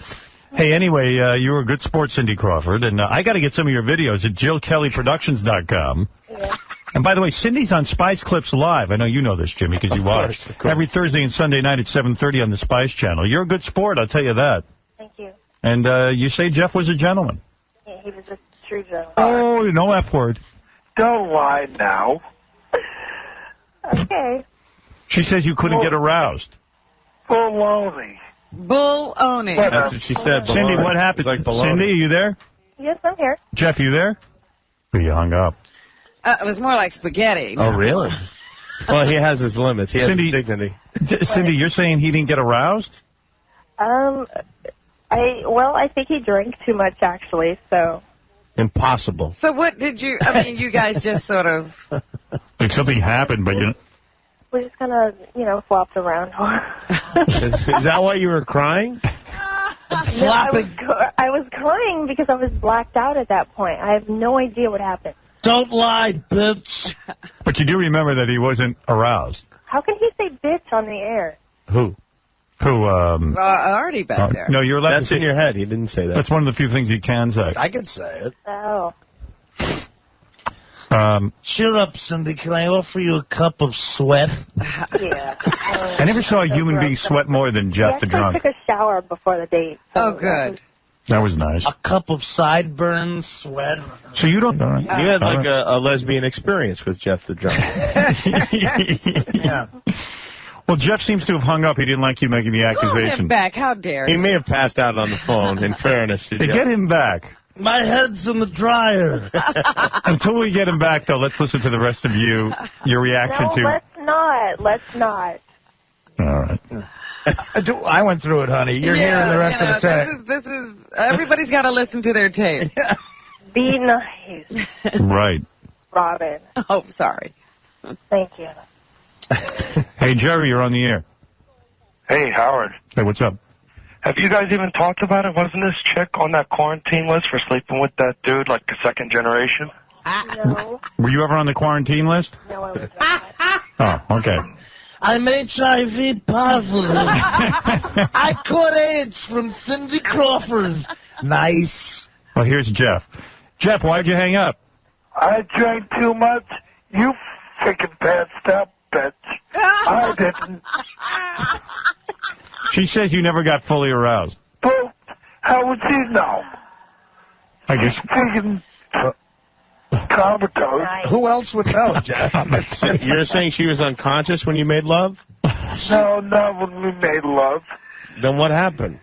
Hey, anyway, you were a good sport, Cindy Crawford, and I got to get some of your videos at JillKellyProductions.com. Yeah. And by the way, Cindy's on Spice Clips Live. I know you know this, Jimmy, because you watch. Every Thursday and Sunday night at 7:30 on the Spice Channel. You're a good sport, I'll tell you that. Thank you. And you say Jeff was a gentleman. Yeah, he was a true gentleman. Oh, no F word. Don't lie now. Okay. She says you couldn't get aroused. Baloney. Bull-owning. That's what she said. Cindy, what happened? Like Cindy, are you there? Yes, I'm here. Jeff, you there? Oh, you hung up. It was more like spaghetti. Oh, really? Well, he has his limits. He has Cindy, his dignity. Cindy, you're saying he didn't get aroused? I think he drank too much, actually, so... Impossible. So what did you, I mean, you guys just sort of... Like something happened, but you... We just kind of, flopped around. Is that why you were crying? No, I was crying because I was blacked out at that point. I have no idea what happened. Don't lie, bitch. But you do remember that he wasn't aroused. How can he say bitch on the air? Who? Artie back there. No, you're allowed That's to say... in your head. He didn't say that. That's one of the few things you can say. I can say it. Oh. Cheer up, Cindy. Can I offer you a cup of sweat? Yeah. I never saw a human being sweat more than Jeff the drunk. I took a shower before the date. So Oh, good. That was nice. A cup of sideburns, sweat. So you don't... You had like a lesbian experience with Jeff the drunk. Yeah. Well, Jeff seems to have hung up. He didn't like you making the Call him accusation. back. How dare He you? may have passed out on the phone, in fairness to Hey, Jeff. get him back. My head's in the dryer. Until we get him back, though, let's listen to the rest of your reaction No, to... let's not. All right. I went through it, honey. You're hearing the rest of the tape. This is, everybody's got to listen to their tape. Be nice, Right. Robin. Oh, sorry. Thank you. Hey, Jerry, you're on the air. Hey, Howard. Hey, what's up? Have you guys even talked about it? Wasn't this chick on that quarantine list for sleeping with that dude, like a second generation? No. Were you ever on the quarantine list? No, I was not. Oh, okay. I'm HIV positive. I caught AIDS from Cindy Crawford. Nice. Well, here's Jeff. Jeff, why'd you hang up? I drank too much. You freaking passed up, bitch. I didn't. She says you never got fully aroused. Well, how would she know? I guess... Freaking comatose. Who else would know, Jeff? You're saying she was unconscious when you made love? No, not when we made love. Then what happened?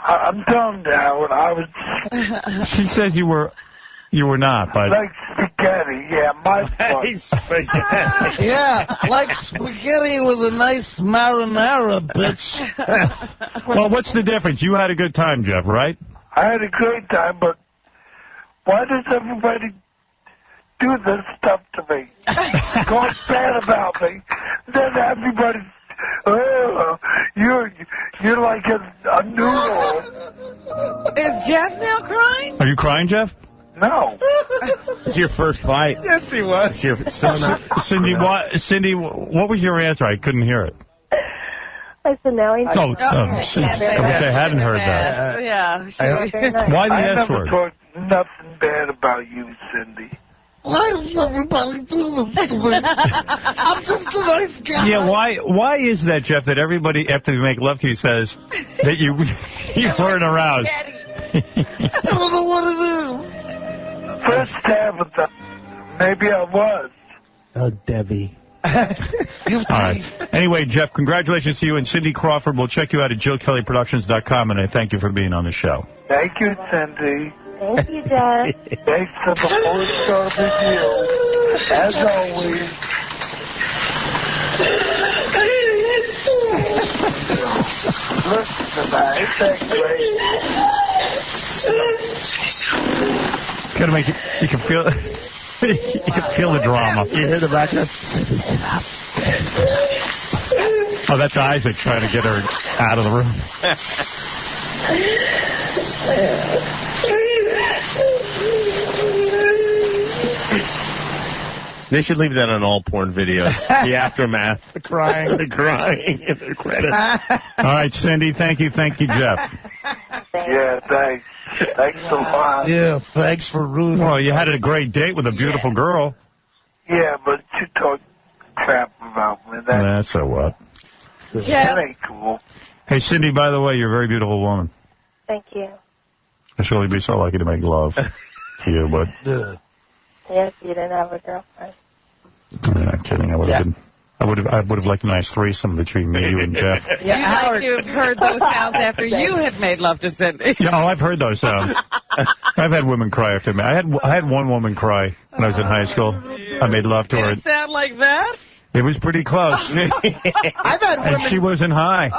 I'm telling you, Howard, I was She says you were not, but... like spaghetti. Yeah, my fault. Spaghetti. Yeah, like spaghetti with a nice marinara, bitch. Well, what's the difference? You had a good time, Jeff, right? I had a great time, but why does everybody do this stuff to me? Talk bad about me. Then everybody, you're like a noodle. Is Jeff now crying? Are you crying, Jeff? No. It's your first fight. Yes, he was. It's your Cindy, what was your answer? I couldn't hear it. I said no. I hadn't heard that. Yeah. Why the I S never word? thought nothing bad about you, Cindy. Why does everybody do this to me? I'm just a nice guy. Yeah, why is that, Jeff, that everybody, after they make love to you, says that you weren't aroused? I don't know what it is. First Tabitha, maybe I was. Oh, Debbie. All right. Anyway, Jeff, congratulations to you and Cindy Crawford. We'll check you out at JillKellyProductions.com, and I thank you for being on the show. Thank you, Cindy. Thank you, Jeff. Thanks for the whole review. As always. Listen to that. It's great. Gotta make it, you can feel you can feel the drama. You hear the background? Oh, that's Isaac trying to get her out of the room. They should leave that on all porn videos. The aftermath. The crying. The crying in the credits. All right, Cindy, thank you, Jeff. Yeah, thanks. Thanks a lot. Yeah, thanks for ruining. Well, you had a great date with a beautiful girl. Yeah, but you talk crap about me. That's so what? That ain't cool. Hey, Cindy, by the way, you're a very beautiful woman. Thank you. I'd surely be so lucky to make love to you, but... Yes, you didn't have a girlfriend. I'm not kidding. I would have liked a nice threesome between me, you, and Jeff. Yeah, you'd like to have heard those sounds after you had made love to Cindy. Yeah, I've heard those sounds. I've had women cry after me. I had one woman cry when I was in high school. I made love to her. Did it sound like that? It was pretty close. I've had women. And she wasn't high.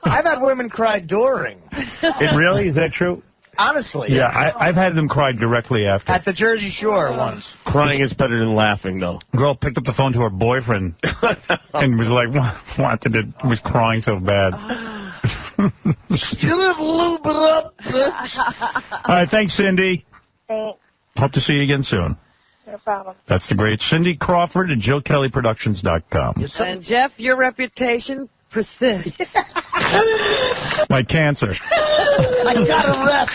I've had women cry during. It really? Is that true? Honestly. Yeah, I've had them cry directly after. At the Jersey Shore once. Crying is better than laughing, though. Girl picked up the phone to her boyfriend and was like, was crying so bad. You live a little bit up, bitch. All right, thanks, Cindy. Thanks. Hope to see you again soon. No problem. That's the great Cindy Crawford at JillKellyProductions.com. And, Jeff, your reputation persists. Like cancer. I got a rep.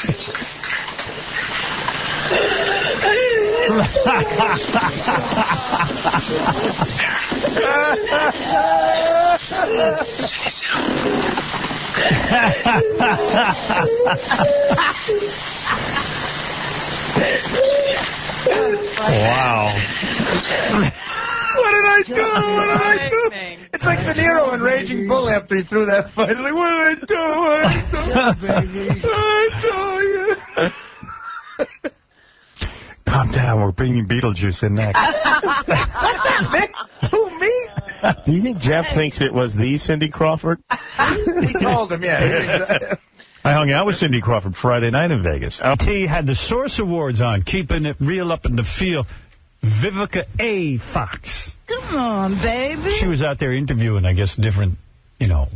Wow. What did I do? What did I do? It's like De Niro in Raging Bull after he threw that fight. Like, what did I do? What did I do? What did I do? Calm down. We're bringing Beetlejuice in next. What's that, Mick? Who, me? Do you think Jeff thinks it was the Cindy Crawford? We told him, yeah. I hung out with Cindy Crawford Friday night in Vegas. T had the Source Awards on, keeping it real up in the field. Vivica A. Fox. Come on, baby. She was out there interviewing, I guess, different,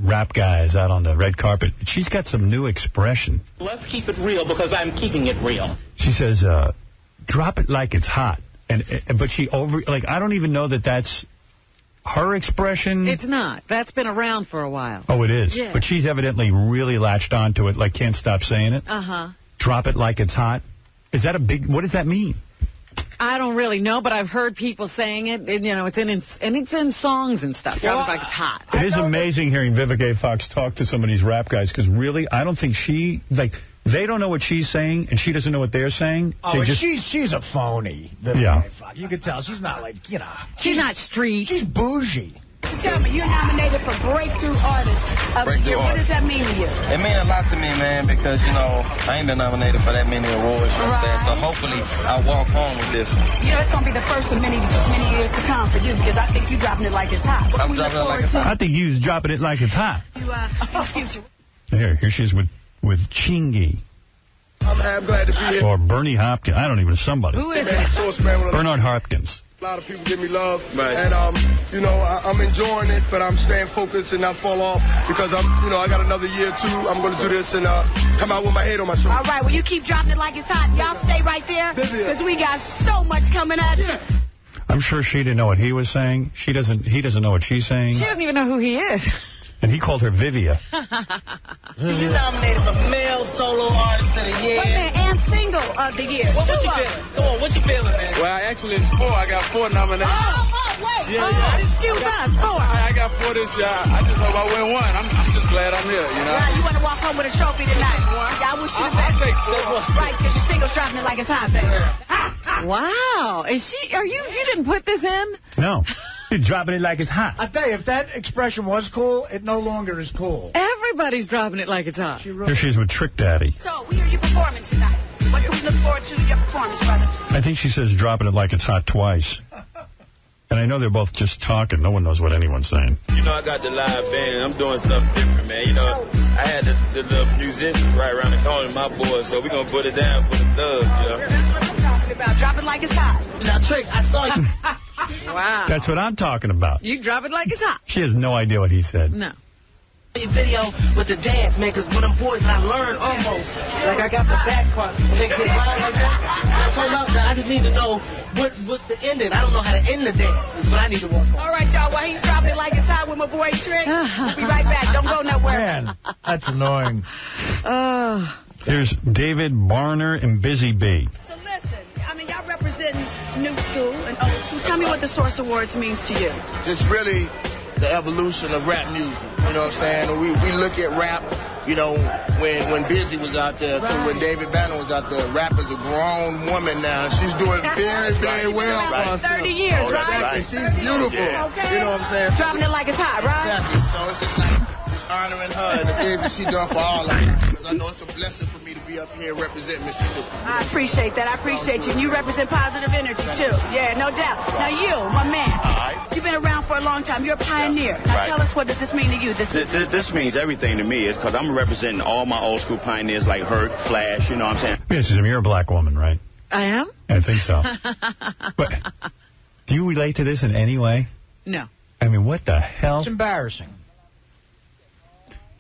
rap guys out on the red carpet. She's got some new expression. Let's keep it real because I'm keeping it real. She says, drop it like it's hot. But she I don't even know that that's her expression. It's not. That's been around for a while. Oh, it is? Yeah. But she's evidently really latched onto it, like can't stop saying it. Uh-huh. Drop it like it's hot. Is that what does that mean? I don't really know, but I've heard people saying it. And, it's in songs and stuff. Drop it like it's hot. It is amazing hearing Vivica A. Fox talk to some of these rap guys, because really, I don't think they don't know what she's saying, and she doesn't know what they're saying. Oh, she's a phony. Yeah. You can tell she's not She's not street. She's bougie. Tell me, you're nominated for Breakthrough Artist of the Year. What does that mean to you? It means a lot to me, man, because, I ain't been nominated for that many awards, you know what I'm saying? So hopefully I walk home with this one. It's going to be the first of many years to come for you, because I think you're dropping it like it's hot. I'm dropping it like it's hot. I think you's dropping it like it's hot. Your future. Here she is with Chingy. I'm glad to be here. Or Bernie Hopkins. I don't even know, somebody. Who is it? Bernard Hopkins. A lot of people give me love, and I'm enjoying it, but I'm staying focused and not fall off because I got another year too. I'm going to do this and come out with my head on my shoulder. All right, well, you keep dropping it like it's hot. Y'all stay right there because we got so much coming at you. I'm sure she didn't know what he was saying. He doesn't know what she's saying. She doesn't even know who he is. And he called her Vivia. You nominated for Male Solo Artist of the Year. Wait a minute, and Single of the Year. What you feeling? Come on, what you feeling, man? Well, actually, it's 4. I got 4 nominations. Wait. Excuse us. 4. I got 4 this year. I just hope I win 1. I'm just glad I'm here, you know. Right, you want to walk home with a trophy tonight. I wish you the best. I'll take 4. Right, because your single's dropping it like it's hot, baby. Wow. You didn't put this in? No. You're dropping it like it's hot. I tell you, if that expression was cool, it no longer is cool. Everybody's dropping it like it's hot. Here she is with Trick Daddy. So, we hear you performing tonight. What can we look forward to in your performance, brother? I think she says dropping it like it's hot twice. And I know they're both just talking. No one knows what anyone's saying. You know, I got the live band. I'm doing something different, man. You know, I had the little musicians right around the corner, my boys, so we're going to put it down for the thugs, yo. That's what I'm talking about. Drop it like it's hot. Now, Trick, I saw you. Wow. That's what I'm talking about. You drop it like it's hot. She has no idea what he said. No. Your video with the dance, man, because with them boys, I learned almost. Like, I got the back part. They get wild like that. I told them, I just need to know what's the ending. I don't know how to end the dance, but I need to work on. All right, y'all. While he's dropping it like it's hot with my boy Trick, we'll be right back. Don't go nowhere. Man, that's annoying. Here's David Barner and Busy Bee. So listen, I mean, y'all representing new school and old school. Tell me what the Source Awards means to you. Just really the evolution of rap music. You know what I'm saying? We look at rap, you know, when Busy was out there, too, when David Banner was out there. Rap is a grown woman now. She's doing very, very well for us. 30 years, right? She's beautiful. Okay. You know what I'm saying? Dropping it like it's hot, right? Exactly. So it's just like honoring her and the things that she done for all of us. Because I know it's a blessing for me to be up here representing Mississippi. I appreciate that. I appreciate you. And you represent positive energy, too. Yeah, no doubt. Now, you, my man, you've been around for a long time. You're a pioneer. Now, tell us, what does this mean to you? This means everything to me. It's because I'm representing all my old school pioneers like Herc, Flash, you know what I'm saying? Yes, you're a black woman, right? I am? I think so. But do you relate to this in any way? No. I mean, what the hell? It's embarrassing.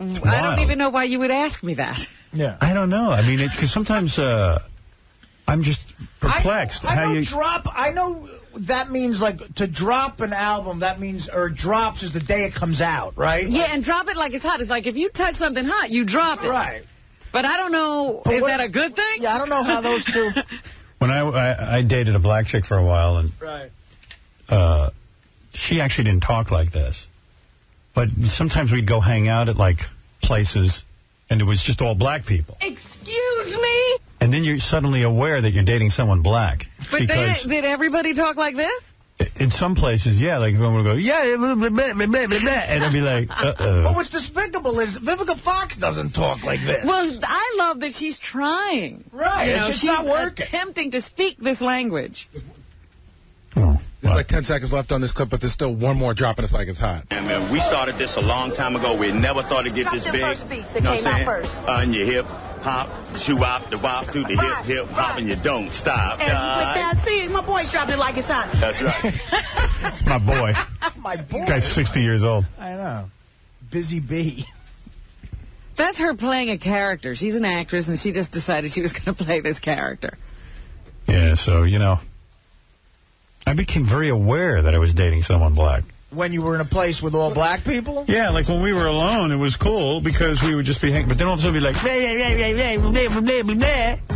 I don't even know why you would ask me that. Yeah. I don't know. I mean, because sometimes I'm just perplexed. I know that means, like, to drop an album, that means, or drops is the day it comes out, right? Yeah, and drop it like it's hot. It's like if you touch something hot, you drop it. Right. But I don't know, is that a good thing? Yeah, I don't know how those two... When I dated a black chick for a while, and she actually didn't talk like this. But sometimes we'd go hang out at, like, places, and it was just all black people. Excuse me? And then you're suddenly aware that you're dating someone black. But did everybody talk like this? In some places, yeah. Like, everyone would go, yeah, blah, blah, blah, blah, blah, blah, and I'd be like, uh-oh. But what's despicable is Vivica Fox doesn't talk like this. Well, I love that she's trying. Right. You know, It's just she's not working. attempting to speak this language. There's like 10 seconds left on this clip, but there's still one more dropping us like it's hot. And man, we started this a long time ago. We never thought it'd get this big. First beats that You know what came out I'm first. saying? On your hip, hop, shoo-wop, the wop, do the hip, hop, and you don't stop. And with that, see, my boy's dropping it like it's hot. That's right. My boy. My boy. Guy's 60 years old. I know. Busy Bee. That's her playing a character. She's an actress, and she just decided she was going to play this character. Yeah, so, you know, I became very aware that I was dating someone black. When you were in a place with all black people? Yeah, like when we were alone, it was cool because we would just be hanging. But then all of a sudden, be like,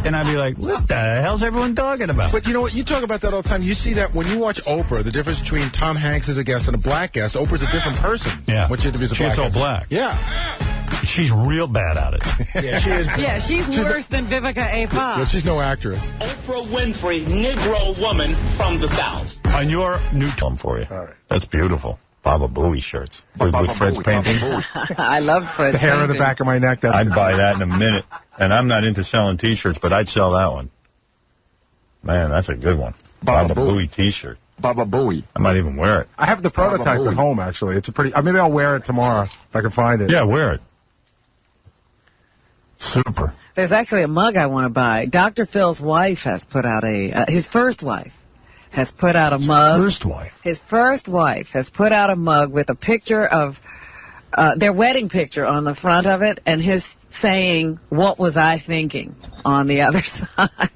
and I'd be like, what the hell's everyone talking about? But you know what? You talk about that all the time. You see that when you watch Oprah, the difference between Tom Hanks as a guest and a black guest. Oprah's a different person. Yeah. When she interviews a black She's all guest. black. Yeah. She's real bad at it. Yeah, she is. Yeah, she's worse than Vivica A. Fox. Yeah, she's no actress. Oprah Winfrey, Negro woman from the South. On your new film for you. All right. That's beautiful. Baba Booey shirts. With Fred's painting. I love Fred's The hair on painting. the back of my neck. I'd buy that in a minute. And I'm not into selling T-shirts, but I'd sell that one. Man, that's a good one. Baba Booey T-shirt. Baba Booey. I might even wear it. I have the prototype at home, actually. It's a pretty... maybe I'll wear it tomorrow if I can find it. Yeah, wear it. Super. There's actually a mug I want to buy. Dr. Phil's wife has put out his first wife has put out a mug. His first wife has put out a mug with a picture of their wedding picture on the front of it, and his saying, "What was I thinking?" on the other side.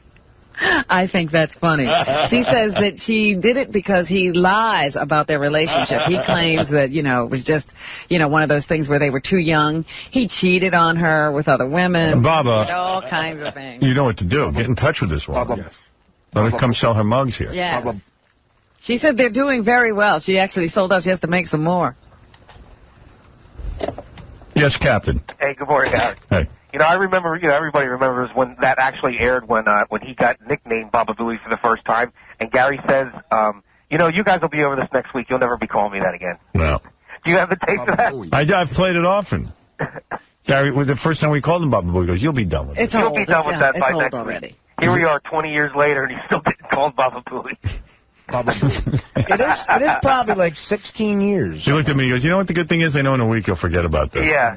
I think that's funny. She says that she did it because he lies about their relationship. He claims that, it was just, one of those things where they were too young. He cheated on her with other women. Baba, all kinds of things. You know what to do. Get in touch with this woman. Yes. Let her come sell her mugs here. Yeah. She said they're doing very well. She actually sold out. She has to make some more. Yes, Captain. Hey, good morning, Gary. Hey. I remember, everybody remembers when that actually aired when he got nicknamed Baba Booey for the first time. And Gary says, you guys will be over this next week. You'll never be calling me that again. No. Do you have the tape of that? I've played it often. Gary, the first time we called him Baba Booey, he goes, you'll be done with it. You'll be done with that by next week. Here we are 20 years later, and he's still getting called Baba Booey. It is probably like 16 years. He looked at me and goes, you know what the good thing is? I know in a week you'll forget about this. Yeah.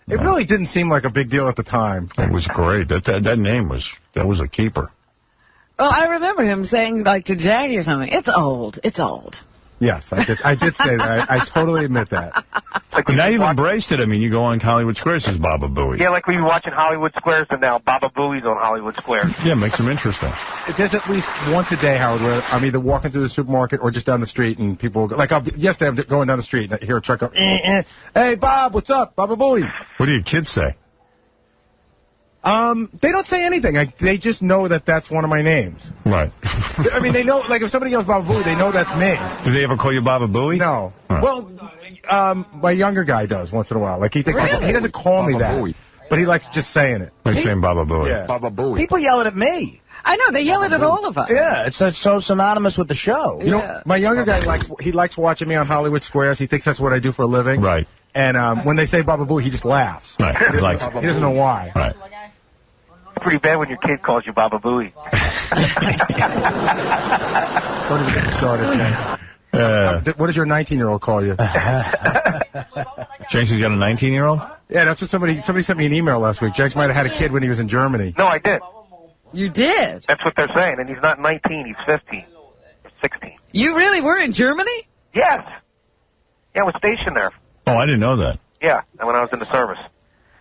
It really didn't seem like a big deal at the time. It was great. That name was a keeper. Well, I remember him saying, like, to Jackie or something, it's old. Yes, I did say that. I totally admit that. Now you've embraced it. I mean, you go on Hollywood Squares as Baba Booey. Yeah, like we were watching Hollywood Squares, and now Baba Booey's on Hollywood Squares. Yeah, it makes them interesting. There's at least once a day, Howard, where I'm either walking through the supermarket or just down the street, and people will go, like, yesterday I'm going down the street, and I hear a truck go, Hey, Bob, what's up? Baba Booey. What do your kids say? They don't say anything. They just know that that's one of my names. Right. I mean, they know, like, if somebody yells Baba Booey, they know that's me. Do they ever call you Baba Booey? No. Huh. Well, my younger guy does once in a while. Like, he thinks he doesn't call me that, but he likes just saying it. Like saying Baba Booey. Yeah. Baba Booey. People yell it at me. I know, they yell it at all of us. Yeah, it's so synonymous with the show. You know, my younger guy likes watching me on Hollywood Squares. He thinks that's what I do for a living. Right. And when they say Baba Booey, he just laughs. Right. He doesn't know why. Right. Pretty bad when your kid calls you Baba Booey. Don't even get me started, Janks. What does your 19-year-old call you? Janks has got a 19-year-old? Yeah, that's what somebody sent me an email last week. Janks might have had a kid when he was in Germany. No, I did. You did? That's what they're saying, and he's not 19, he's 15. 16. You really were in Germany? Yes. Yeah, I was stationed there. Oh, I didn't know that. Yeah, when I was in the service.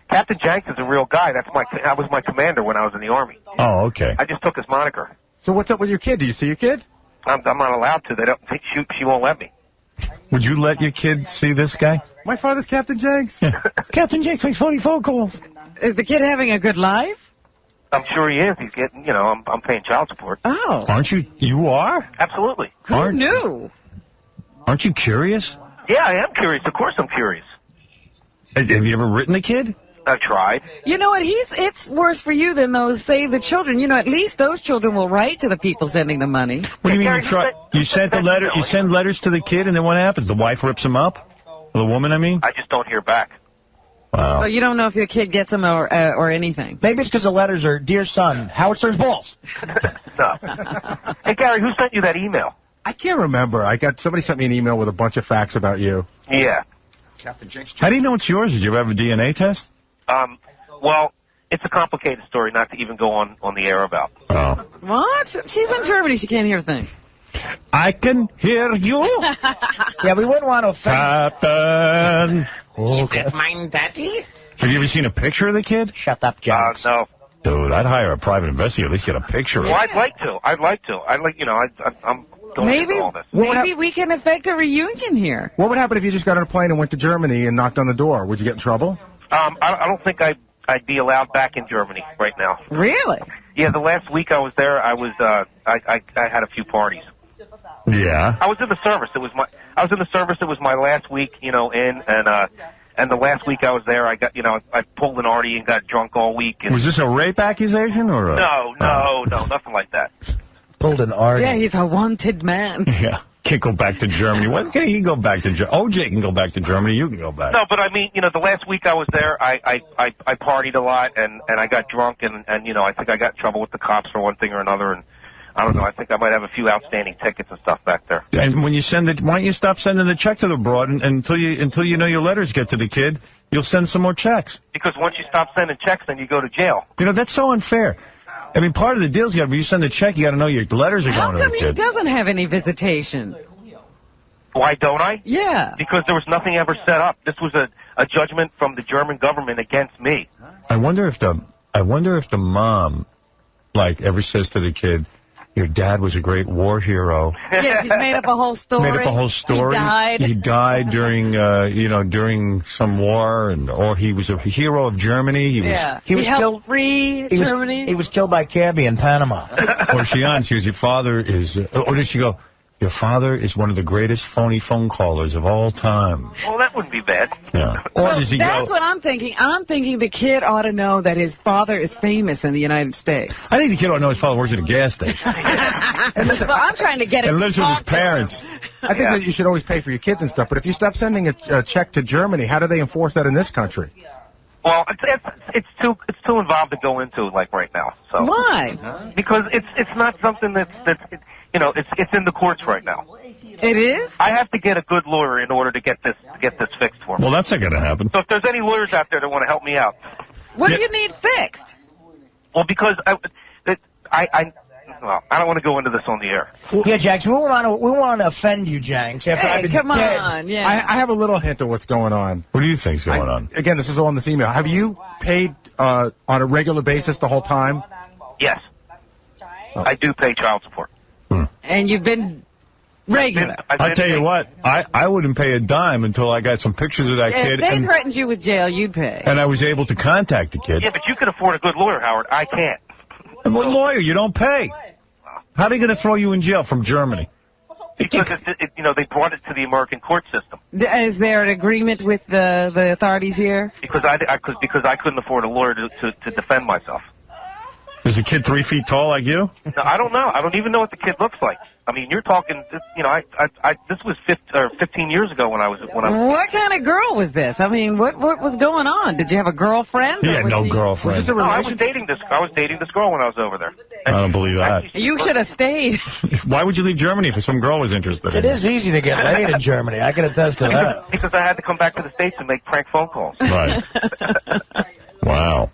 Captain Janks is a real guy. I was my commander when I was in the Army. Oh, okay. I just took his moniker. So what's up with your kid? Do you see your kid? I'm not allowed to. They don't. She won't let me. Would you let your kid see this guy? My father's Captain Janks. Yeah. Captain Janks makes 40 phone calls. Is the kid having a good life? I'm sure he is. He's getting, I'm paying child support. Oh. Aren't you? You are? Absolutely. Who knew? Aren't you curious? Yeah, I am curious. Of course I'm curious. Have you ever written a kid? I've tried. You know what? It's worse for you than those Save the Children. At least those children will write to the people sending the money. What do you mean you sent the letter? You send letters to the kid, and then what happens? The wife rips them up? The woman, I mean? I just don't hear back. Wow. So you don't know if your kid gets them or anything? Maybe it's because the letters are, Dear son, Howard Stern's balls. No. Hey, Gary, who sent you that email? I can't remember. Somebody sent me an email with a bunch of facts about you. Yeah. How do you know it's yours? Did you ever have a DNA test? Well, it's a complicated story not to even go on the air about. Oh. What? She's in Germany. She can't hear a thing. I can hear you. Yeah, we wouldn't want to offend. Captain. Is it mine daddy? Have you ever seen a picture of the kid? Shut up, Janks. No. Dude, I'd hire a private investigator. At least get a picture. Well, I'd like to. I'm going Maybe, into all this. maybe we can effect a reunion here. What would happen if you just got on a plane and went to Germany and knocked on the door? Would you get in trouble? I don't think I'd be allowed back in Germany right now. Really? Yeah, the last week I was there, I had a few parties. Yeah. I was in the service. It was my last week, and the last week I was there, I got, I pulled an Artie and got drunk all week. And was this a rape accusation or? No, nothing like that. Pulled an Artie. Yeah, he's a wanted man. Yeah. Can't go back to Germany. When can he go back to Germany? OJ can go back to Germany. You can go back. No, but I mean, the last week I was there, I partied a lot and I got drunk and I think I got in trouble with the cops for one thing or another, and I don't know. I think I might have a few outstanding tickets and stuff back there. And when you send it, why don't you stop sending the check to the broad until you know your letters get to the kid? You'll send some more checks. Because once you stop sending checks, then you go to jail. You know, that's so unfair. I mean, part of the deal is when you send a check, you got to know your letters are going to the How come kid. he doesn't have any visitation? Why don't I? Yeah. Because there was nothing ever set up. This was a judgment from the German government against me. I wonder if the mom, like, ever says to the kid, your dad was a great war hero. Yeah, she's made up a whole story. Made up a whole story. He died during, during some war, or he was a hero of Germany. He helped free Germany. He was killed by Cabby in Panama. Or she goes, your father is, or does she go, your father is one of the greatest phony phone callers of all time. Well, that wouldn't be bad. Yeah. Or does he That's go, what I'm thinking. I'm thinking the kid ought to know that his father is famous in the United States. I think the kid ought to know his father works at a gas station. Well, I'm trying to get him And lives to with talk his parents. I think that you should always pay for your kids and stuff, but if you stop sending a check to Germany, how do they enforce that in this country? Well, it's too involved to go into like right now. So why? Because it's not something that's it's in the courts right now. It is? I have to get a good lawyer in order to get this fixed for me. Well, that's not going to happen. So if there's any lawyers out there that want to help me out, what do you need fixed? Well, because I don't want to go into this on the air. Yeah, Janks, we want to offend you, Janks. Hey, come on, yeah. I have a little hint of what's going on. What do you think's going on? Again, this is all in this email. Have you paid on a regular basis the whole time? Yes. I do pay child support. And you've been regular. I'll tell you what, I wouldn't pay a dime until I got some pictures of that If kid. they threatened you with jail, you'd pay. And I was able to contact the kid. Yeah, but you can afford a good lawyer, Howard. I can't. And what lawyer? You don't pay. How are they going to throw you in jail from Germany? Because they brought it to the American court system. Is there an agreement with the authorities here? Because I couldn't afford a lawyer to defend myself. Is the kid 3 feet tall like you? No, I don't know. I don't even know what the kid looks like. I mean, you're talking. This was 15 years ago when I was. What kind of girl was this? I mean, what was going on? Did you have a girlfriend? He had no girlfriend. Was this a relationship? I was dating this girl when I was over there. I don't believe that. You should have stayed. Why would you leave Germany if some girl was interested in it? It is easy to get laid in Germany. I can attest to that. Because I had to come back to the States and make prank phone calls. Right. Wow.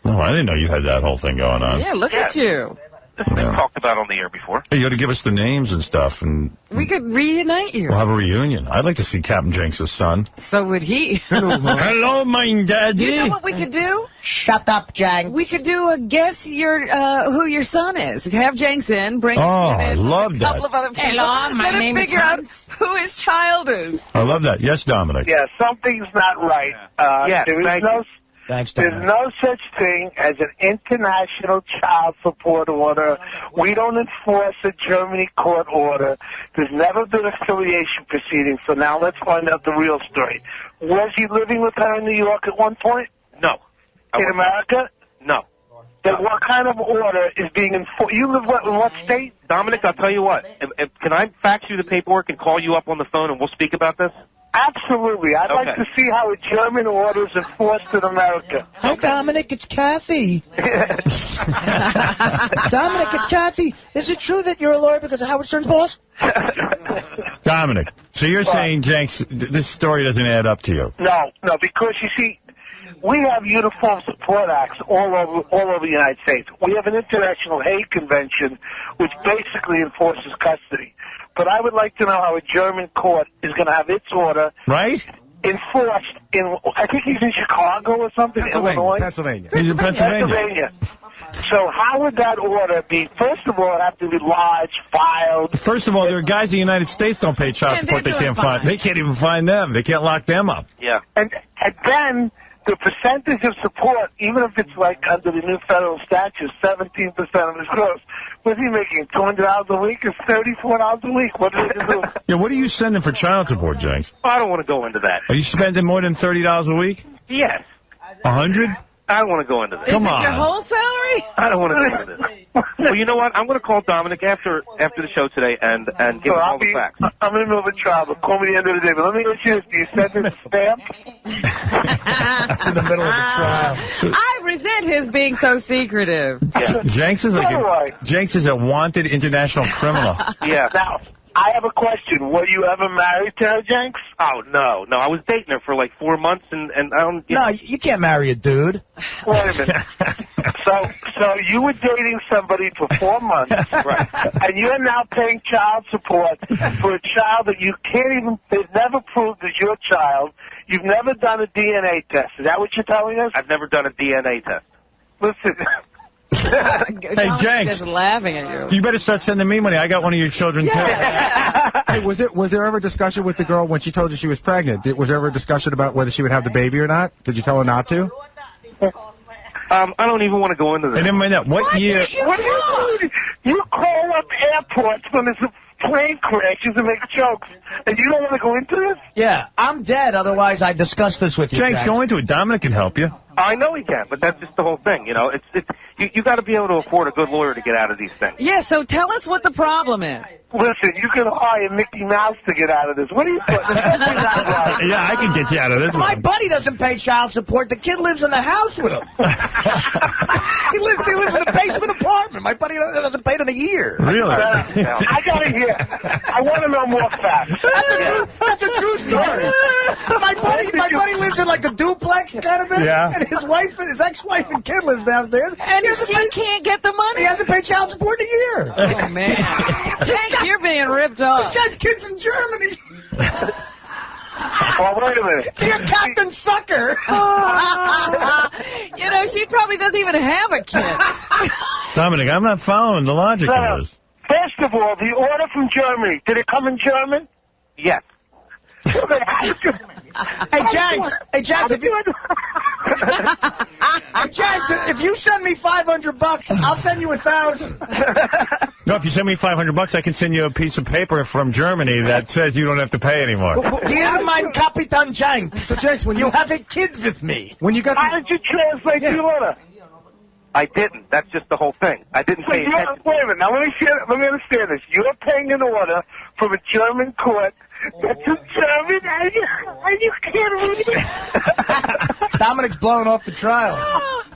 Oh, I didn't know you had that whole thing going on. Yeah, look at you. This has been talked about on the air before. Hey, you ought to give us the names and stuff, and we could reunite you. We'll have a reunion. I'd like to see Captain Janks' son. So would he. Hello, my daddy. You know what we could do? Shut up, Janks. We could do a guess who your son is. Have Janks in, bring him in, I love a that. couple of other people. Hello, my name is figure out who his child is. I love that. Yes, Dominic. Yeah, something's not right. Thanks, There's no such thing as an international child support order. We don't enforce a Germany court order. There's never been affiliation proceedings. So now let's find out the real story. Was he living with her in New York at one point? No. In America? No. Then what kind of order is being enforced? You live in what state? Dominic, I'll tell you what. Can I fax you the paperwork and call you up on the phone and we'll speak about this? Absolutely. I'd like to see how a German order is enforced in America. Hi, Dominic. It's Kathy. Dominic, it's Kathy. Is it true that you're a lawyer because of Howard Stern's boss? Dominic, so you're saying, Janks, this story doesn't add up to you? No, because you see, we have uniform support acts all over the United States. We have an International Hague Convention which basically enforces custody. But I would like to know how a German court is going to have its order enforced in, I think he's in Chicago or something, Illinois? Pennsylvania. He's in Pennsylvania. So how would that order be? First of all, it have to be lodged, filed. First of all, there are guys in the United States don't pay child support. They can't find. They can't even find them. They can't lock them up. Yeah. And then the percentage of support, even if it's like under the new federal statute, 17% of his gross. Was he making $200 a week or $34 a week? What did he do? Yeah, what are you sending for child support, Janks? I don't want to go into that. Are you spending more than $30 a week? Yes. 100? I don't want to go into this. Come on. Is it your whole salary? I don't want to go into this. Well, you know what? I'm going to call Dominic after the show today and give him all the facts. I'm in the middle of a travel. Call me the end of the day. But let me ask you this. Do you send this stamp? In the middle of a trial. I resent his being so secretive. Janks is a wanted international criminal. Yeah. Now, I have a question. Were you ever married to her, Janks? Oh, no. I was dating her for like 4 months, and I don't... No, you can't marry a dude. Wait a minute. So you were dating somebody for 4 months, right? And you're now paying child support for a child that you can't even... They've never proved is your child. You've never done a DNA test. Is that what you're telling us? I've never done a DNA test. Listen... Hey, Janks. Just laughing at you. You better start sending me money. I got one of your children, too. Hey, was there ever discussion with the girl when she told you she was pregnant? Was there ever a discussion about whether she would have the baby or not? Did you tell her not to? I don't even want to go into that. And never mind that. What year? What do you do? You call up airports when there's a plane crashes and make jokes, and you don't want to go into this? Yeah, I'm dead. Otherwise, I discuss this with you. Janks, go into it. Dominic can help you. I know he can, but that's just the whole thing. You know, you got to be able to afford a good lawyer to get out of these things. Yeah, so tell us what the problem is. Listen, you can hire Mickey Mouse to get out of this. What are you putting? Yeah, I can get you out of this. My buddy doesn't pay child support. The kid lives in the house with him. he lives in a basement apartment. My buddy doesn't pay it in a year. Really? I got to hear. I want to know more facts. That's a true story. My buddy lives in like a duplex kind of thing. Yeah. And his ex-wife and kid lives downstairs. And she can't get the money. He hasn't paid child support in a year. Oh, man. Janks, you're being ripped off. This guy's kids in Germany. Oh, wait a minute. You're Captain Sucker. You know, she probably doesn't even have a kid. Dominic, I'm not following the logic of this. First of all, the order from Germany, did it come in German? Yes. Hey, Janks, if you send me $500, I'll send you 1,000. No, if you send me $500, I can send you a piece of paper from Germany that says you don't have to pay anymore. Dear mein Kapitan Janks. So, Janks, when you have kids with me. When you got How did you translate the order? I didn't. That's just the whole thing. I didn't pay attention. Wait a minute. Now, let me understand this. You're paying an order from a German court that's in German, and you can't read it. Dominic's blowing off the trial.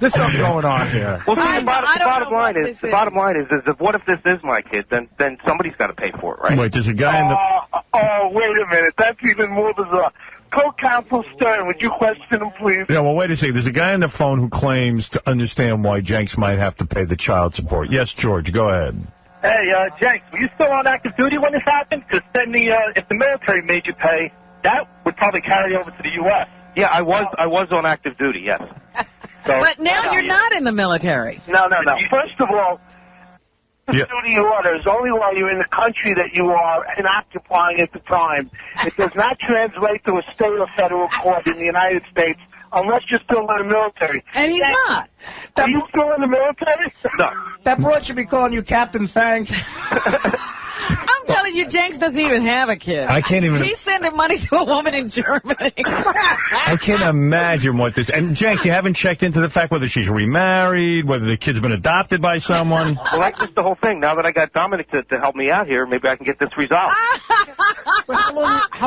There's something going on here. Well, see, the bottom line is if what if this is my kid, then somebody's got to pay for it, right? Wait, there's a guy in the... Oh, wait a minute. That's even more bizarre. Co-counsel Stern, would you question him, please? Yeah, well, wait a second. There's a guy on the phone who claims to understand why Janks might have to pay the child support. Yes, George, go ahead. Hey, Janks, were you still on active duty when this happened? Because then if the military made you pay, that would probably carry over to the U.S. Yeah, I was on active duty, yes. But now you're not in the military. No. First of all, the duty order is only while you're in the country that you are and occupying at the time. It does not translate to a state or federal court in the United States unless you're still in the military. And he's not. Are you still in the military? No. That broad should be calling you Captain Thanks. I'm telling you, Janks doesn't even have a kid. I can't even... He's sending money to a woman in Germany. I can't imagine what this... And, Janks, you haven't checked into the fact whether she's remarried, whether the kid's been adopted by someone? Well, that's just the whole thing. Now that I got Dominic to help me out here, maybe I can get this resolved. How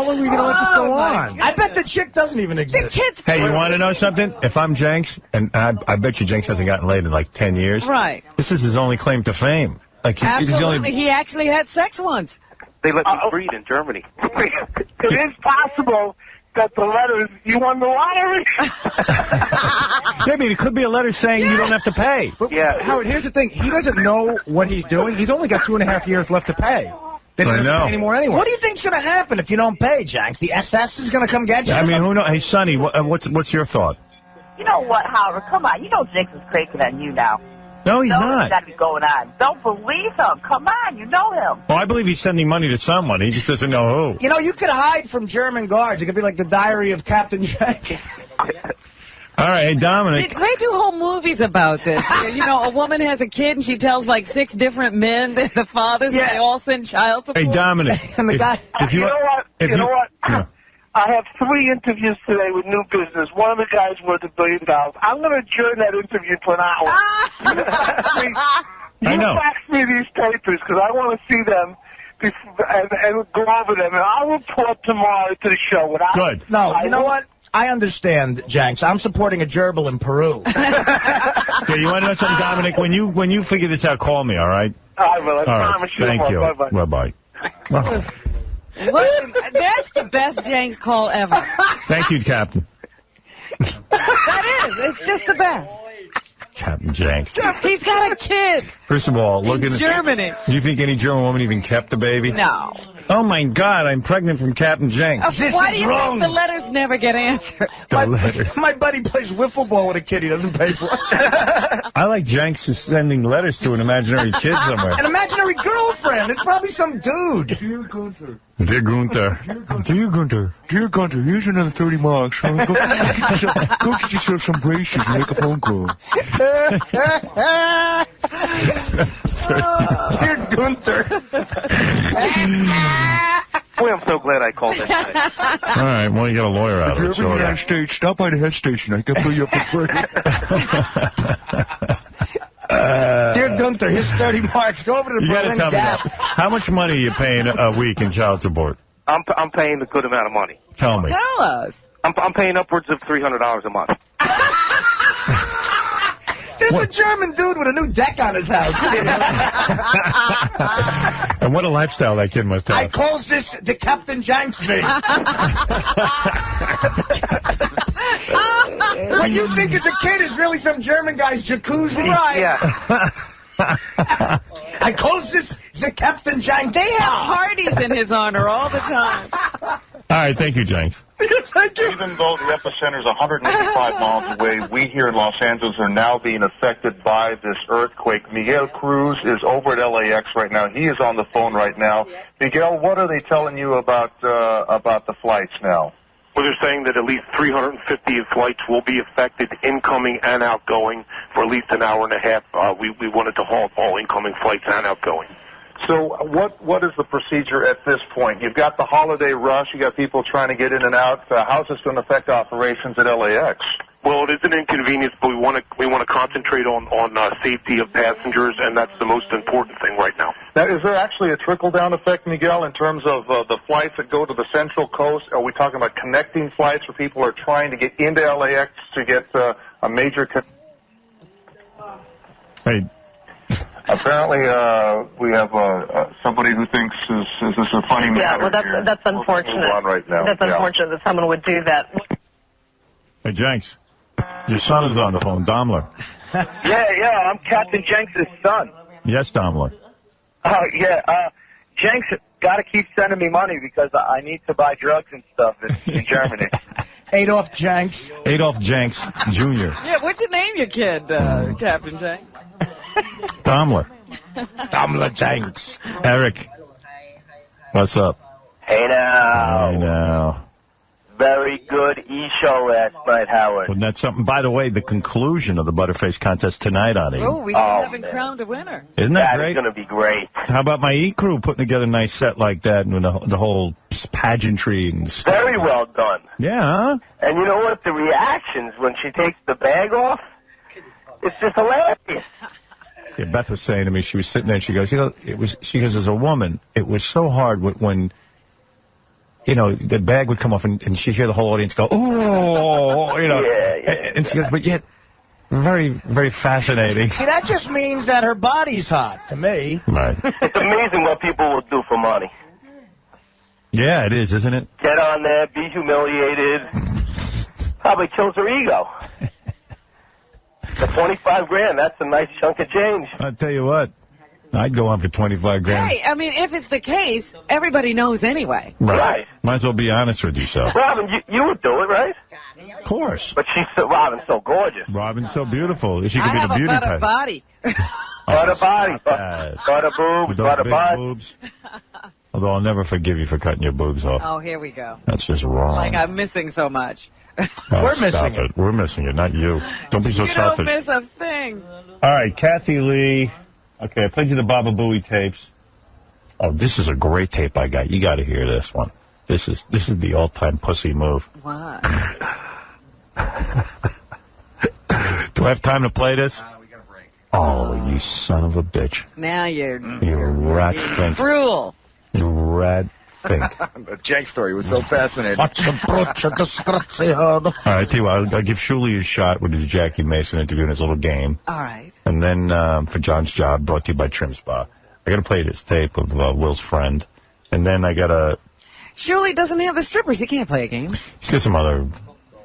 long are we going to let this go on? I bet the chick doesn't even exist. Hey, you want to know something? If I'm Janks, and I bet you Janks hasn't gotten laid in like 10 years. Right. This is his only claim to fame. Like, Absolutely. He actually had sex once. They let me breed in Germany. It is possible that the letters, you won the lottery. I mean, it could be a letter saying you don't have to pay. But, Howard, here's the thing. He doesn't know what he's doing. He's only got 2.5 years left to pay. They don't have to pay anymore anyway. What do you think's going to happen if you don't pay, Janks? The SS is going to come get you? I mean, who knows? Hey, Sonny, what's your thought? You know what, Howard? Come on. You know Janks is crazier than you now. No, he's not. What's got to be going on? Don't believe him. Come on, you know him. Well, I believe he's sending money to someone. He just doesn't know who. You know, you could hide from German guards. It could be like the Diary of Captain Jack. All right, hey, Dominic. They do whole movies about this. You know, a woman has a kid and she tells like 6 different men, the fathers, and they all send child support. Hey, Dominic. And the guy... You know what? Yeah. I have 3 interviews today with New Business. One of the guys worth $1 billion. I'm going to adjourn that interview for an hour. I know. You fax me these papers because I want to see them and go over them. And I'll report tomorrow to the show. Good. No, you know what? I understand, Janks. I'm supporting a gerbil in Peru. Yeah, you want to know something, Dominic? When you figure this out, call me, all right? I will. I promise you. Thank you. Bye-bye. Bye-bye. Look, that's the best Janks call ever. Thank you, Captain. That is. It's just the best. Captain Janks. He's got a kid. First of all, look in at Germany. You think any German woman even kept a baby? No. Oh, my God, I'm pregnant from Captain Janks. Why do you think the letters never get answered? My buddy plays wiffle ball with a kid he doesn't pay for. I like Janks is sending letters to an imaginary kid somewhere. An imaginary girlfriend. It's probably some dude. Dear Gunther. Dear Gunther. Dear Gunther. Dear Gunther, here's another 30 marks. Go get yourself some braces and make a phone call. Dear Gunther. Boy, I'm so glad I called in. All right, well, you got a lawyer out of it. If you're ever in the United States, stop by the head station. I can fill you up for free. Dear Gunther, here's 30 marks. Go over to the You got to Berlin tell me Gap. how much money are you paying a week in child support? I'm paying a good amount of money. Tell me. Tell us. I'm paying upwards of $300 a month. There's a German dude with a new deck on his house. And what a lifestyle that kid must have. I calls this the Captain Janks thing. What you think is a kid is really some German guy's jacuzzi. Right. Yeah. I calls this the Captain Janks. They have parties in his honor all the time. All right, thank you, Janks. Thank you. Even though the epicenter is 185 miles away, we here in Los Angeles are now being affected by this earthquake. Miguel Cruz is over at LAX right now. He is on the phone right now. Miguel, what are they telling you about the flights now? Well, they're saying that at least 350 flights will be affected, incoming and outgoing, for at least an hour and a half. We wanted to halt all incoming flights and outgoing. So what is the procedure at this point? You've got the holiday rush. You got people trying to get in and out. How's this going to affect operations at LAX? Well, it is an inconvenience, but we want to concentrate on safety of passengers, and that's the most important thing right now. Now, is there actually a trickle-down effect, Miguel, in terms of the flights that go to the Central Coast? Are we talking about connecting flights where people are trying to get into LAX to get a major... Hey. Apparently, we have somebody who thinks is this a funny matter? Yeah, well, that's unfortunate. Move on right now. That's unfortunate that someone would do that. Hey, Janks, your son is on the phone, Daimler. Yeah, I'm Captain Janks' son. Yes, Daimler. Janks got to keep sending me money because I need to buy drugs and stuff in Germany. Adolf Janks. Adolf Janks, Jr. Yeah, what'd you name your kid, Captain Janks? Daimler. Daimler Janks. Eric. What's up? Hey now. Hey now. Very good E-show last night, Howard. Wasn't that something? By the way, the conclusion of the Butterface contest tonight, Artie. Oh, we still haven't crowned a winner. Isn't that great? That's going to be great. How about my E-crew putting together a nice set like that and the whole pageantry and stuff? Very well done. Yeah, huh? And you know what? The reactions when she takes the bag off, it's just hilarious. Yeah, Beth was saying to me, she was sitting there and she goes, she goes, as a woman, it was so hard when the bag would come off and she'd hear the whole audience go, oh, Yeah. And she goes, but yet, very, very fascinating. See, that just means that her body's hot, to me. Right. It's amazing what people will do for money. Yeah, it is, isn't it? Get on there, be humiliated, probably kills her ego. The 25 grand, that's a nice chunk of change. I'll tell you what, I'd go on for 25 grand. Hey, I mean, if it's the case, everybody knows anyway. Right. Might as well be honest with yourself. Robin, you would do it, right? Of course. But Robin's so gorgeous. Robin's so beautiful. She could I be have the beauty a butter pageant. body. Butter body, butter boobs, With those butter big butt. boobs. Although I'll never forgive you for cutting your boobs off. Oh, here we go. That's just wrong. Like I'm missing so much. We're missing it. We're missing it, not you. Don't be so You selfish. don't miss a thing. All right, Kathy Lee. Okay, I played you the Baba Booey tapes. Oh, this is a great tape I got. You got to hear this one. This is the all-time pussy move. What? Do I have time to play this? We got a break. Oh, you son of a bitch. Now you're You rat thing. cruel. You rat think. The Janks story was so fascinating. All right, I tell you what, I'll give Shuli a shot with his Jackie Mason interview in his little game. All right. And then for John's Job, brought to you by Trim Spa. I got to play this tape of Will's friend. And then I got to... Shuli doesn't have the strippers. He can't play a game. He's got some other...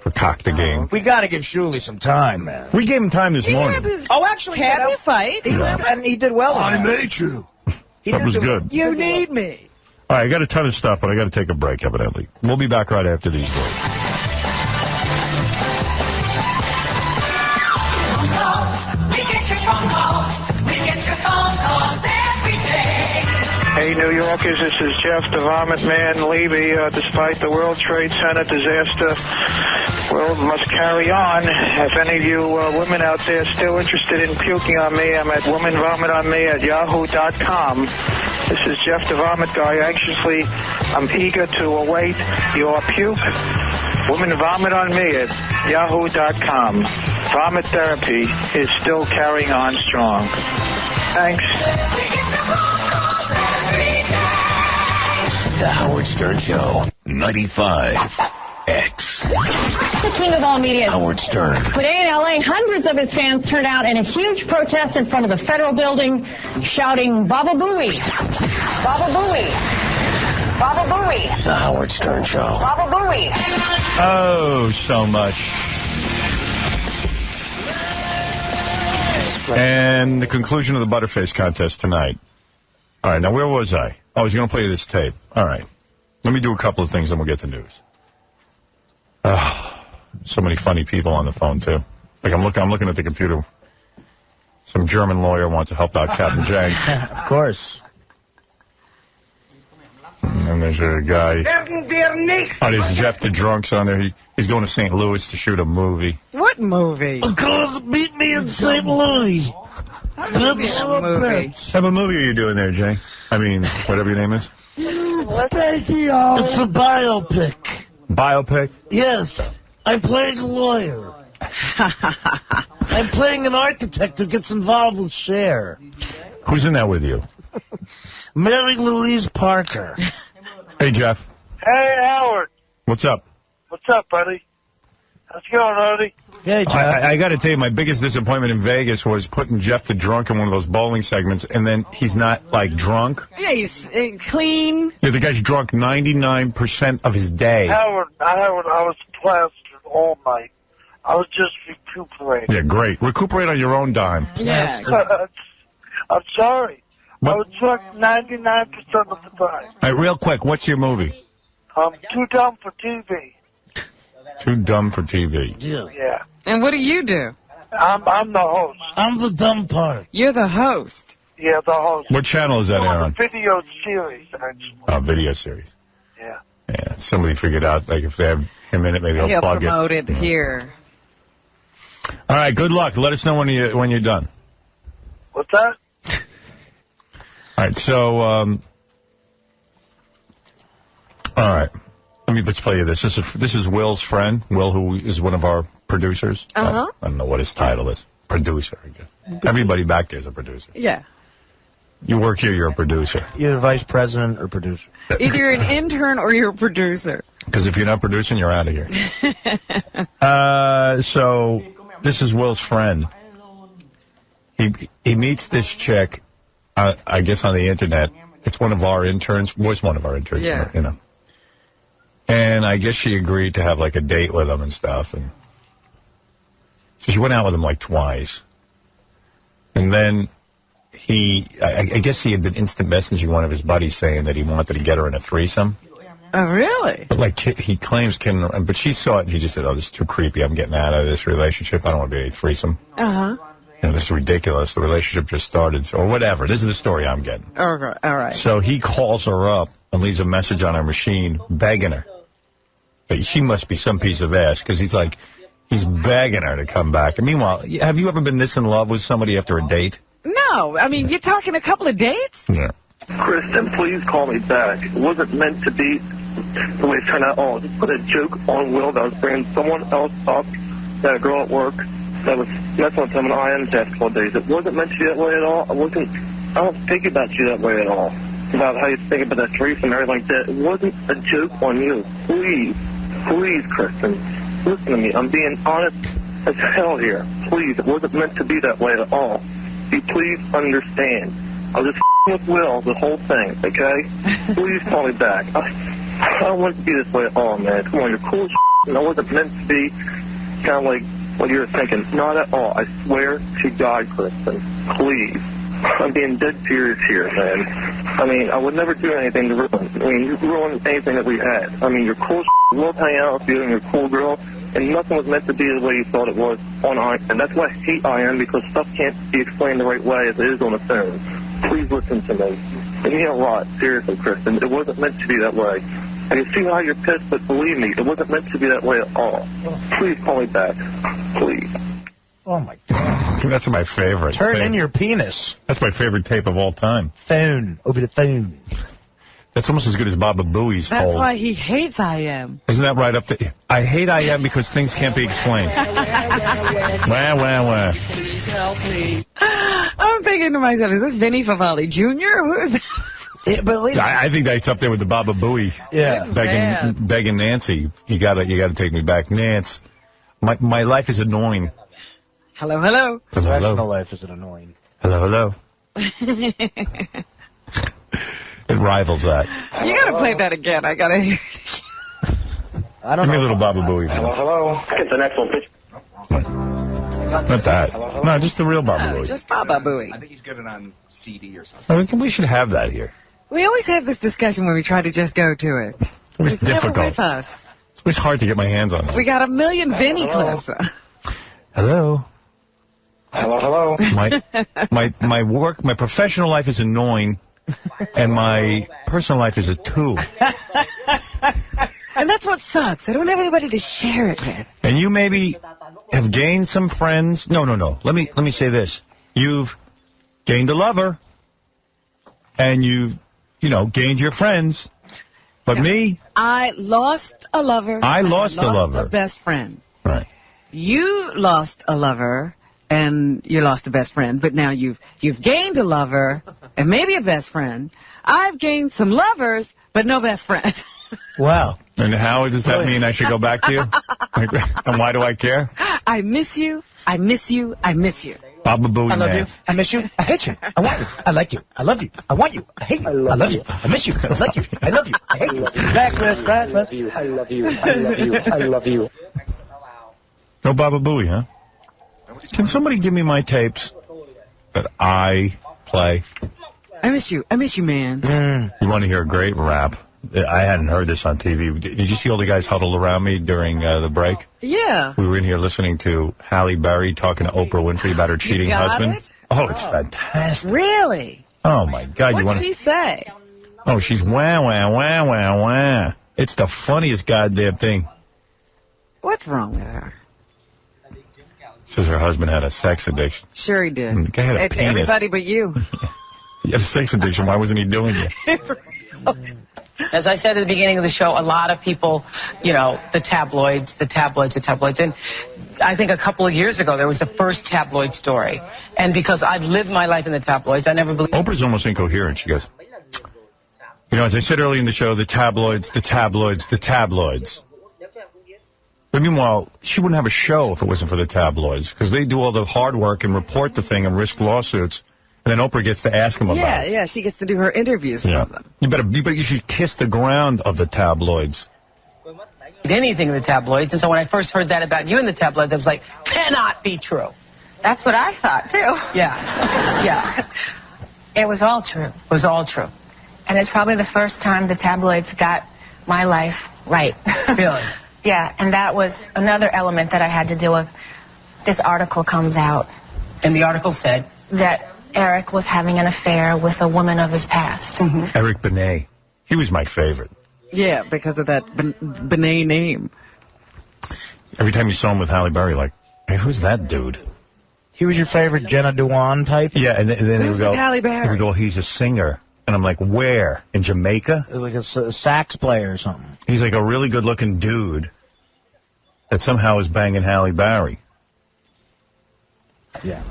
for cock the game. We got to give Shuli some time, man. We gave him time this morning. Actually, cabinet fight. And he did well. I made you. That was good. You need me. All right, I got a ton of stuff, but I got to take a break, evidently. We'll be back right after these breaks. We get your phone calls. We get your phone calls every day. Hey, New Yorkers, this is Jeff the Vomit Man Levy. Despite the World Trade Center disaster, world must carry on. If any of you women out there still interested in puking on me, I'm at womanvomitonme@yahoo.com. This is Jeff the Vomit Guy. I'm eager to await your puke. Woman Vomit on me at yahoo.com. Vomit therapy is still carrying on strong. Thanks. The Howard Stern Show, 95X. The king of all media. Howard Stern. Today in L.A., hundreds of his fans turned out in a huge protest in front of the federal building, shouting, Baba Booey. Baba Booey. Baba Booey. The Howard Stern Show. Baba Booey. Oh, so much. And the conclusion of the Butterface contest tonight. All right, now where was I? I was going to play this tape. All right. Let me do a couple of things, and we'll get to news. So many funny people on the phone, too. Like, I'm looking at the computer. Some German lawyer wants to help out Captain Janks. Of course. And there's a guy. Oh, there's Jeff the Drunk's on there. He's going to St. Louis to shoot a movie. What movie? Meet me in St. Louis. What movie are you doing there, Janks? I mean, whatever your name is. It's a biopic. Biopic? Yes. I'm playing a lawyer. I'm playing an architect who gets involved with Cher. Who's in that with you? Mary Louise Parker. Hey, Jeff. Hey, Howard. What's up? What's up, buddy? How's it going, Artie? Hey, Jeff. I got to tell you, my biggest disappointment in Vegas was putting Jeff the Drunk in one of those bowling segments, and then he's not, like, drunk. Yeah, he's clean. Yeah, the guy's drunk 99% of his day. Howard, I was plastered all night. I was just recuperating. Yeah, great. Recuperate on your own dime. Yeah. I'm sorry. What? I was drunk 99% of the time. Hey, real quick, what's your movie? Too dumb for TV. Too dumb for TV. Yeah. And what do you do? I'm the host. I'm the dumb part. You're the host. Yeah, the host. What channel is that on? Video series, actually. Oh, video series. Yeah. Yeah, somebody figured out, like, if they have him in it, maybe he'll plug promote it. it here. All right, good luck. Let us know when you're done. What's that? All right, so, all right. Let's play you this. This is Will's friend, Will, who is one of our producers. Uh-huh. I don't know what his title is. Producer, I guess. Everybody back there is a producer. Yeah. You work here, you're a producer. You're vice president or producer. Either you're an intern or you're a producer. Because if you're not producing, you're out of here. So, this is Will's friend. He meets this chick, I guess on the internet. It's one of our interns. Was one of our interns, yeah. You know. And I guess she agreed to have, like, a date with him and stuff. And so she went out with him, like, twice. And then I guess he had been instant messaging one of his buddies saying that he wanted to get her in a threesome. Oh, really? But, like, he claims but she saw it and he just said, oh, this is too creepy. I'm getting out of this relationship. I don't want to be a threesome. Uh-huh. You know, this is ridiculous. The relationship just started. Or whatever. This is the story I'm getting. Okay. All right. So he calls her up and leaves a message on her machine begging her. But she must be some piece of ass because he's begging her to come back. And meanwhile, have you ever been this in love with somebody after a date? No. I mean, you're talking a couple of dates? Yeah. Kristen, please call me back. It wasn't meant to be the way it turned out. Oh, just put a joke on Will that was bringing someone else up, that a girl at work that was messing with him on IM the past couple of days. It wasn't meant to be that way at all. I wasn't I don't think about you that way at all. About how you think about that threesome and everything like that. It wasn't a joke on you. Please, Kristen, listen to me. I'm being honest as hell here. Please, it wasn't meant to be that way at all. You please understand. I was just with Will the whole thing, okay? Please call me back. I don't want it to be this way at all, man. Come on, you're cool as and I wasn't meant to be kind of like what you were thinking. Not at all. I swear to God, Kristen. Please. I'm being dead serious here, man. I mean, I would never do anything to ruin. I mean, you ruined anything that we had. I mean, you're cool as I love hanging out with you and you're a cool girl. And nothing was meant to be the way you thought it was on IM. And that's why I hate IM, because stuff can't be explained the right way as it is on the phone. Please listen to me. And you know what? Seriously, Kristen, it wasn't meant to be that way. I can see how you're pissed, but believe me, it wasn't meant to be that way at all. Please call me back. Please. Oh, my God. That's my favorite. Turn in your penis. That's my favorite tape of all time. Phone. Over the phone. That's almost as good as Baba Booey's That's whole. why he hates IM. Isn't that right up to... I hate IM because things can't be explained. Wah. Please help me. I'm thinking to myself, is this Vinny Favale Jr.? Who is that? Yeah, but I think that's up there with the Baba Booey. Yeah. Begging Nancy. You gotta take me back. Nance, my life is annoying. Hello. Professional life is annoying. Hello. It rivals that. You gotta play that again. I gotta hear it. I don't Give know. me a little Baba Booey. Hello. It's an excellent pitch. Not that. No, just the real Baba Booey. Just Baba Booey. I think he's got it on CD or something. I think we should have that here. We always have this discussion when we try to just go to it. It was It's never difficult. with us. It was hard to get my hands on that. We got a million Vinny clips. Hello. Hello. My professional life is annoying, and my personal life is a 2. And that's what sucks. I don't have anybody to share it with. And you maybe have gained some friends. No. Let me say this. You've gained a lover, and you've, gained your friends. But me, I lost a lover. I lost a lover. A best friend. Right. You lost a lover, and you lost a best friend. But now you've gained a lover, and maybe a best friend. I've gained some lovers, but no best friends. Wow. And how does that mean I should go back to you? And why do I care? I miss you. I miss you. I miss you. Baba Booey. I love you. I miss you. I hate you. I want you. I like you. I love you. I want you. I hate you. I love you. I miss you. I like you. I love you. I hate you. Backlist. I love you. I love you. I love you. No Baba Booey, huh? Can somebody give me my tapes that I play? I miss you. I miss you, man. You want to hear a great rap? I hadn't heard this on TV. Did you see all the guys huddled around me during the break? Yeah. We were in here listening to Halle Berry talking to Oprah Winfrey about her cheating husband. It? Oh, it's fantastic. Really? Oh, my God. What'd she say? Oh, she's wah. It's the funniest goddamn thing. What's wrong with her? Says her husband had a sex addiction. Sure he did. The guy had a It's penis. everybody but you. He had a sex addiction. Why wasn't he doing it? As I said at the beginning of the show, a lot of people, the tabloids. And I think a couple of years ago, there was the first tabloid story. And because I've lived my life in the tabloids, I never believed... Oprah's almost incoherent. She goes, as I said earlier in the show, the tabloids. But meanwhile, she wouldn't have a show if it wasn't for the tabloids, because they do all the hard work and report the thing and risk lawsuits. And then Oprah gets to ask them about it. Yeah, she gets to do her interviews from them. You should kiss the ground of the tabloids. Anything in the tabloids. And so when I first heard that about you in the tabloids, I was like, cannot be true. That's what I thought, too. Yeah. It was all true. It was all true. And it's probably the first time the tabloids got my life right. Really? Yeah, and that was another element that I had to deal with. This article comes out. And the article said? That Eric was having an affair with a woman of his past. Mm-hmm. Eric Benet. He was my favorite. Yeah, because of that Benet name. Every time you saw him with Halle Berry, like, hey, who's that dude? He was your favorite Jenna Dewan type? Yeah, and then they would go, Halle Berry? They would go, he's a singer. And I'm like, where? In Jamaica? Like a sax player or something. He's like a really good-looking dude that somehow is banging Halle Berry. Yeah.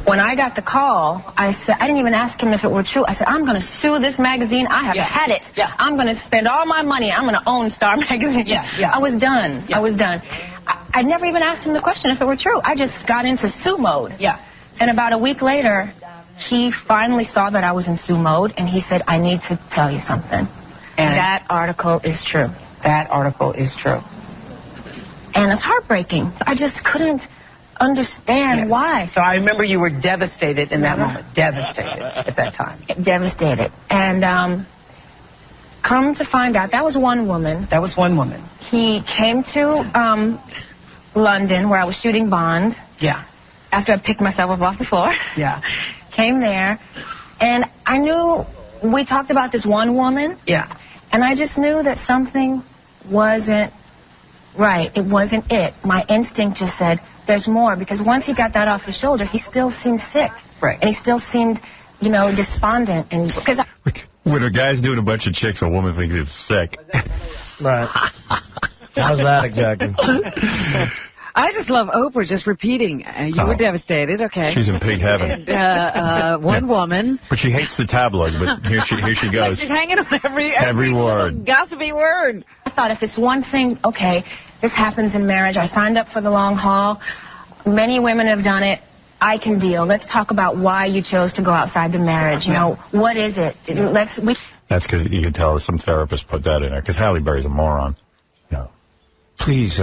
when I got the call, I said, I didn't even ask him if it were true. I said, I'm going to sue this magazine. I have had it. Yeah. I'm going to spend all my money. I'm going to own Star Magazine. Yeah. I was done. I was done. I never even asked him the question if it were true. I just got into sue mode. Yeah. And about a week later, he finally saw that I was in sue mode, and he said, I need to tell you something. And that article is true. That article is true. And it's heartbreaking. I just couldn't understand why. So I remember you were devastated in that moment. Devastated at that time. Devastated. And come to find out, that was one woman. That was one woman. He came to London, where I was shooting Bond. Yeah. After I picked myself up off the floor. Yeah. Came there, and I knew, we talked about this one woman. Yeah. And I just knew that something wasn't right. It wasn't it. My instinct just said, there's more, because once he got that off his shoulder, he still seemed sick. Right. And he still seemed, you know, despondent. And because when a guy's doing a bunch of chicks, a woman thinks it's sick. Right. How's that exactly? I just love Oprah just repeating, you were devastated, okay. She's in pig heaven. And, one woman. But she hates the tabloids, but here she goes. She's hanging on every word. Gossipy word. I thought, if it's one thing, okay, this happens in marriage. I signed up for the long haul. Many women have done it. I can deal. Let's talk about why you chose to go outside the marriage. You know, what is it? That's because you can tell some therapist put that in there, because Halle Berry's a moron. No. Please,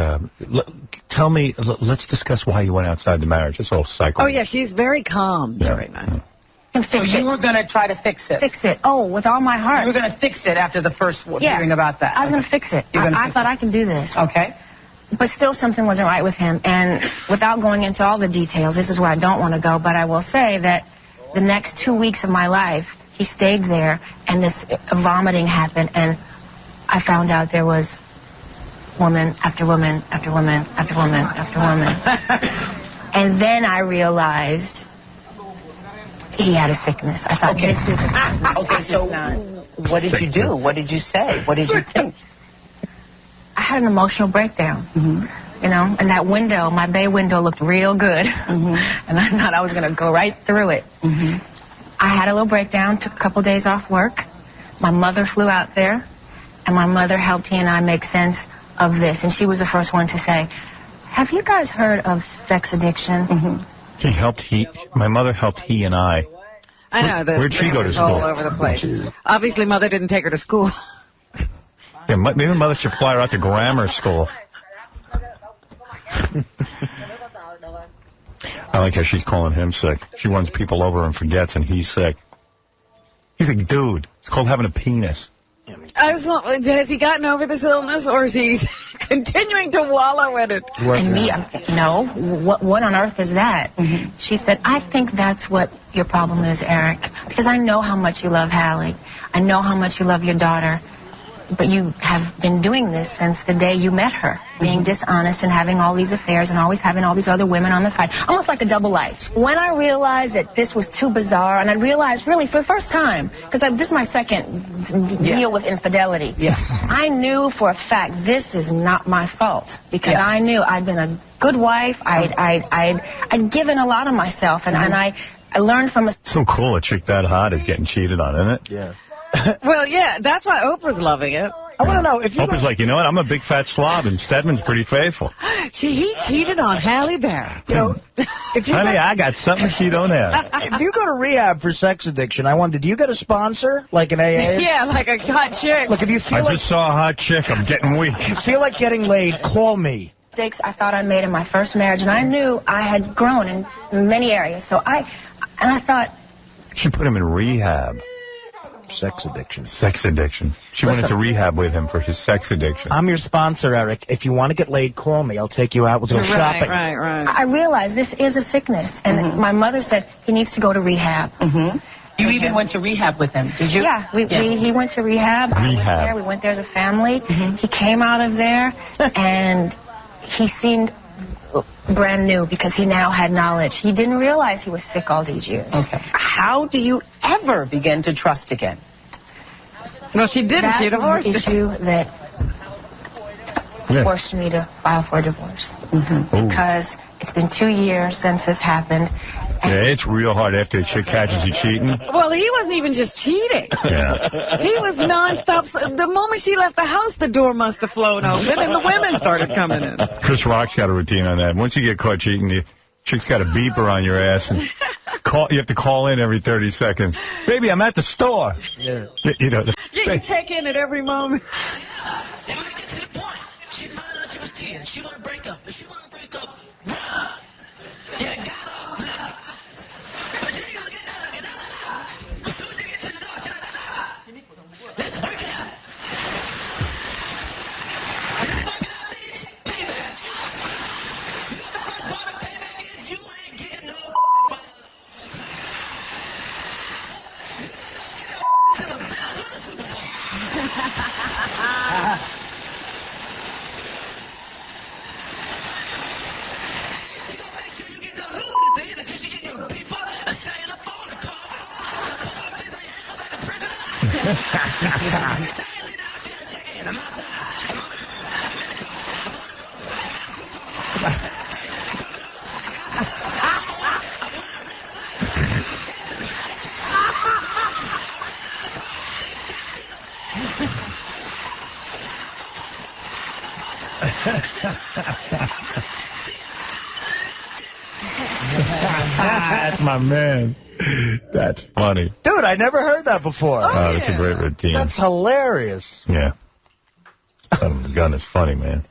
tell me, let's discuss why you went outside the marriage. It's all psycho. Oh, yeah, she's very calm. Yeah. Very nice. So you were going to try to fix it? Fix it. Oh, with all my heart. You were going to fix it after the first hearing about that? I was going to fix it. I thought I can do this. Okay. But still something wasn't right with him. And without going into all the details, this is where I don't want to go, but I will say that the next 2 weeks of my life, he stayed there, and this vomiting happened, and I found out there was woman after woman after woman after woman after woman. And then I realized he had a sickness. I thought, this is a Okay, so what did you do? What did you say? What did you think? I had an emotional breakdown. You know, and that window, my bay window, looked real good. And I thought I was going to go right through it. I had a little breakdown, took a couple days off work. My mother flew out there, and my mother helped he and I make sense of this. And she was the first one to say, have you guys heard of sex addiction? My mother helped he and I. I know. Where'd she go to school? All over the place. Obviously, Mother didn't take her to school. Yeah, maybe Mother should fly her out to grammar school. I like how she's calling him sick. She runs people over and forgets, and he's sick. He's a dude. It's called having a penis. Has he gotten over this illness, or is he continuing to wallow in it? And me, no. What on earth is that? She said, I think that's what your problem is, Eric, because I know how much you love Hallie. I know how much you love your daughter. But you have been doing this since the day you met her, being dishonest and having all these affairs and always having all these other women on the side, almost like a double life. When I realized that this was too bizarre, and I realized really for the first time, because this is my second deal with infidelity, I knew for a fact this is not my fault, because I knew I'd been a good wife, I'd given a lot of myself, and I learned from a... So cool, a chick that hot is getting cheated on, isn't it? Yeah. Well, yeah, that's why Oprah's loving it. I want to know if you... Oprah's like, you know what, I'm a big fat slob, and Stedman's pretty faithful. He cheated on Halle Berry. You know, honey, I got something she don't have. If you go to rehab for sex addiction, I wonder, do you get a sponsor, like an AA? Yeah, like a hot chick. Look, if you feel I just saw a hot chick, I'm getting weak. If you feel like getting laid, call me. Mistakes I thought I made in my first marriage, and I knew I had grown in many areas. So I thought... She put him in rehab. Sex addiction. Sex addiction. She went into rehab with him for his sex addiction. I'm your sponsor, Eric. If you want to get laid, call me. I'll take you out. We'll go shopping. Right. I realized this is a sickness. And my mother said he needs to go to rehab. You even went to rehab with him, did you? Yeah, he went to rehab. We went there as a family. He came out of there, and he seemed brand new because he now had knowledge. He didn't realize he was sick all these years. Okay. How do you ever begin to trust again? No, she didn't. She divorced. That was an issue that forced me to file for a divorce. Because It's been 2 years since this happened. Yeah, it's real hard after a chick catches you cheating. Well, he wasn't even just cheating. Yeah. He was nonstop. The moment she left the house, the door must have flown open, and the women started coming in. Chris Rock's got a routine on that. Once you get caught cheating, the chick's got a beeper on your ass, and you have to call in every 30 seconds. Baby, I'm at the store. Yeah. You know. You check in at every moment. She found out she was cheating. She want to break up. If she want to break up, yeah, got her. But she ain't gonna get that. As soon as they get to the door, let's work it out. Let's work it out, bitch. Payback. You know the first part of payback is you ain't getting no to the best of the Super Bowl. That's my man. That's funny. Dude, I never heard that before. Oh, that's a great routine. That's hilarious. Yeah. Son of a gun is funny, man.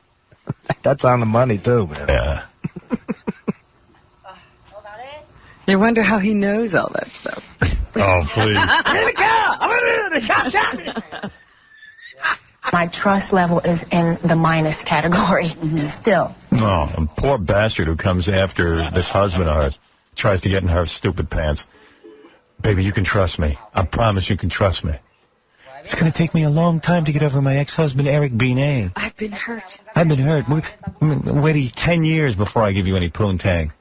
That's on the money, too, man. Yeah. You wonder how he knows all that stuff. Oh, please. My trust level is in the minus category still. Oh, a poor bastard who comes after this husband of hers, tries to get in her stupid pants. Baby, you can trust me. I promise you can trust me. It's going to take me a long time to get over my ex-husband, Eric Binet. I've been hurt. I've been hurt. I'm waiting 10 years before I give you any poontang.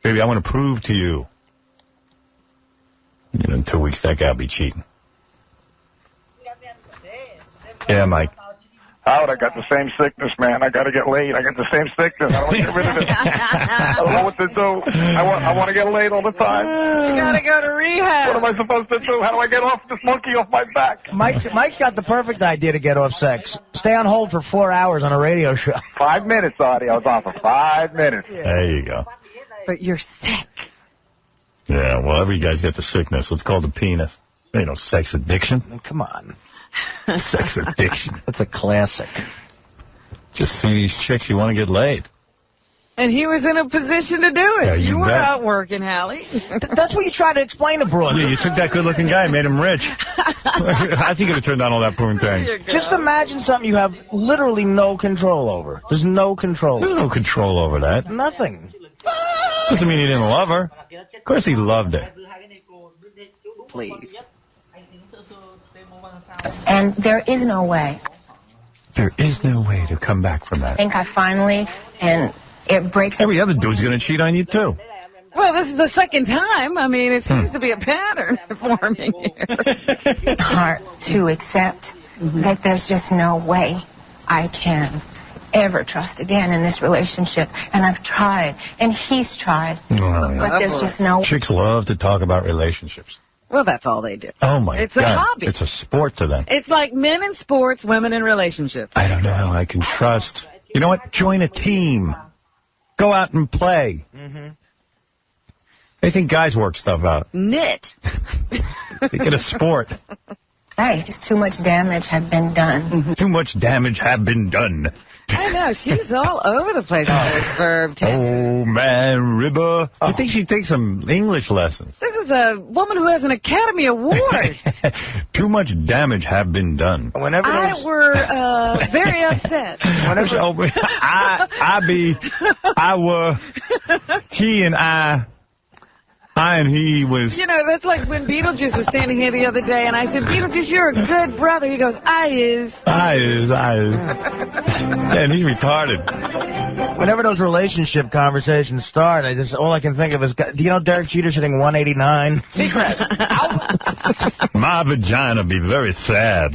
Baby, I want to prove to you. You know, in 2 weeks, that guy'll be cheating. Yeah, Mike. Howard, I got the same sickness, man. I got to get laid. I got the same sickness. I don't want to get rid of it. I don't know what to do. I want to get laid all the time. You got to go to rehab. What am I supposed to do? How do I get off this monkey off my back? Mike's got the perfect idea to get off sex. Stay on hold for 4 hours on a radio show. 5 minutes, Artie. I was on for 5 minutes. There you go. But you're sick. Yeah, well, every guy's got the sickness. Let's call it the penis. You know, sex addiction. Come on. Sex addiction. That's a classic. Just see these chicks, you want to get laid. And he was in a position to do it. Yeah, you were bet. out working, Hallie. That's what you try to explain to Brooke. Yeah, you took that good-looking guy and made him rich. How's he going to turn down all that poontang? Just imagine something you have literally no control over. There's no control. There's no control over that. Nothing. Doesn't mean he didn't love her. Of course he loved her. Please. And there is no way. There is no way to come back from I that. think I finally, and it breaks Every other dude's going to cheat on you, too. Well, this is the second time. I mean, it seems to be a pattern forming here. heart to accept that there's just no way I can ever trust again in this relationship. And I've tried, and he's tried, but there's just no... Chicks love to talk about relationships. Well, that's all they do. Oh, my God. It's a hobby. It's a sport to them. It's like men in sports, women in relationships. I don't know how I can trust. You know what? Join a team. Go out and play. They think guys work stuff out. Knit. They get a sport. Hey, just too much damage had been done. Too much damage have been done. I know. She's all over the place with those verb tenses. Oh, man, Ribba. I think she'd take some English lessons. This is a woman who has an Academy Award. Too much damage have been done. Whenever I were very upset. he and he was... You know, that's like when Beetlejuice was standing here the other day, and I said, Beetlejuice, you're a good brother. He goes, I is. And he's retarded. Whenever those relationship conversations start, all I can think of is, do you know Derek Jeter's hitting 189? Secret. My vagina be very sad.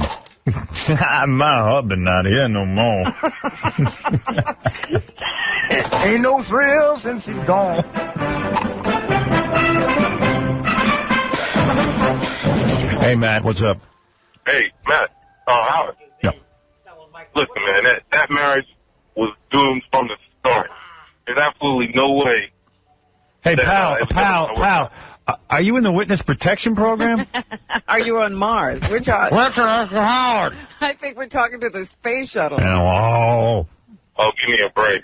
My husband not here no more. Ain't no thrill since he's gone. Hey, Matt, what's up? Hey, Matt. Howard. Yep. Listen, man, that marriage was doomed from the start. There's absolutely no way. Hey, pal. Are you in the witness protection program? Are you on Mars? We're talking. Howard. I think we're talking to the space shuttle. Oh, give me a break.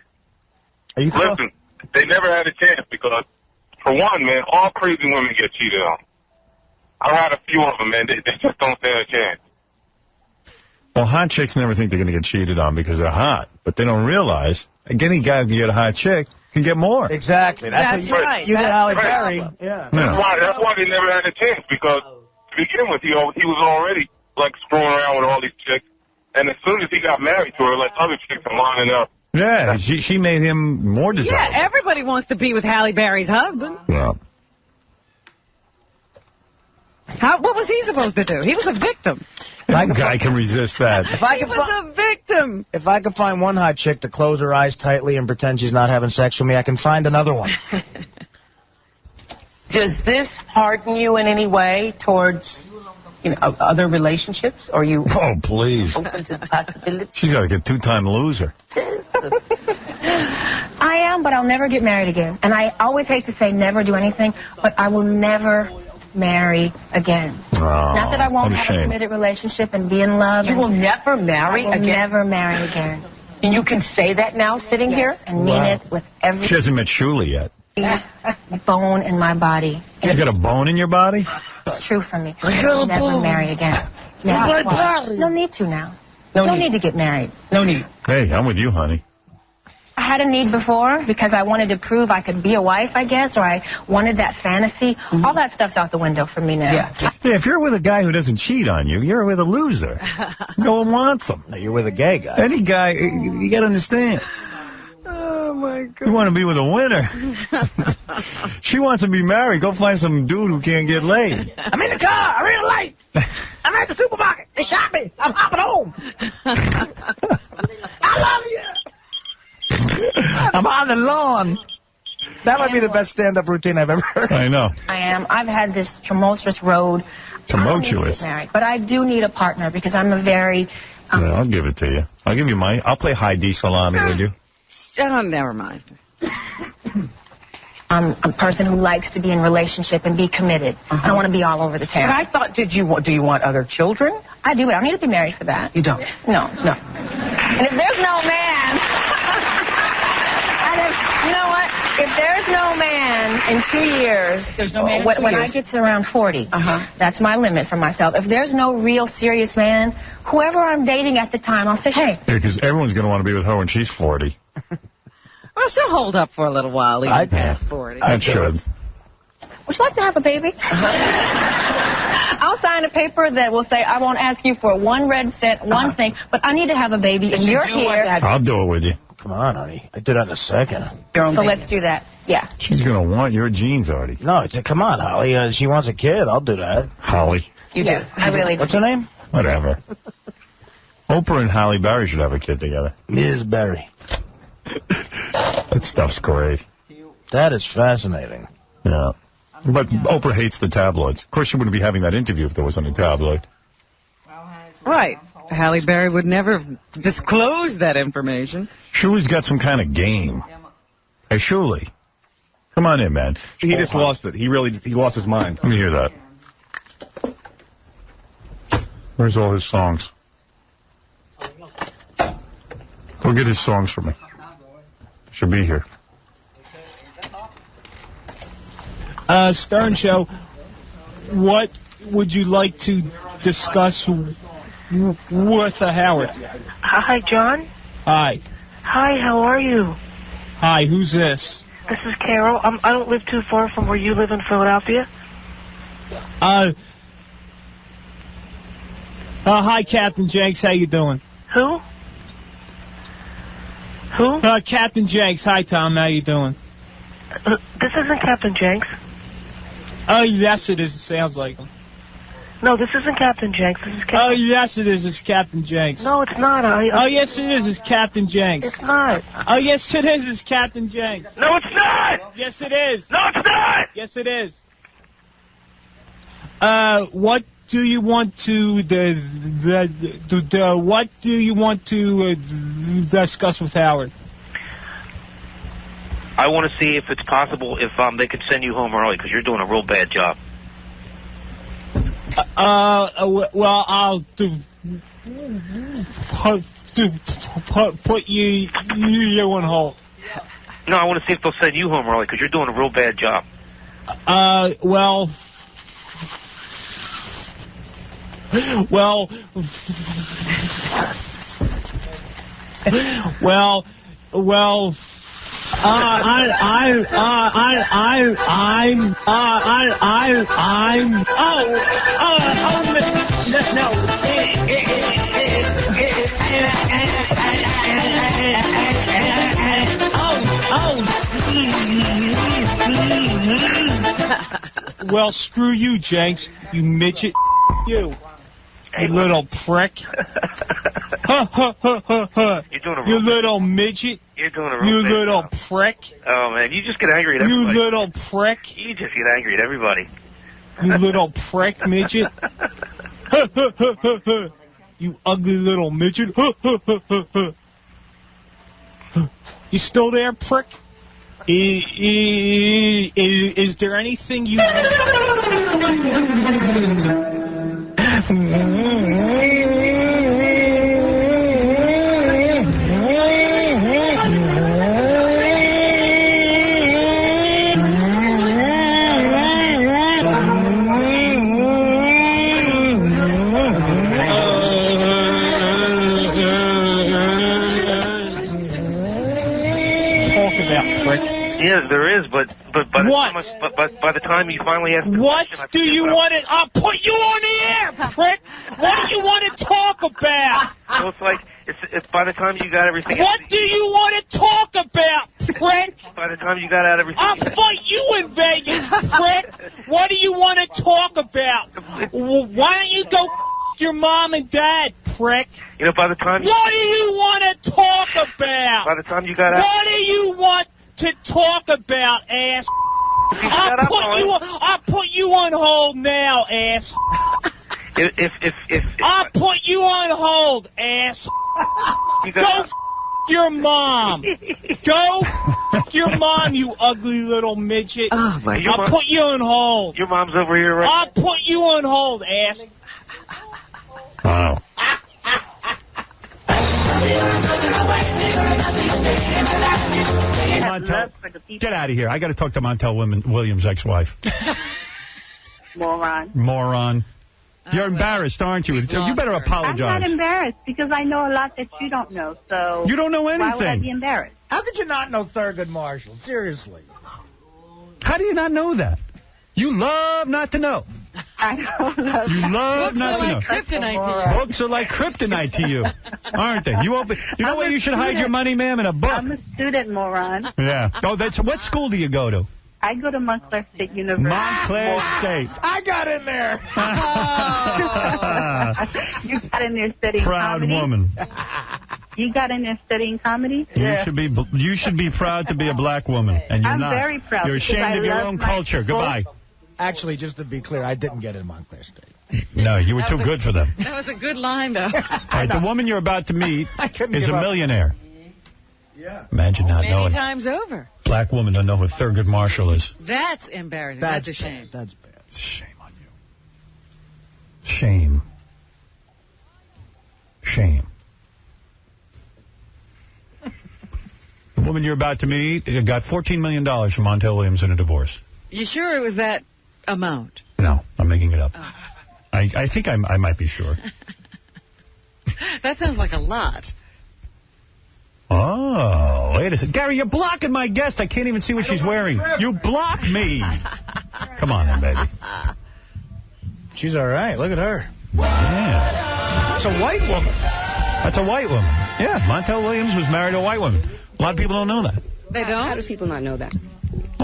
Listen, they never had a chance because, for one, man, all crazy women get cheated on. I've had a few of them, man. They just don't stand a chance. Well, hot chicks never think they're going to get cheated on because they're hot, but they don't realize any guy who can get a hot chick can get more. Exactly. That's right. You get Halle Berry. Yeah. That's why they never had a chance because, to begin with, he was already, like, screwing around with all these chicks, and as soon as he got married to her, like, other chicks are lining up. Yeah, she made him more desirable. Yeah, everybody wants to be with Halle Berry's husband. Yeah. What was he supposed to do? He was a victim. That guy can resist that. He was a victim. If I could find one hot chick to close her eyes tightly and pretend she's not having sex with me, I can find another one. Does this harden you in any way towards, other relationships? Or you? Oh, please. Open to the possibility? She's got to get two-time loser. I am, but I'll never get married again. And I always hate to say never do anything, but I will never marry again. Oh, not that I won't what a have shame. a committed relationship and be in love. You will never marry again? I will never marry again. And you can say that now, sitting here? And mean it with every She hasn't met Shuli yet. bone in my body. You got a bone in your body? It's true for me. I will never marry again. No need to now. No need to get married. No need. Hey, I'm with you, honey. I had a need before because I wanted to prove I could be a wife, I guess, or I wanted that fantasy. All that stuff's out the window for me now. Yeah, if you're with a guy who doesn't cheat on you, you're with a loser. No one wants him. No, you're with a gay guy. Any guy, you got to understand. Oh, my God. You want to be with a winner. She wants to be married. Go find some dude who can't get laid. I'm in the car. I'm real late. I'm at the supermarket. They shot me. I'm hopping home. I love you. I'm on the lawn. That might be the best stand-up routine I've ever heard. I know. I am. I've had this tumultuous road. Tumultuous? Married, but I do need a partner because I'm a very... Yeah, I'll give it to you. I'll give you mine. I'll play high D salami with you. Oh, never mind. I'm a person who likes to be in relationship and be committed. I don't want to be all over the town. But I thought, do you want other children? I do, but I don't need to be married for that. You don't? No. And if there's no man... You know what? If there's no man in 2 years, when I get to around 40, that's my limit for myself. If there's no real serious man, whoever I'm dating at the time, I'll say, hey. Yeah, because everyone's going to want to be with her when she's 40. Well, she'll hold up for a little while, even past 40. I should. Would you like to have a baby? I'll sign a paper that will say I won't ask you for 1 red cent, one thing, but I need to have a baby, and you're here. I'll do it with you. Come on, honey. I did that in a second. So let's do that. Yeah. She's going to want your genes, Artie. No, come on, Holly. She wants a kid. I'll do that. Holly. You do. I really do. What's her name? Whatever. Oprah and Halle Berry should have a kid together. Ms. Berry. That stuff's great. That is fascinating. Yeah. But Oprah hates the tabloids. Of course, she wouldn't be having that interview if there wasn't a tabloid. Right. Halle Berry would never disclose that information. Shuli's got some kind of game. Hey, Shuli. Come on in, man. He just lost it. He lost his mind. Let me hear that. Where's all his songs? Go get his songs for me. Should be here. Stern Show, what would you like to discuss with Howard? Hi, John. Hi. Hi, how are you? Hi, who's this? This is Carol. I don't live too far from where you live in Philadelphia. Hi, Captain Janks. How you doing? Who? Who? Captain Janks. Hi, Tom. How you doing? This isn't Captain Janks. Oh, yes, it is. It sounds like him. No, this isn't Captain Janks. This is Captain... Oh, yes, it is. It's Captain Janks. No, it's not. Oh, yes, it is. It's Captain Janks. It's not. Oh, yes, it is. It's Captain Janks. No, it's not! Yes, it is. No, it's not! Yes, it is. What do you want to what do you want to discuss with Howard? I want to see if it's possible if they could send you home early because you're doing a real bad job. Well, I'll put you on hold. No, I want to see if they'll send you home early because you're doing a real bad job. Well, well, screw you, Janks. You midget. You little prick. You're doing a real you little midget. You're doing a real You bad little job. prick. Oh, man, you just get angry at everybody. You little prick. You just get angry at everybody. You little prick midget. You ugly little midget. You still there, prick? Is there anything you... Yes, there is, but by the time you finally ask the What question, do you want to... I'll put you on the air, prick! What do you want to talk about? So it's like, it's by the time you got everything... What do you want to talk about, prick? By the time you got out everything... I'll fight you in Vegas, prick! What do you want to talk about? Why don't you go your mom and dad, prick? You know, by the time... What do you want to talk about? By the time you got out... What do you want to talk about, ass? I'll put you on hold now, ass. I'll put you on hold, ass. Go your mom. Go your mom, you ugly little midget. Oh, my God. I'll put you on hold. Your mom's over here right I'll put you on hold, ass. Wow. Montell, get out of here. I got to talk to Montell Williams' ex-wife. Moron. You're embarrassed, aren't you? You better apologize. I'm not embarrassed because I know a lot that you don't know. So you don't know anything. Why would I be embarrassed? How could you not know Thurgood Marshall? Seriously. How do you not know that? You love not to know. I know. You love not to know. Kryptonite to you. Books are like kryptonite to you, aren't they? You know where you should hide your money, ma'am? In a book. I'm a student, moron. Yeah. Oh, what school do you go to? I go to Montclair State University. Montclair State. I got in there. You got in there studying Proud comedy? woman. You got in there studying comedy? You should be proud to be a black woman, and you're not. I'm very proud. You're ashamed of your own culture. Goodbye. Actually, just to be clear, I didn't get in Montclair State. No, you were too good for them. That was a good line, though. All right, the woman you're about to meet is a millionaire. Yeah. Imagine not knowing. Many times over. Black woman don't know who Thurgood Marshall is. That's embarrassing. That's a shame. That's bad. Shame on you. Shame. Shame. The woman you're about to meet got $14 million from Montell Williams in a divorce. You sure it was that amount? No, I'm making it up. Oh. I think I might be sure. That sounds like a lot. Oh, wait a second. Gary, you're blocking my guest. I can't even see what she's wearing. You blocked me. Come on then, baby. She's all right. Look at her. Yeah. That's a white woman. That's a white woman. Yeah, Montell Williams was married to a white woman. A lot of people don't know that. They don't? How do people not know that?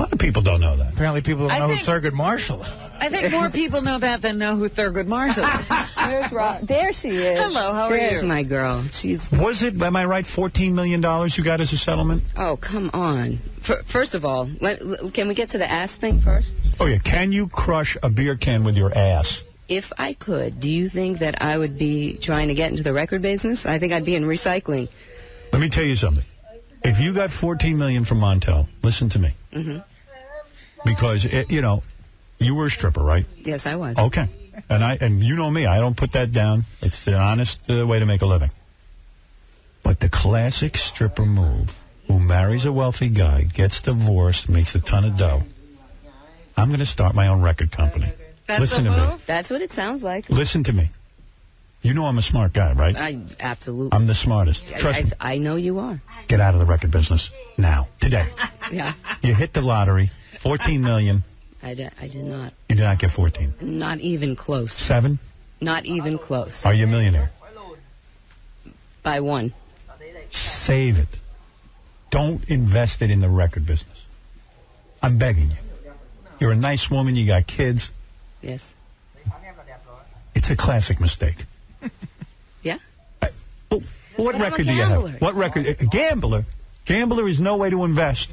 A lot of people don't know that. Apparently people don't know who Thurgood Marshall is. I think more people know that than know who Thurgood Marshall is. There's Rob. There she is. Hello, how are you? There's my girl. Was it, am I right, $14 million you got as a settlement? Oh, come on. First of all, can we get to the ass thing first? Oh, yeah. Can you crush a beer can with your ass? If I could, do you think that I would be trying to get into the record business? I think I'd be in recycling. Let me tell you something. If you got $14 million from Montell, listen to me. Mm-hmm. Because, you were a stripper, right? Yes, I was. Okay. And you know me. I don't put that down. It's the honest way to make a living. But the classic stripper move, who marries a wealthy guy, gets divorced, makes a ton of dough. I'm going to start my own record company. Listen to me. That's what it sounds like. Listen to me. You know I'm a smart guy, right? Absolutely. I'm the smartest. Trust me. I know you are. Get out of the record business now, today. Yeah. You hit the lottery, $14 million. I did not. You did not get 14. Not even close. 7? Not even close. Are you a millionaire? By 1. Save it. Don't invest it in the record business. I'm begging you. You're a nice woman. You got kids. Yes. It's a classic mistake. Yeah? What record do you have? What record? A gambler. Gambler is no way to invest.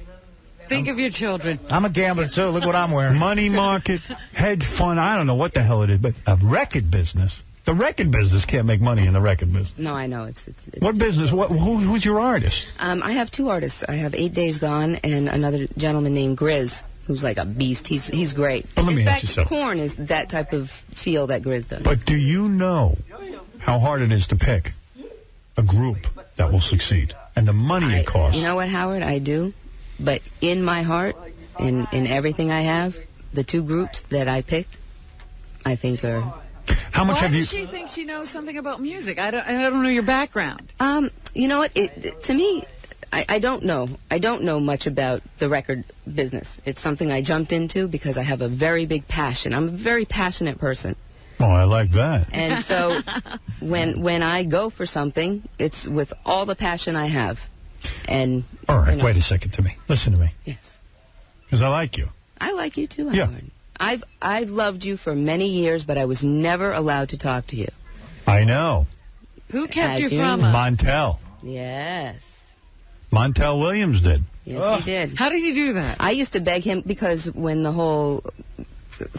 Think of your children. I'm a gambler, too. Look what I'm wearing. Money market, hedge fund, I don't know what the hell it is, but a record business. The record business can't make money in the record business. No, I know. It's what business? Who's your artist? I have 2 artists. I have 8 Days Gone and another gentleman named Grizz, who's like a beast. He's great. But let me in ask fact, you something. Korn is that type of feel that Grizz does. But do you know how hard it is to pick a group that will succeed and the money it costs? You know what, Howard? I do. But in my heart, in everything I have, the 2 groups that I picked, I think are... How much have you... Why does she think she knows something about music? I don't know your background. You know what? To me, I don't know. I don't know much about the record business. It's something I jumped into because I have a very big passion. I'm a very passionate person. Oh, I like that. And so when I go for something, it's with all the passion I have. And all right, wait a second to me. Listen to me. Yes. Because I like you. I like you too, Howard. Yeah. I've loved you for many years, but I was never allowed to talk to you. I know. Who kept you from us? Montell. Yes. Montell Williams did. Yes, he did. How did he do that? I used to beg him because when the whole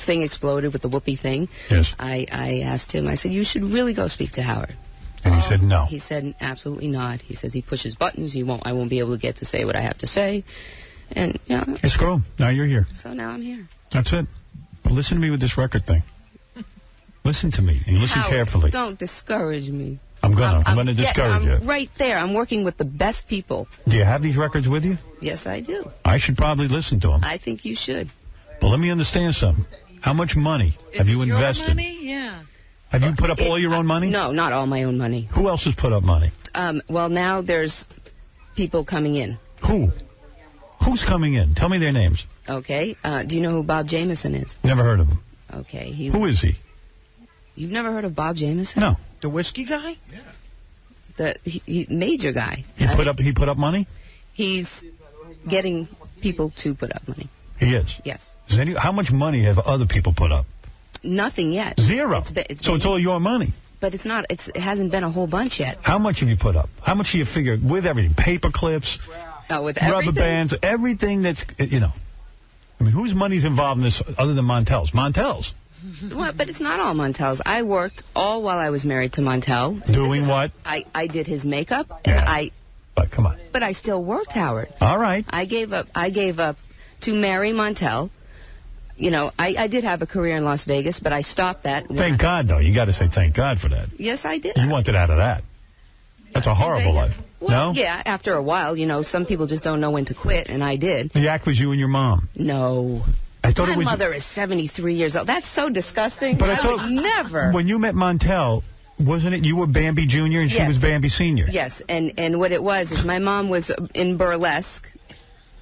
thing exploded with the Whoopi thing, yes. I asked him, I said, you should really go speak to Howard. And he said no. He said absolutely not. He says he pushes buttons. I won't be able to get to say what I have to say. And yeah. Hey, screw. Now you're here. So now I'm here. That's it. But listen to me with this record thing. Listen to me and listen Howard, carefully. Don't discourage me. I'm gonna discourage you. I'm right there. I'm working with the best people. Do you have these records with you? Yes, I do. I should probably listen to them. I think you should. But let me understand something. How much money have you invested? Your money? Yeah. Have you put up all your own money? No, not all my own money. Who else has put up money? Well, now there's people coming in. Who? Who's coming in? Tell me their names. Okay. Do you know who Bob Jameson is? Never heard of him. Okay. Who is he? You've never heard of Bob Jameson? No. The whiskey guy? The major guy. He put up money? He's getting people to put up money. He is? Yes. How much money have other people put up? Nothing yet. Zero. So it's all your money. But it's not. It hasn't been a whole bunch yet. How much have you put up? How much do you figure with everything? Paper clips, with rubber bands, everything that's, I mean, whose money's involved in this other than Montell's? Montell's. Well, but it's not all Montell's. I worked all while I was married to Montell. Doing what? I did his makeup, and But come on. But I still worked, Howard. All right. I gave up to marry Montell. I did have a career in Las Vegas, but I stopped that. Thank God, though. You got to say thank God for that. Yes, I did. You wanted out of that. That's a horrible life. Well, no? Yeah, after a while, some people just don't know when to quit, and I did. The act was you and your mom. No. I thought My it was... mother is 73 years old. That's so disgusting. But I would never. When you met Montell, wasn't it you were Bambi Jr. and she was Bambi Sr.? Yes, and what it was is my mom was in burlesque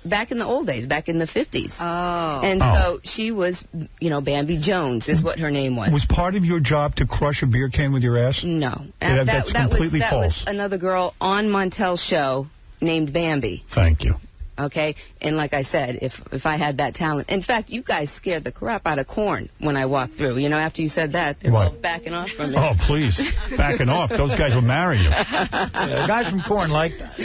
back in the old days, back in the 50s. Oh. And so she was, Bambi Jones is what her name was. Was part of your job to crush a beer can with your ass? No. That's completely false. That was another girl on Montell's show named Bambi. Thank you. Okay? And like I said, if I had that talent... In fact, you guys scared the crap out of Korn when I walked through. You know, after you said that, they're all backing off from me. Oh, please. Backing off. Those guys will marry you. The guys from Korn like that.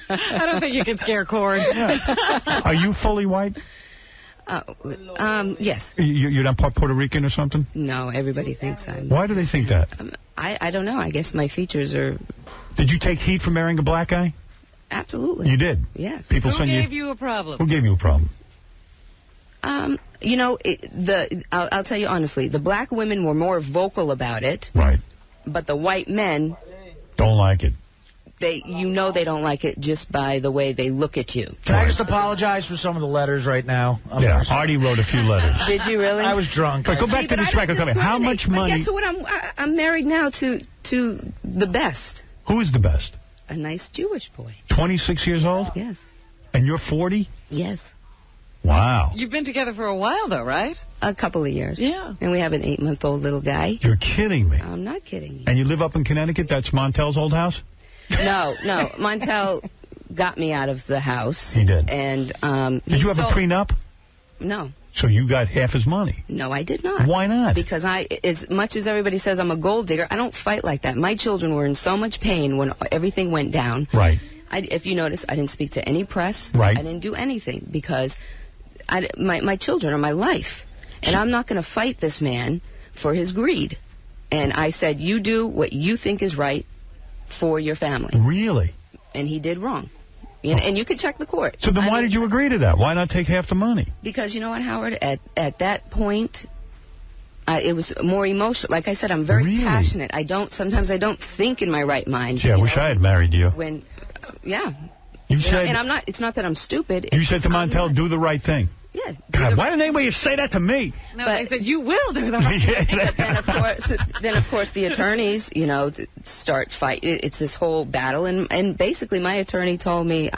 I don't think you can scare Korn. Are you fully white? Yes. You're not Puerto Rican or something? No, everybody thinks I'm... Why do they think that? I don't know. I guess my features are... Did you take heat for marrying a black guy? Absolutely. You did? Yes. People Who gave you a problem? Who gave you a problem? You know, I'll tell you honestly, the black women were more vocal about it. Right. But the white men... Don't like it. They don't like it just by the way they look at you. Can I just apologize for some of the letters right now? Yeah, Artie wrote a few letters. Did you really? I was drunk. But go back to this record. How much money... Guess what? I'm married now to the best. Who is the best? A nice Jewish boy. 26 years old? Yes. And you're 40? Yes. Wow. You've been together for a while, though, right? A couple of years. Yeah. And we have an 8-month-old little guy. You're kidding me. I'm not kidding you. And you live up in Connecticut? That's Montell's old house? No. Montell got me out of the house. He did. And did you have a prenup? No. So you got half his money? No, I did not. Why not? Because as much as everybody says I'm a gold digger, I don't fight like that. My children were in so much pain when everything went down. Right. If you notice, I didn't speak to any press. Right. I didn't do anything because my children are my life. And I'm not going to fight this man for his greed. And I said, you do what you think is right for your family. Really? And he did wrong. And you could check the court. So then why did you agree to that? Why not take half the money? Because you know what, Howard? At that point, it was more emotional. Like I said, I'm very passionate. Sometimes I don't think in my right mind. Gee, I wish I had married you. Yeah. You said, and I'm not. It's not that I'm stupid. You said to Montell, do the right thing. Yeah. God, why didn't anybody say that to me? No, they said, you will do the right thing. But then, of course, the attorneys, start fight. It's this whole battle. And basically, my attorney told me,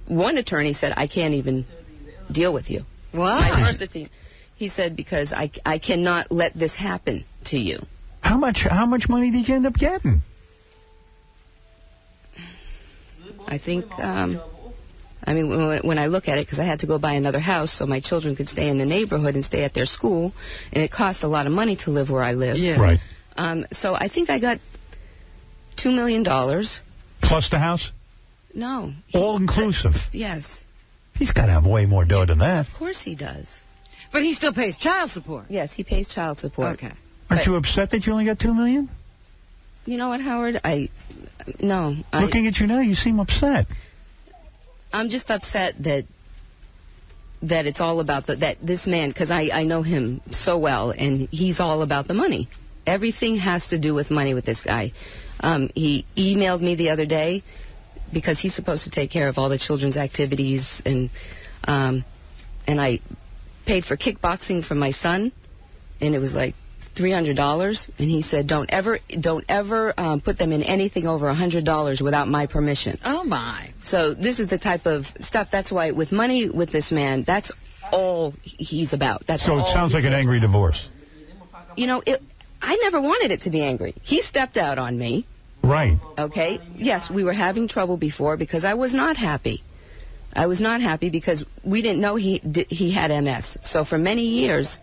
one attorney said, I can't even deal with you. What? My first attorney. He said, because I cannot let this happen to you. How much money did you end up getting? I think... when I look at it, because I had to go buy another house so my children could stay in the neighborhood and stay at their school, and it costs a lot of money to live where I live. Yeah. Right. So I think I got $2 million. Plus the house? No. All inclusive? Yes. He's got to have way more dough than that. Of course he does. But he still pays child support. Yes, he pays child support. Okay. Aren't you upset that you only got $2 million? You know what, Howard? No. Looking at you now, you seem upset. I'm just upset that it's all about that this man, because I know him so well, and he's all about the money. Everything has to do with money with this guy. He emailed me the other day because he's supposed to take care of all the children's activities, and I paid for kickboxing for my son, and it was like $300, and he said, don't ever put them in anything over $100 without my permission. Oh, my. So this is the type of stuff. That's why with money with this man, that's all he's about. So it sounds like an angry divorce. I never wanted it to be angry. He stepped out on me. Right. Okay? Yes, we were having trouble before because I was not happy. I was not happy because we didn't know he had MS. So for many years...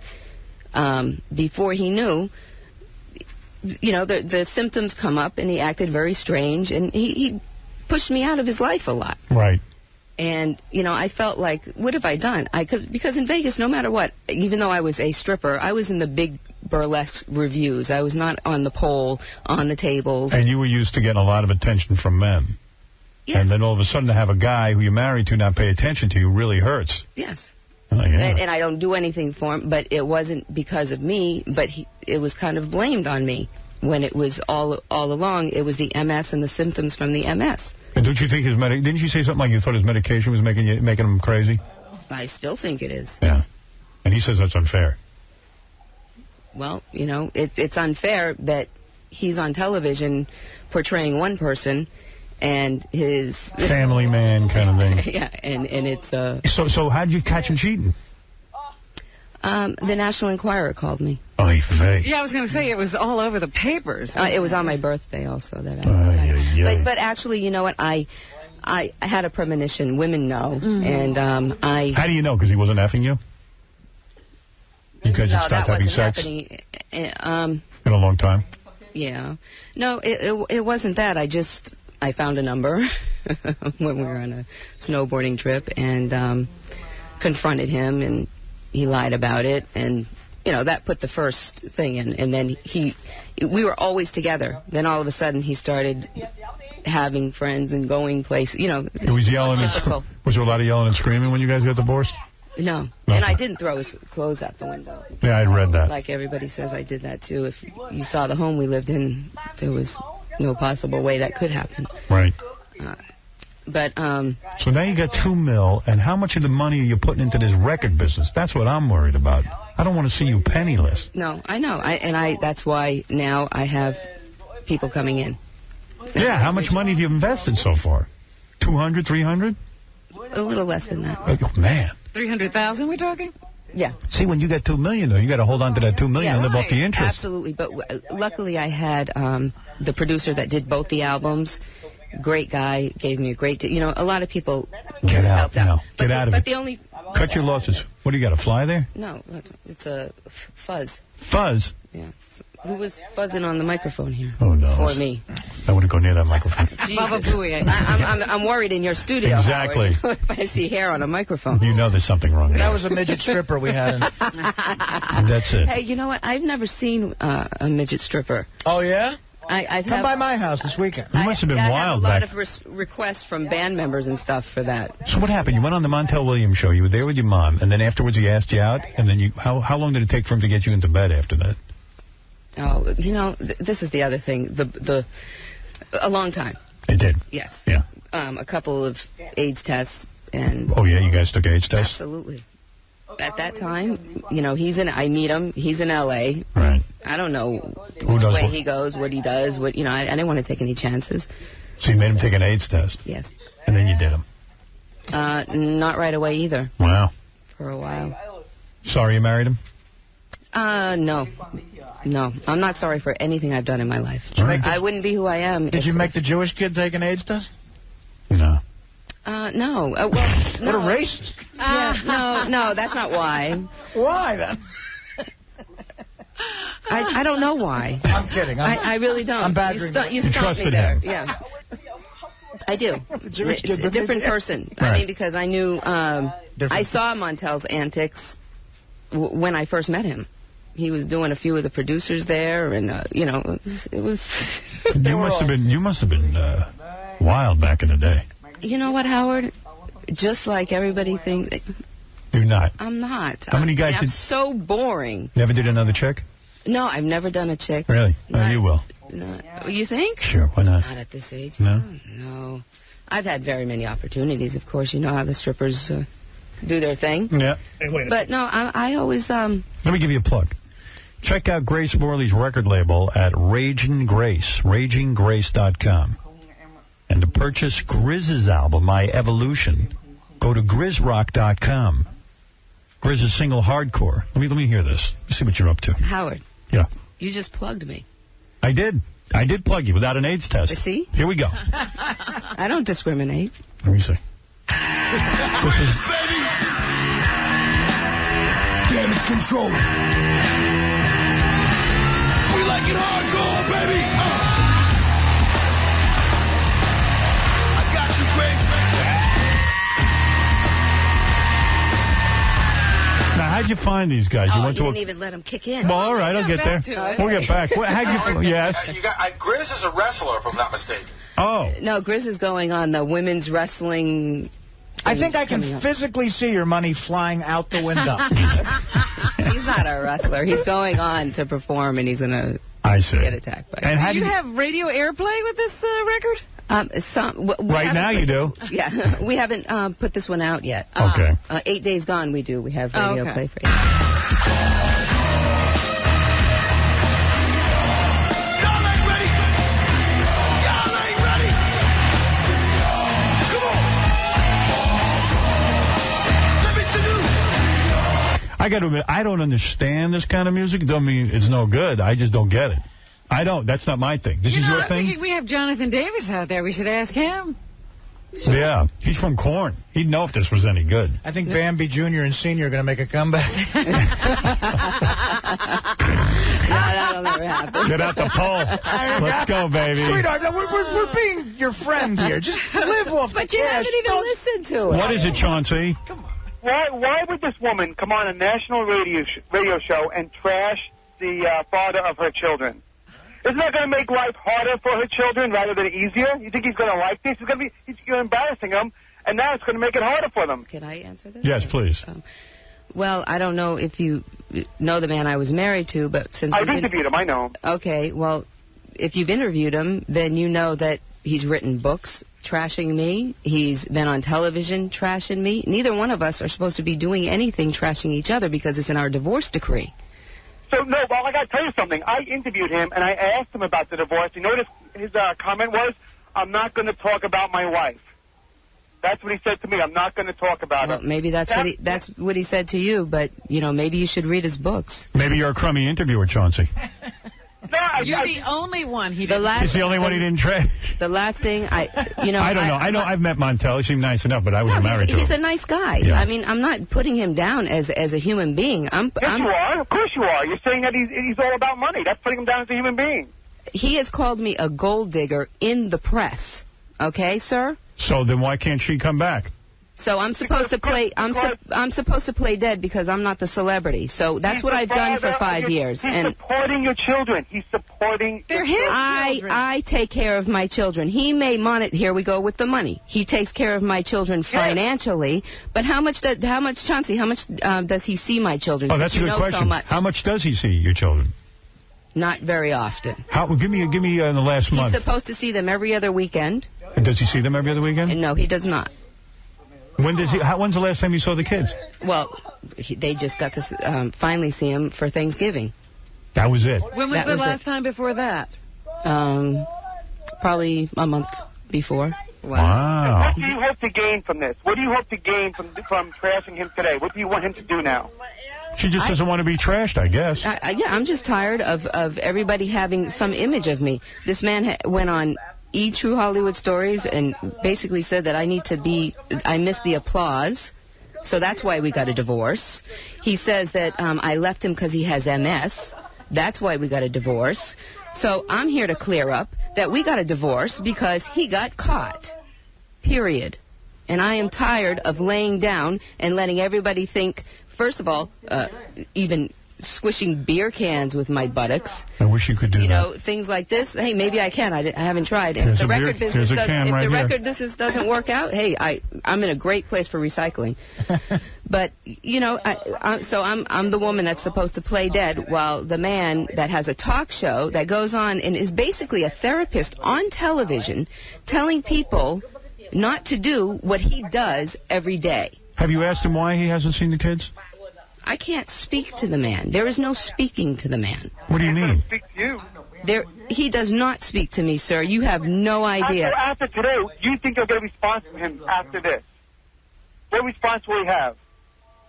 before he knew, the symptoms come up, and he acted very strange, and he pushed me out of his life a lot. Right. And, I felt like, what have I done? Because in Vegas, no matter what, even though I was a stripper, I was in the big burlesque reviews. I was not on the pole, on the tables. And you were used to getting a lot of attention from men. Yes. And then all of a sudden to have a guy who you're married to not pay attention to you really hurts. Yes. Oh, yeah. And I don't do anything for him, but it wasn't because of me, but it was kind of blamed on me when it was all along. It was the MS and the symptoms from the MS. And don't you think didn't you say something like you thought his medication was making him crazy? I still think it is. Yeah. And he says that's unfair. Well, it's unfair that he's on television portraying one person and his... family man kind of thing. Yeah, and it's... So how did you catch him cheating? The National Enquirer called me. Oy vey. Yeah, I was going to say, it was all over the papers. It was on my birthday also. But actually, you know what, I I had a premonition. Women know. And I... How do you know? Because he wasn't effing you? You guys had stopped having sex? Happening. In a long time? Yeah. No, it wasn't that. I found a number when we were on a snowboarding trip and confronted him, and he lied about it, and that put the first thing in. And then we were always together. Then all of a sudden he started having friends and going places. He was yelling. Was there a lot of yelling and screaming when you guys got divorced? No. And I didn't throw his clothes out the window. Yeah, I read that. Like everybody says, I did that too. If you saw the home we lived in, there was no possible way that could happen. Right. So now you got $2 million, and how much of the money are you putting into this record business? That's what I'm worried about. I don't want to see you penniless. No, I know. That's why now I have people coming in. Yeah, how much money have you invested so far? 200, 300? A little less than that. Oh, man. 300,000 we're talking? Yeah. See, when you got $2 million, though, you got to hold on to that $2 million and live off the interest. Absolutely. But luckily I had the producer that did both the albums. Great guy, gave me a great... a lot of people helped out. Get out of it. But the only... Cut your losses. What, do you got, a fly there? No, it's a fuzz. Fuzz? Yeah. Who was fuzzing on the microphone here? Oh, no. For me. I wouldn't go near that microphone. Baba Booey. I'm worried in your studio, exactly. Howard, if I see hair on a microphone. You know there's something wrong there. That was a midget stripper we had. That's it. Hey, you know what? I've never seen a midget stripper. Oh, yeah? Come by my house this weekend. You must have been wild back. I have a lot of requests from band members and stuff for that. So what happened? You went on the Montell Willam show. You were there with your mom, and then afterwards he asked you out, and then how long did it take for him to get you into bed after that? Oh, this is the other thing. A long time. It did? Yes. Yeah. A couple of AIDS tests. And oh, yeah? You guys took AIDS tests? Absolutely. At that time, I meet him. He's in L.A. Right. I don't know which way he goes, what he does. I didn't want to take any chances. So you made him take an AIDS test? Yes. And then you did him? Not right away either. Wow. For a while. Sorry you married him? No. No. I'm not sorry for anything I've done in my life. I wouldn't be who I am. Did you make the Jewish kid take an AIDS test? No. No. Well, no. What a racist. No, that's not why. Why, then? I don't know why. I'm kidding. I really don't. I'm badgering you stumped me there. Him. Yeah. I do. A different person. Right. I mean, because I knew... I saw Montell's antics when I first met him. He was doing a few of the producers there, and, it was... You must have been wild back in the day. You know what, Howard? Just like everybody thinks... You're not? I'm not. How many guys I'm so boring. Never did another chick? No, I've never done a chick. Really? No, you will. You think? Sure, why not? Not at this age. No? No. I've had very many opportunities, of course. You know how the strippers do their thing. Yeah. Hey, wait. But no, I always... Let me give you a plug. Check out Grace Morley's record label at Raging Grace, RagingGrace.com. And to purchase Grizz's album, My Evolution, go to GrizzRock.com. Grizz is single hardcore. Let me hear this. Let's see what you're up to. Howard. Yeah. You just plugged me. I did. I did plug you without an AIDS test. See? Here we go. I don't discriminate. Let me see. This is... baby! Damage control. We like it hardcore, baby! I got you, Grace. Now, how'd you find these guys? You didn't even let them kick in. Well, all right, I'll get there. We'll get back. How'd you... Yes? Grizz is a wrestler, if I'm not mistaken. Oh. No, Grizz is going on the women's wrestling... I think I can physically see your money flying out the window. He's not a wrestler. He's going on to perform, and he's going to get attacked by it. Do you have radio airplay with this record? Right now you do. Yeah. We haven't put this one out yet. Okay. 8 Days Gone we do. We have radio play for you. I got to admit, I don't understand this kind of music. Don't mean it's no good. I just don't get it. I don't. That's not my thing. This is your thing? We have Jonathan Davis out there. We should ask him. Sure. Yeah, he's from Corn. He'd know if this was any good. I think Bambi Jr. and Sr. are going to make a comeback. That'll never happen. Get out the poll. Let's go, baby. Sweetheart, we're being your friend here. Just live off But the you cash. haven't even listened to it. What is it, Chauncey? Why would this woman come on a national radio show and trash the father of her children? Isn't that going to make life harder for her children rather than easier? You think he's going to like this? You're embarrassing him, and now it's going to make it harder for them. Can I answer this? Yes, please. Well, I don't know if you know the man I was married to, but since I've interviewed him, I know him. Okay, well, if you've interviewed him, then you know that he's written books trashing me. He's been on television trashing me. Neither one of us are supposed to be doing anything trashing each other because it's in our divorce decree. So, no, well, I got to tell you something. I interviewed him, and I asked him about the divorce. You know what his comment was? I'm not going to talk about my wife. That's what he said to me. I'm not going to talk about her. Maybe that's what he said to you, but, you know, maybe you should read his books. Maybe you're a crummy interviewer, Chauncey. No, you're the only one he didn't. He's the only one he didn't trash. The last thing I don't know. I know I've met Montell. He seemed nice enough, but I wasn't married to him. He's a nice guy. Yeah. I mean, I'm not putting him down as a human being. Yes, you are. Of course you are. You're saying that he's all about money. That's putting him down as a human being. He has called me a gold digger in the press. Okay, sir? So then why can't she come back? So I'm supposed to play. I'm supposed to play dead because I'm not the celebrity. So that's what I've done for 5 years. He's supporting your children. He's supporting. They're his children. I take care of my children. He may monitor. Here we go with the money. He takes care of my children financially. But how much, Chauncey? How much does he see my children? Oh, that's a good question. So much. How much does he see your children? Not very often. Give me in the last month. He's supposed to see them every other weekend. And does he see them every other weekend? No, he does not. When's the last time you saw the kids? Well, they just got to finally see him for Thanksgiving. That was it. When was the last time before that? Probably a month before. Wow. What do you hope to gain from this? What do you hope to gain from trashing him today? What do you want him to do now? She just doesn't want to be trashed, I guess. Yeah, I'm just tired of everybody having some image of me. This man went on True Hollywood Stories and basically said that I miss the applause, so that's why we got a divorce. He says that I left him because he has MS. That's why we got a divorce. So I'm here to clear up that we got a divorce because he got caught. Period. And I am tired of laying down and letting everybody think, first of all, even squishing beer cans with my buttocks. I wish you could do that. You know, things like this. Hey, maybe I can. I haven't tried. If the record business doesn't work out, hey, I'm in a great place for recycling. But, you know, so I'm the woman that's supposed to play dead while the man that has a talk show that goes on and is basically a therapist on television telling people not to do what he does every day. Have you asked him why he hasn't seen the kids? I can't speak to the man. There is no speaking to the man. What do you mean? Speak to you. He does not speak to me, sir. You have no idea. After today, you think you'll get a response from him after this? What response will he have?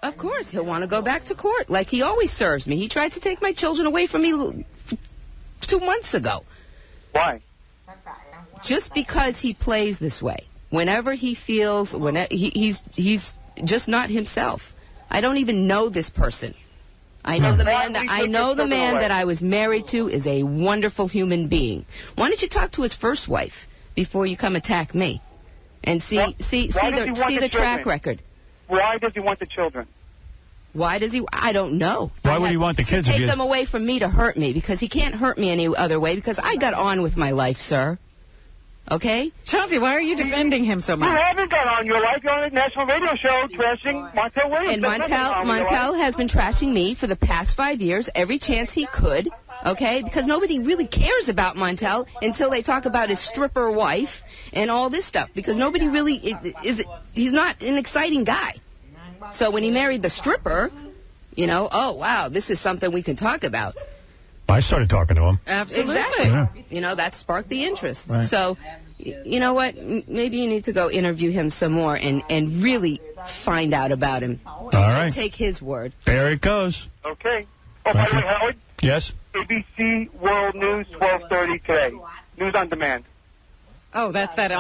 Of course, he'll want to go back to court like he always serves me. He tried to take my children away from me 2 months ago. Why? Just because he plays this way. Whenever he feels, he's just not himself. I don't even know this person. I know the man that I was married to is a wonderful human being. Why don't you talk to his first wife before you come attack me, and see the track record? Why does he want the children? Why does he? I don't know. Why would he want the kids? To take them away from me to hurt me, because he can't hurt me any other way, because I got on with my life, sir. Okay? Chauncey, why are you defending him so much? You haven't got on your life. You're on a national radio show trashing Montell Williams. And Montell has been trashing me for the past 5 years, every chance he could, okay? Because nobody really cares about Montell until they talk about his stripper wife and all this stuff. Because nobody really he's not an exciting guy. So when he married the stripper, you know, oh, wow, this is something we can talk about. I started talking to him. Absolutely. Exactly. Yeah. You know, that sparked the interest. Right. So, you know what? Maybe you need to go interview him some more and really find out about him. All right. Take his word. There it goes. Okay. Oh, by the way, Howard? Yes? ABC World News, 12:30 today. News on demand. Oh, that's that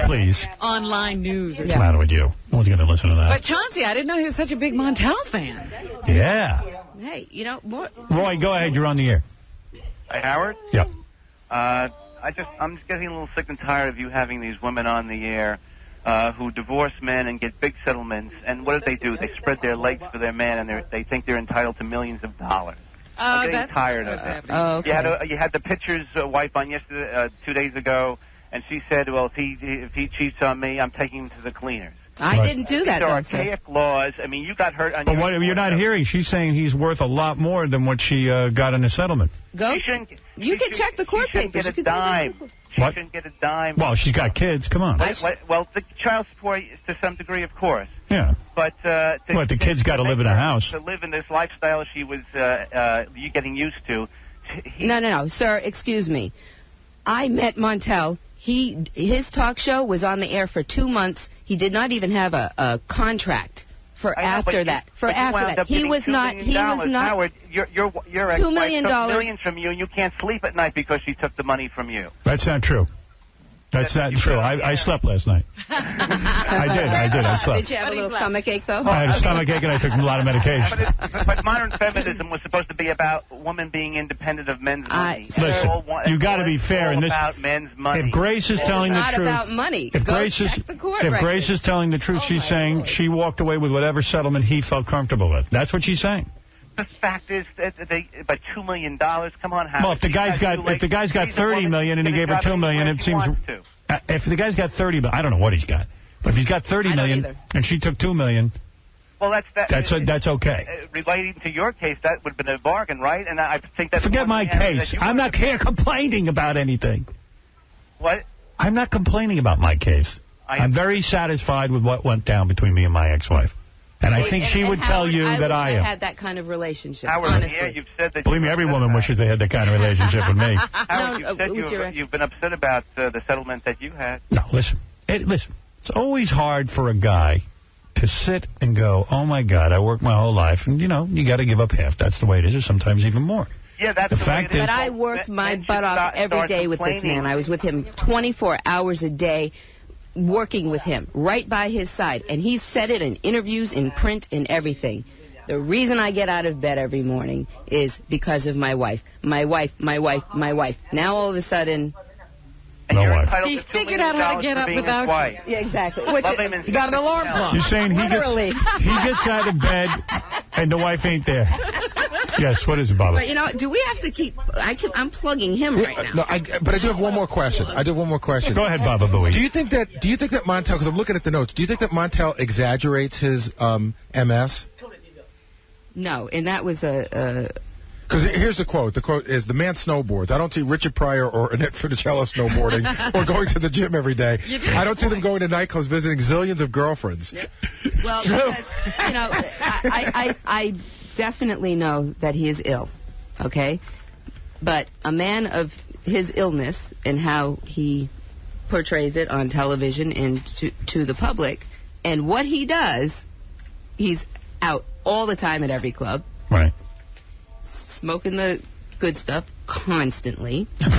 please. online news. What's the matter with you? I wasn't going to listen to that. But Chauncey, I didn't know he was such a big Montell fan. Yeah. Hey, you know what? Roy, go ahead. You're on the air. Hey, Howard? Yeah. I'm just getting a little sick and tired of you having these women on the air who divorce men and get big settlements. And what do? They spread their legs for their man, and they think they're entitled to millions of dollars. I'm getting tired of that. Oh, okay. You had the pitcher's wife on yesterday, 2 days ago, and she said, well, if he cheats on me, I'm taking him to the cleaners. I didn't do that, though, though, archaic laws. I mean, you got hurt on But what you're not hearing, she's saying he's worth a lot more than what she got in the settlement. Go. You can check the court papers. Get a dime. She shouldn't get a dime. Well, she's got kids. Come on. Well, the child support is to some degree, of course. Yeah. But the kids got to live in a house. To live in this lifestyle she was you getting used to. No, sir. Excuse me. I met Montell. His talk show was on the air for 2 months. He did not even have a contract for after that. He was not. Howard, your $2 million took millions from you, and you can't sleep at night because she took the money from you. That's not true. That's not true. I slept last night. I did. I slept. Did you have a little stomach ache, though? I had a stomach ache, and I took a lot of medication. But modern feminism was supposed to be about women being independent of men's money. Listen, you got to be fair in this. About men's money. If Grace is telling the truth, it's not about money. If Grace is telling the truth, she's saying she walked away with whatever settlement he felt comfortable with. That's what she's saying. The fact is that but $2 million. Come on, Howard. Well, if the guy's got $30 million and he gave her $2 million, it seems. If the guy's got $30 million, I don't know what he's got, but if he's got $30 million and she took $2 million, well, that's okay. Relating to your case, that would have been a bargain, right? And I think that's forget my case. I'm not here complaining about anything. What? I'm not complaining about my case. I'm very satisfied with what went down between me and my ex-wife. And I think she would tell you that I am. I had that kind of relationship, Howard, honestly. Yeah, you've said that. Believe me, every woman wishes they had that kind of relationship with me. Howard, you've been upset about the settlement that you had. No, listen. It's always hard for a guy to sit and go, oh, my God, I worked my whole life. And, you got to give up half. That's the way it is, or sometimes even more. Yeah, that's the fact But I worked my butt off every day with this man. I was with him 24 hours a day, working with him, right by his side. And he said it in interviews, in print, in everything. The reason I get out of bed every morning is because of my wife. My wife. Now, all of a sudden... He figured out how to get up without you. Yeah, exactly. You got an alarm clock. You're saying he gets out of bed and the wife ain't there. Yes, what is it, Baba? But, do we have to keep... I'm plugging him right now. But I do have one more question. Go ahead, Baba Booey. Do you think that Montell, because I'm looking at the notes, do you think that Montell exaggerates his MS? No, and that was Because here's the quote. The quote is, the man snowboards. I don't see Richard Pryor or Annette Funicello snowboarding or going to the gym every day. I don't see them going to nightclubs visiting zillions of girlfriends. Well, because, I definitely know that he is ill, okay? But a man of his illness and how he portrays it on television and to the public, and what he does, he's out all the time at every club. Right. Smoking the good stuff constantly. But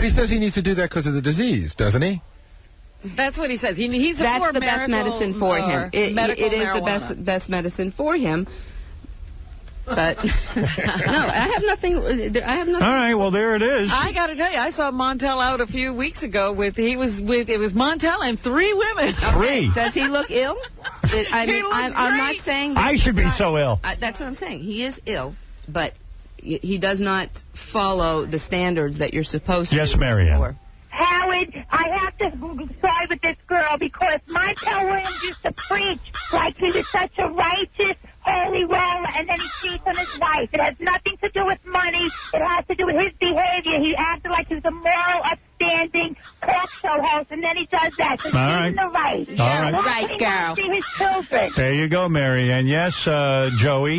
he says he needs to do that because of the disease, doesn't he? That's what he says. He's That's the best medicine for him. It is the best medicine for him. But no, I have nothing. All right, well there it is. I got to tell you, I saw Montell out a few weeks ago it was Montell and 3 women. 3. Does he look ill? I'm not saying I should be so ill. That's what I'm saying. He is ill, but he does not follow the standards that you're supposed to. Yes, Marianne. Howard, I have to side with this girl because Montell Williams used to preach like he was such a righteous, holy roller, and then he cheats on his wife. It has nothing to do with money. It has to do with his behavior. He acted like he was a moral, upstanding talk show host, and then he does that. So she's in the right. All right. Right, girl. See his children. There you go, Marianne. Yes, Joey.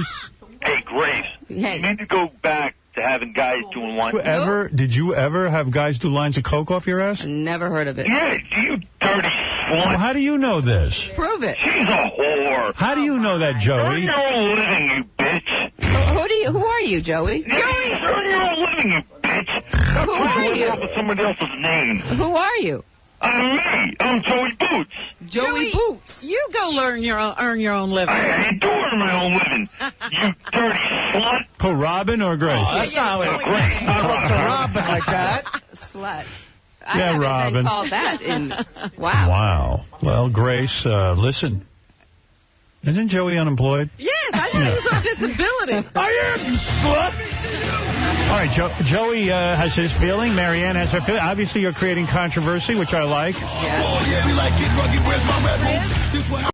Hey, Grace. Hey. You need to go back to having guys doing lines. Did you ever have guys do lines of coke off your ass? Never heard of it. Yeah, you dirty slut. Well, how do you know this? Prove it. She's a whore. How do you know that, Joey? You're living, you bitch. Who are you, Joey? You're living, you bitch. bitch. Who are you? With somebody else's name. Who are you? I'm me. I'm Joey Boots. Joey Boots. You go earn your own living. I do earn my own living. You dirty slut. Who, Robin or Grace? Oh, that's not what Grace. Not to Robin like that. Slut. Yeah, I haven't Robin. been called that in... Wow. Wow. Well, Grace, listen. Isn't Joey unemployed? Yes, I thought he was on disability. I am, you slut. All right, Joey has his feeling. Marianne has her feeling. Obviously, you're creating controversy, which I like. Oh, yeah, we like it rugged. Where's my red room?